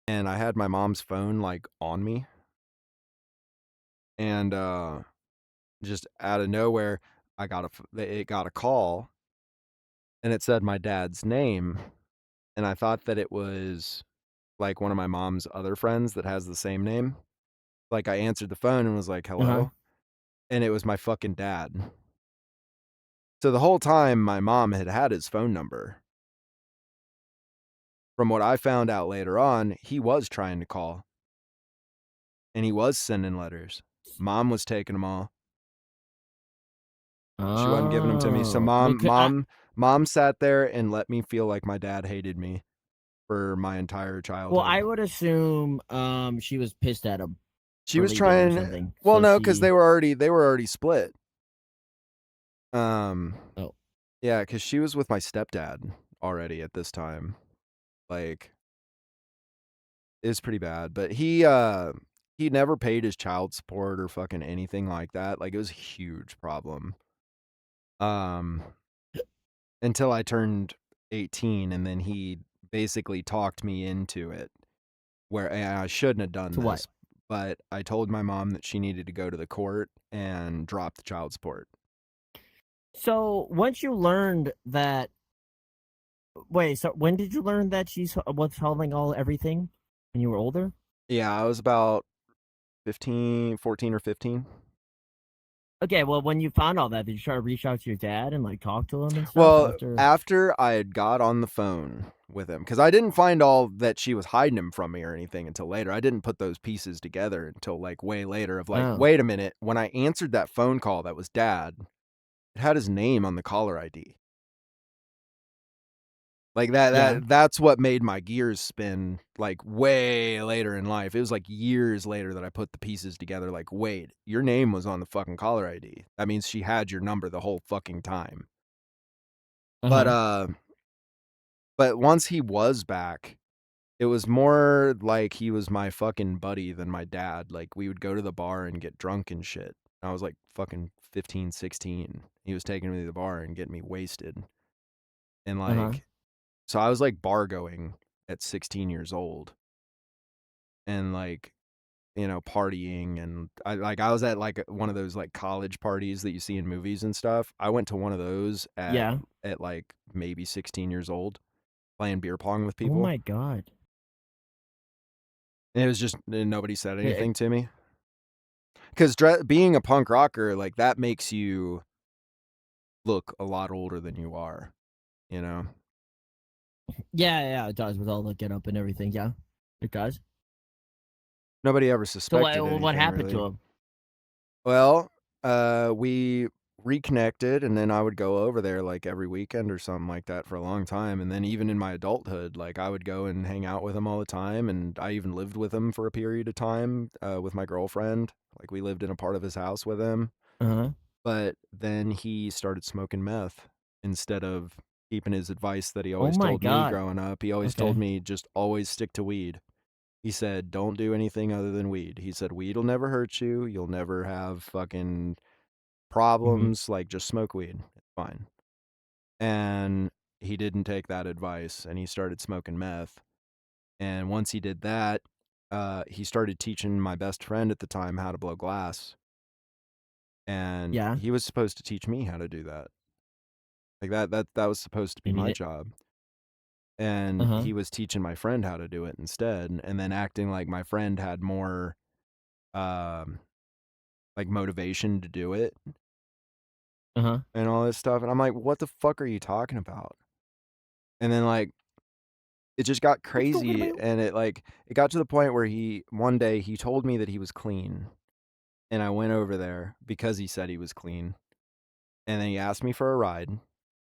and I had my mom's phone, like, on me, and, just out of nowhere, it got a call, and it said my dad's name, and I thought that it was, like, one of my mom's other friends that has the same name. Like, I answered the phone and was like, Uh huh. "Hello?" And it was my fucking dad. So the whole time, my mom had had his phone number. From what I found out later on, he was trying to call, and he was sending letters. Mom was taking them all. She wasn't giving them to me. So Oh, because mom sat there and let me feel like my dad hated me for my entire well, childhood. I would assume she was pissed at him She for was leaving or trying something. well, So no, because she. they were already split. Um, Oh. yeah, because she was with my stepdad already at this time. Like, it was pretty bad, but he never paid his child support or fucking anything like that. Like, it was a huge problem. Um, until I turned 18, and then he basically talked me into it, where and I shouldn't have done To what? this, but I told my mom that she needed to go to the court and drop the child support. So once you learned that, wait. So when did you learn that she's was holding all everything? When you were older? Yeah, I was about 14 or 15. Okay. Well, when you found all that, did you try to reach out to your dad and like talk to him and stuff Well, after? after I had got on the phone with him, because I didn't find all that she was hiding him from me or anything until later. I didn't put those pieces together until like way later of like, Oh, wait a minute, when I answered that phone call that was dad, it had his name on the caller ID. Like yeah. that's what made my gears spin like way later in life. It was like years later that I put the pieces together like, wait, your name was on the fucking caller ID. That means she had your number the whole fucking time. Uh But huh. once he was back, it was more like he was my fucking buddy than my dad. Like we would go to the bar and get drunk and shit. I was like fucking 15, 16. He was taking me to the bar and getting me wasted. And Uh huh. like so I was like bar going at 16 years old and like partying and I was at like one of those like college parties that you see in movies and stuff. I went to one of those Yeah. at like maybe 16 years old playing beer pong with Oh people. my god. And it was just nobody said Eh, anything to me. Because being a punk rocker, like that makes you look a lot older than you are, you know? yeah, yeah, it does with all the get up and everything. Yeah, it does. Nobody ever So suspected what anything happened really. to him? Well, we reconnected, and then I would go over there, like, every weekend or something like that for a long time, and then even in my adulthood, like, I would go and hang out with him all the time, and I even lived with him for a period of time, with my girlfriend. Like, we lived in a part of his house with him, Uh-huh. but then he started smoking meth instead of keeping his advice that he Oh always my told me god. growing up. He always told Okay. me, "Just always stick to weed." He said, "Don't do anything other than weed." He said, "Weed'll never hurt you. You'll never have fucking Mhm. problems, like, just smoke weed. It's fine." And he didn't take that advice, and he started smoking meth. And once he did that, he started teaching my best friend at the time how to blow glass, and Yeah. he was supposed to teach me how to do that. Like, that was supposed to be And he my did. job. And Uh-huh. he was teaching my friend how to do it instead, and then acting like my friend had more, um, like, motivation to do it Uh-huh. and all this stuff, and I'm like, "What the fuck are you talking about?" And then, like, it just got What you talking crazy, about? and it got to the point where he one day, he told me that he was clean, and I went over there because he said he was clean, and then he asked me for a ride,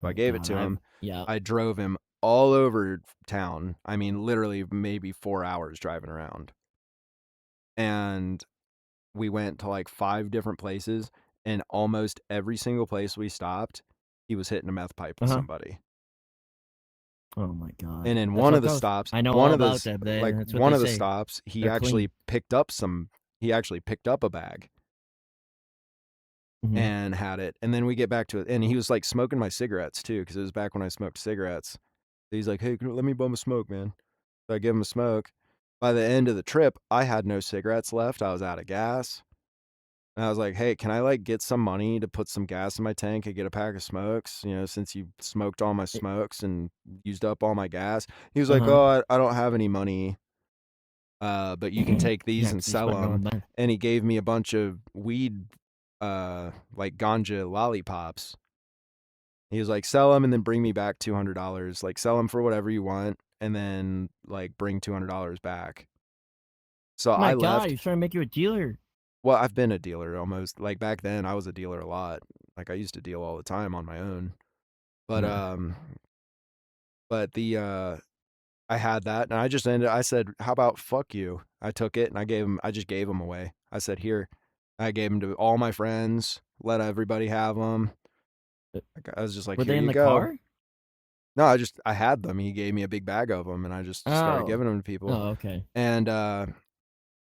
so I Oh gave it god, to him. yeah. I drove him all over town. I mean, literally maybe 4 hours driving around, and we went to, like, 5 different places, and almost every single place we stopped, he was hitting a meth pipe with Uh-huh. somebody. Oh my god. And in That's one how of it the goes. stops I know one all of about those them. like, That's what one they of the say. stops, They're clean. he actually picked up a bag Mhm. and had it, and then we get back to it, and he was, like, smoking my cigarettes too, because it was back when I smoked cigarettes. He's like, "Hey, let me bum a smoke, man." So I give him a smoke. By the end of the trip, I had no cigarettes left, I was out of gas, and I was like, "Hey, can I, like, get some money to put some gas in my tank and get a pack of smokes, since you smoked all my It, smokes and used up all my gas?" He was like, uh-huh. "Oh, I don't have any money, but you can take these Yeah, and because he sell smoked all them." mine. And he gave me a bunch of weed, like ganja lollipops. He was like, "Sell them and then bring me back $200. Like, sell them for whatever you want, and then, like, bring $200 back." So My I god, left. he's trying to make you a dealer. Well, I've been a dealer almost. Like, back then, I was a dealer a lot. Like, I used to deal all the time on my own. But, Nah. um, but I had that, and I said, "How about fuck you?" I took it, and I just gave them away. I said, "Here." I gave them to all my friends, let everybody have them. Uh, Like, I was just like, Were "Here they in you the go." car? No, I had them. He gave me a big bag of them, and I just started Oh. giving them to people. Oh, okay. And,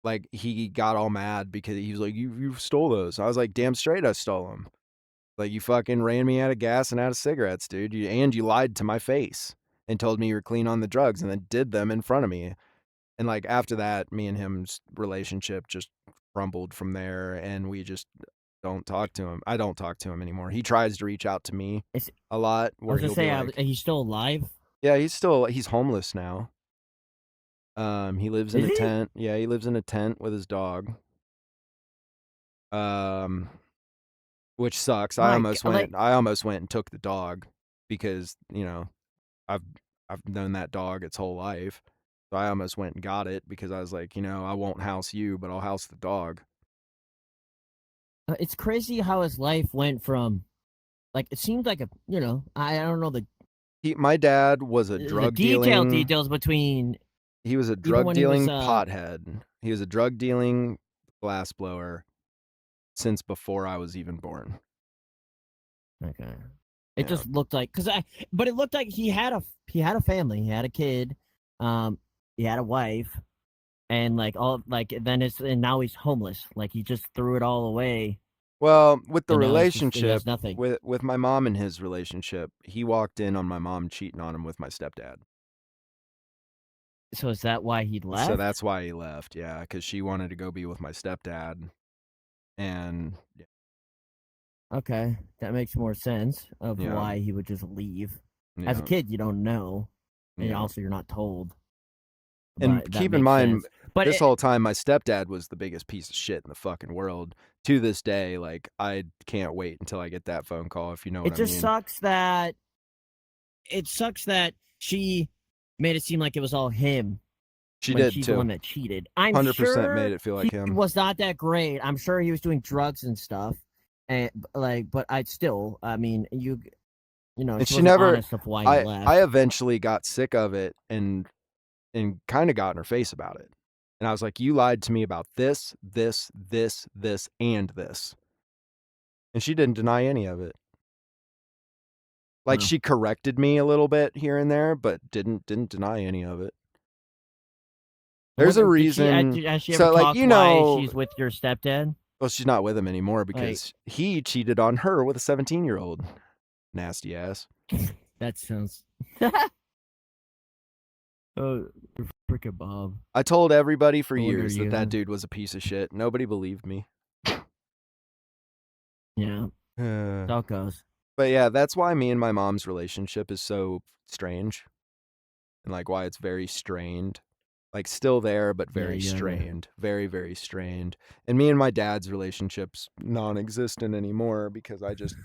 like, he got all mad because he was like, "You stole those." I was like, "Damn straight I stole them. Like, you fucking ran me out of gas and out of cigarettes, dude. You lied to my face and told me you were clean on the drugs and then did them in front of me." And, like, after that, me and him's relationship just crumbled from there, and we just don't talk to him. I don't talk to him anymore. He tries to reach out to me It's, a lot I where was gonna he'll be say, like, he's still alive. yeah, he's homeless now. He lives in Is a he? tent. Yeah, he lives in a tent with his dog. Um, which sucks. Like, I almost went and took the dog because, I've I've known that dog its whole life. So I almost went and got it because I was like, I won't house you, but I'll house the dog. it's crazy how his life went from, like, it seemed like I don't know My dad was a the drug dealing details between he was a even drug when he was dealing pothead. He was a drug dealing glass blower since before I was even born. okay. It Yeah. just looked like but it looked like he had a family, he had a kid, um, he had a wife, and like all like then it's and now he's homeless. Like he just threw it all away, Well, with the and now he relationship, has nothing. with my mom and his relationship, he walked in on my mom cheating on him with my stepdad. So is that why he So left? that's why he left. Yeah, because she wanted to go be with my stepdad, and Okay, that makes more sense of yeah, why he would just leave. As a yeah, kid, you don't know, and yeah. also you're not told, And but that keep in makes mind, sense. But this whole time, my stepdad was the biggest piece of shit in the fucking world. To this day, like, I can't wait until I get that phone call, if you know what it I just mean. sucks that she made it seem like it was all him. She when did she's the too. one that cheated. I'm 100% sure made it feel like he him. was not that great. I'm sure he was doing drugs and stuff, and but I'd still. I mean, you know, And she she wasn't never. honest of why he left. I eventually got sick of it and kind of got in her face about it. And I was like, you lied to me about this, this, this, this, and this. And she didn't deny any of it. Like she corrected me a little bit here and there, but didn't deny any of it. There's a reason. Has she ever So like, talked you why know, she's with your stepdad? well, she's not with him anymore because he cheated on her with a 17-year-old. Nasty ass. That sounds. Oh, you're freaking Bob. I told everybody for years that dude was a piece of shit. Nobody believed me. Yeah. That's how it goes. But yeah, that's why me and my mom's relationship is so strange. And like why it's very strained. Like still there, but very strained. Very, very strained. And me and my dad's relationship's non-existent anymore because I just,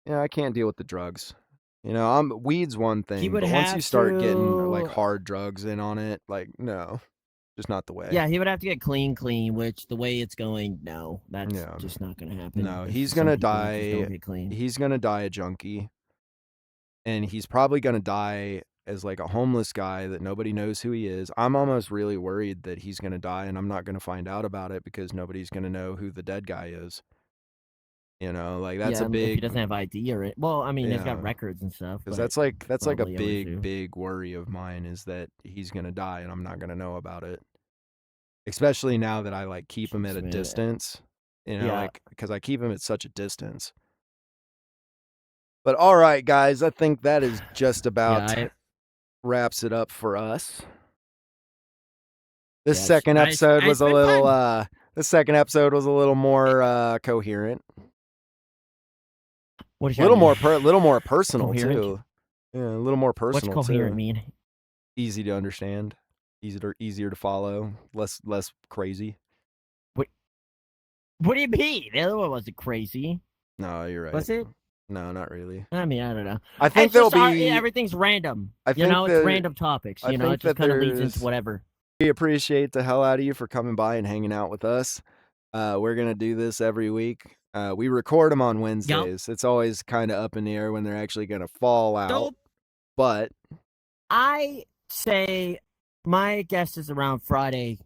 I can't deal with the drugs. You know, weed's one thing, but once you start getting like hard drugs in on it, like no, just not the way. Yeah, he would have to get clean, which the way it's going, no, that's just not going to happen. No, he's going to die. He's going to die a junkie. And he's probably going to die as like a homeless guy that nobody knows who he is. I'm almost really worried that he's going to die and I'm not going to find out about it because nobody's going to know who the dead guy is. You know, like that's a big. If he doesn't have ID or it. Well, I mean, he's got records and stuff. Because that's like a big worry of mine is that he's going to die and I'm not going to know about it. Especially now that I like keep him at a distance, you know, like because I keep him at such a distance. But all right, guys, I think that is just about wraps it up for us. This second episode was a little more coherent. What is little more personal too. Yeah, a little more personal. What's coherent mean? Easy to understand, easier to follow, less crazy. What do you mean? The other one wasn't crazy. No, you're right. Was it? No, not really. I mean, I don't know. I think there'll be everything's random. It's random topics. You know, it just kind of leads into whatever. We appreciate the hell out of you for coming by and hanging out with us. We're gonna do this every week. We record them on Wednesdays. Yep. It's always kind of up in the air when they're actually gonna fall out. But I say my guess is around Friday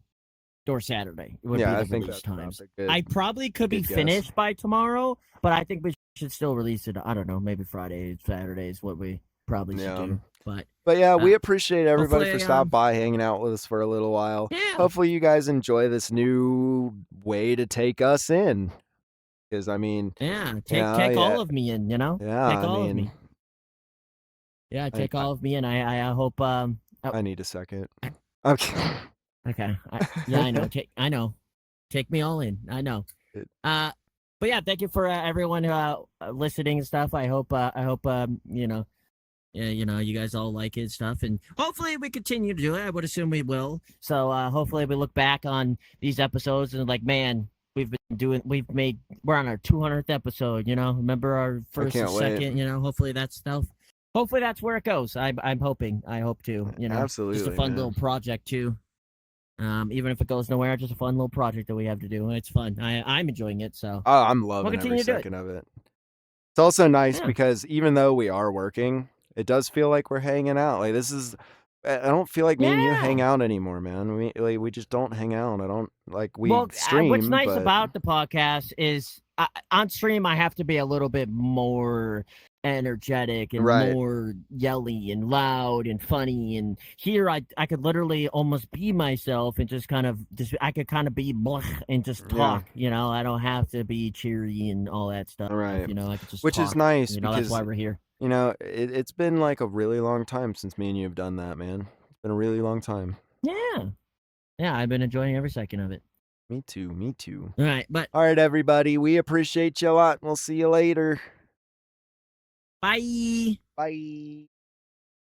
or Saturday. Would be the release times. I probably could be finished by tomorrow, but I think we should still release it. I don't know, maybe Friday, Saturday is what we probably should do. But yeah, we appreciate everybody for stopping by, hanging out with us for a little while. Yeah. Hopefully you guys enjoy this new way to take us in. Because I mean, take all of me in, you know? Take all of me. Yeah, take all of me in. I hope I need a second. Okay. Okay. I know. I know. Take me all in. I know. But yeah, thank you for everyone listening and stuff. I hope you know, you guys all like it and stuff, and hopefully we continue to do it. I would assume we will. So hopefully we look back on these episodes and like, man, we're on our 200th episode. You know, remember our first and second. You know, hopefully that's where it goes. I'm hoping. I hope to. You know, absolutely, just a fun little project too. Even if it goes nowhere, just a fun little project that we have to do. It's fun. I'm enjoying it. So I'm loving every second of it. It's also nice because even though we are working, it does feel like we're hanging out. Like I don't feel like me and you hang out anymore, man. We just don't hang out. I don't stream. What's nice about the podcast is on stream I have to be a little bit more energetic and more yelly and loud and funny, and here I could literally almost be myself and I could kind of be blah and just talk. You know, I don't have to be cheery and all that stuff. You know, I could just which is nice. You know, that's why we're here. You know, it's been like a really long time since me and you have done that, man. It's been a really long time. Yeah, I've been enjoying every second of it. Me too. All right, everybody, we appreciate you a lot. We'll see you later. Bye. Bye.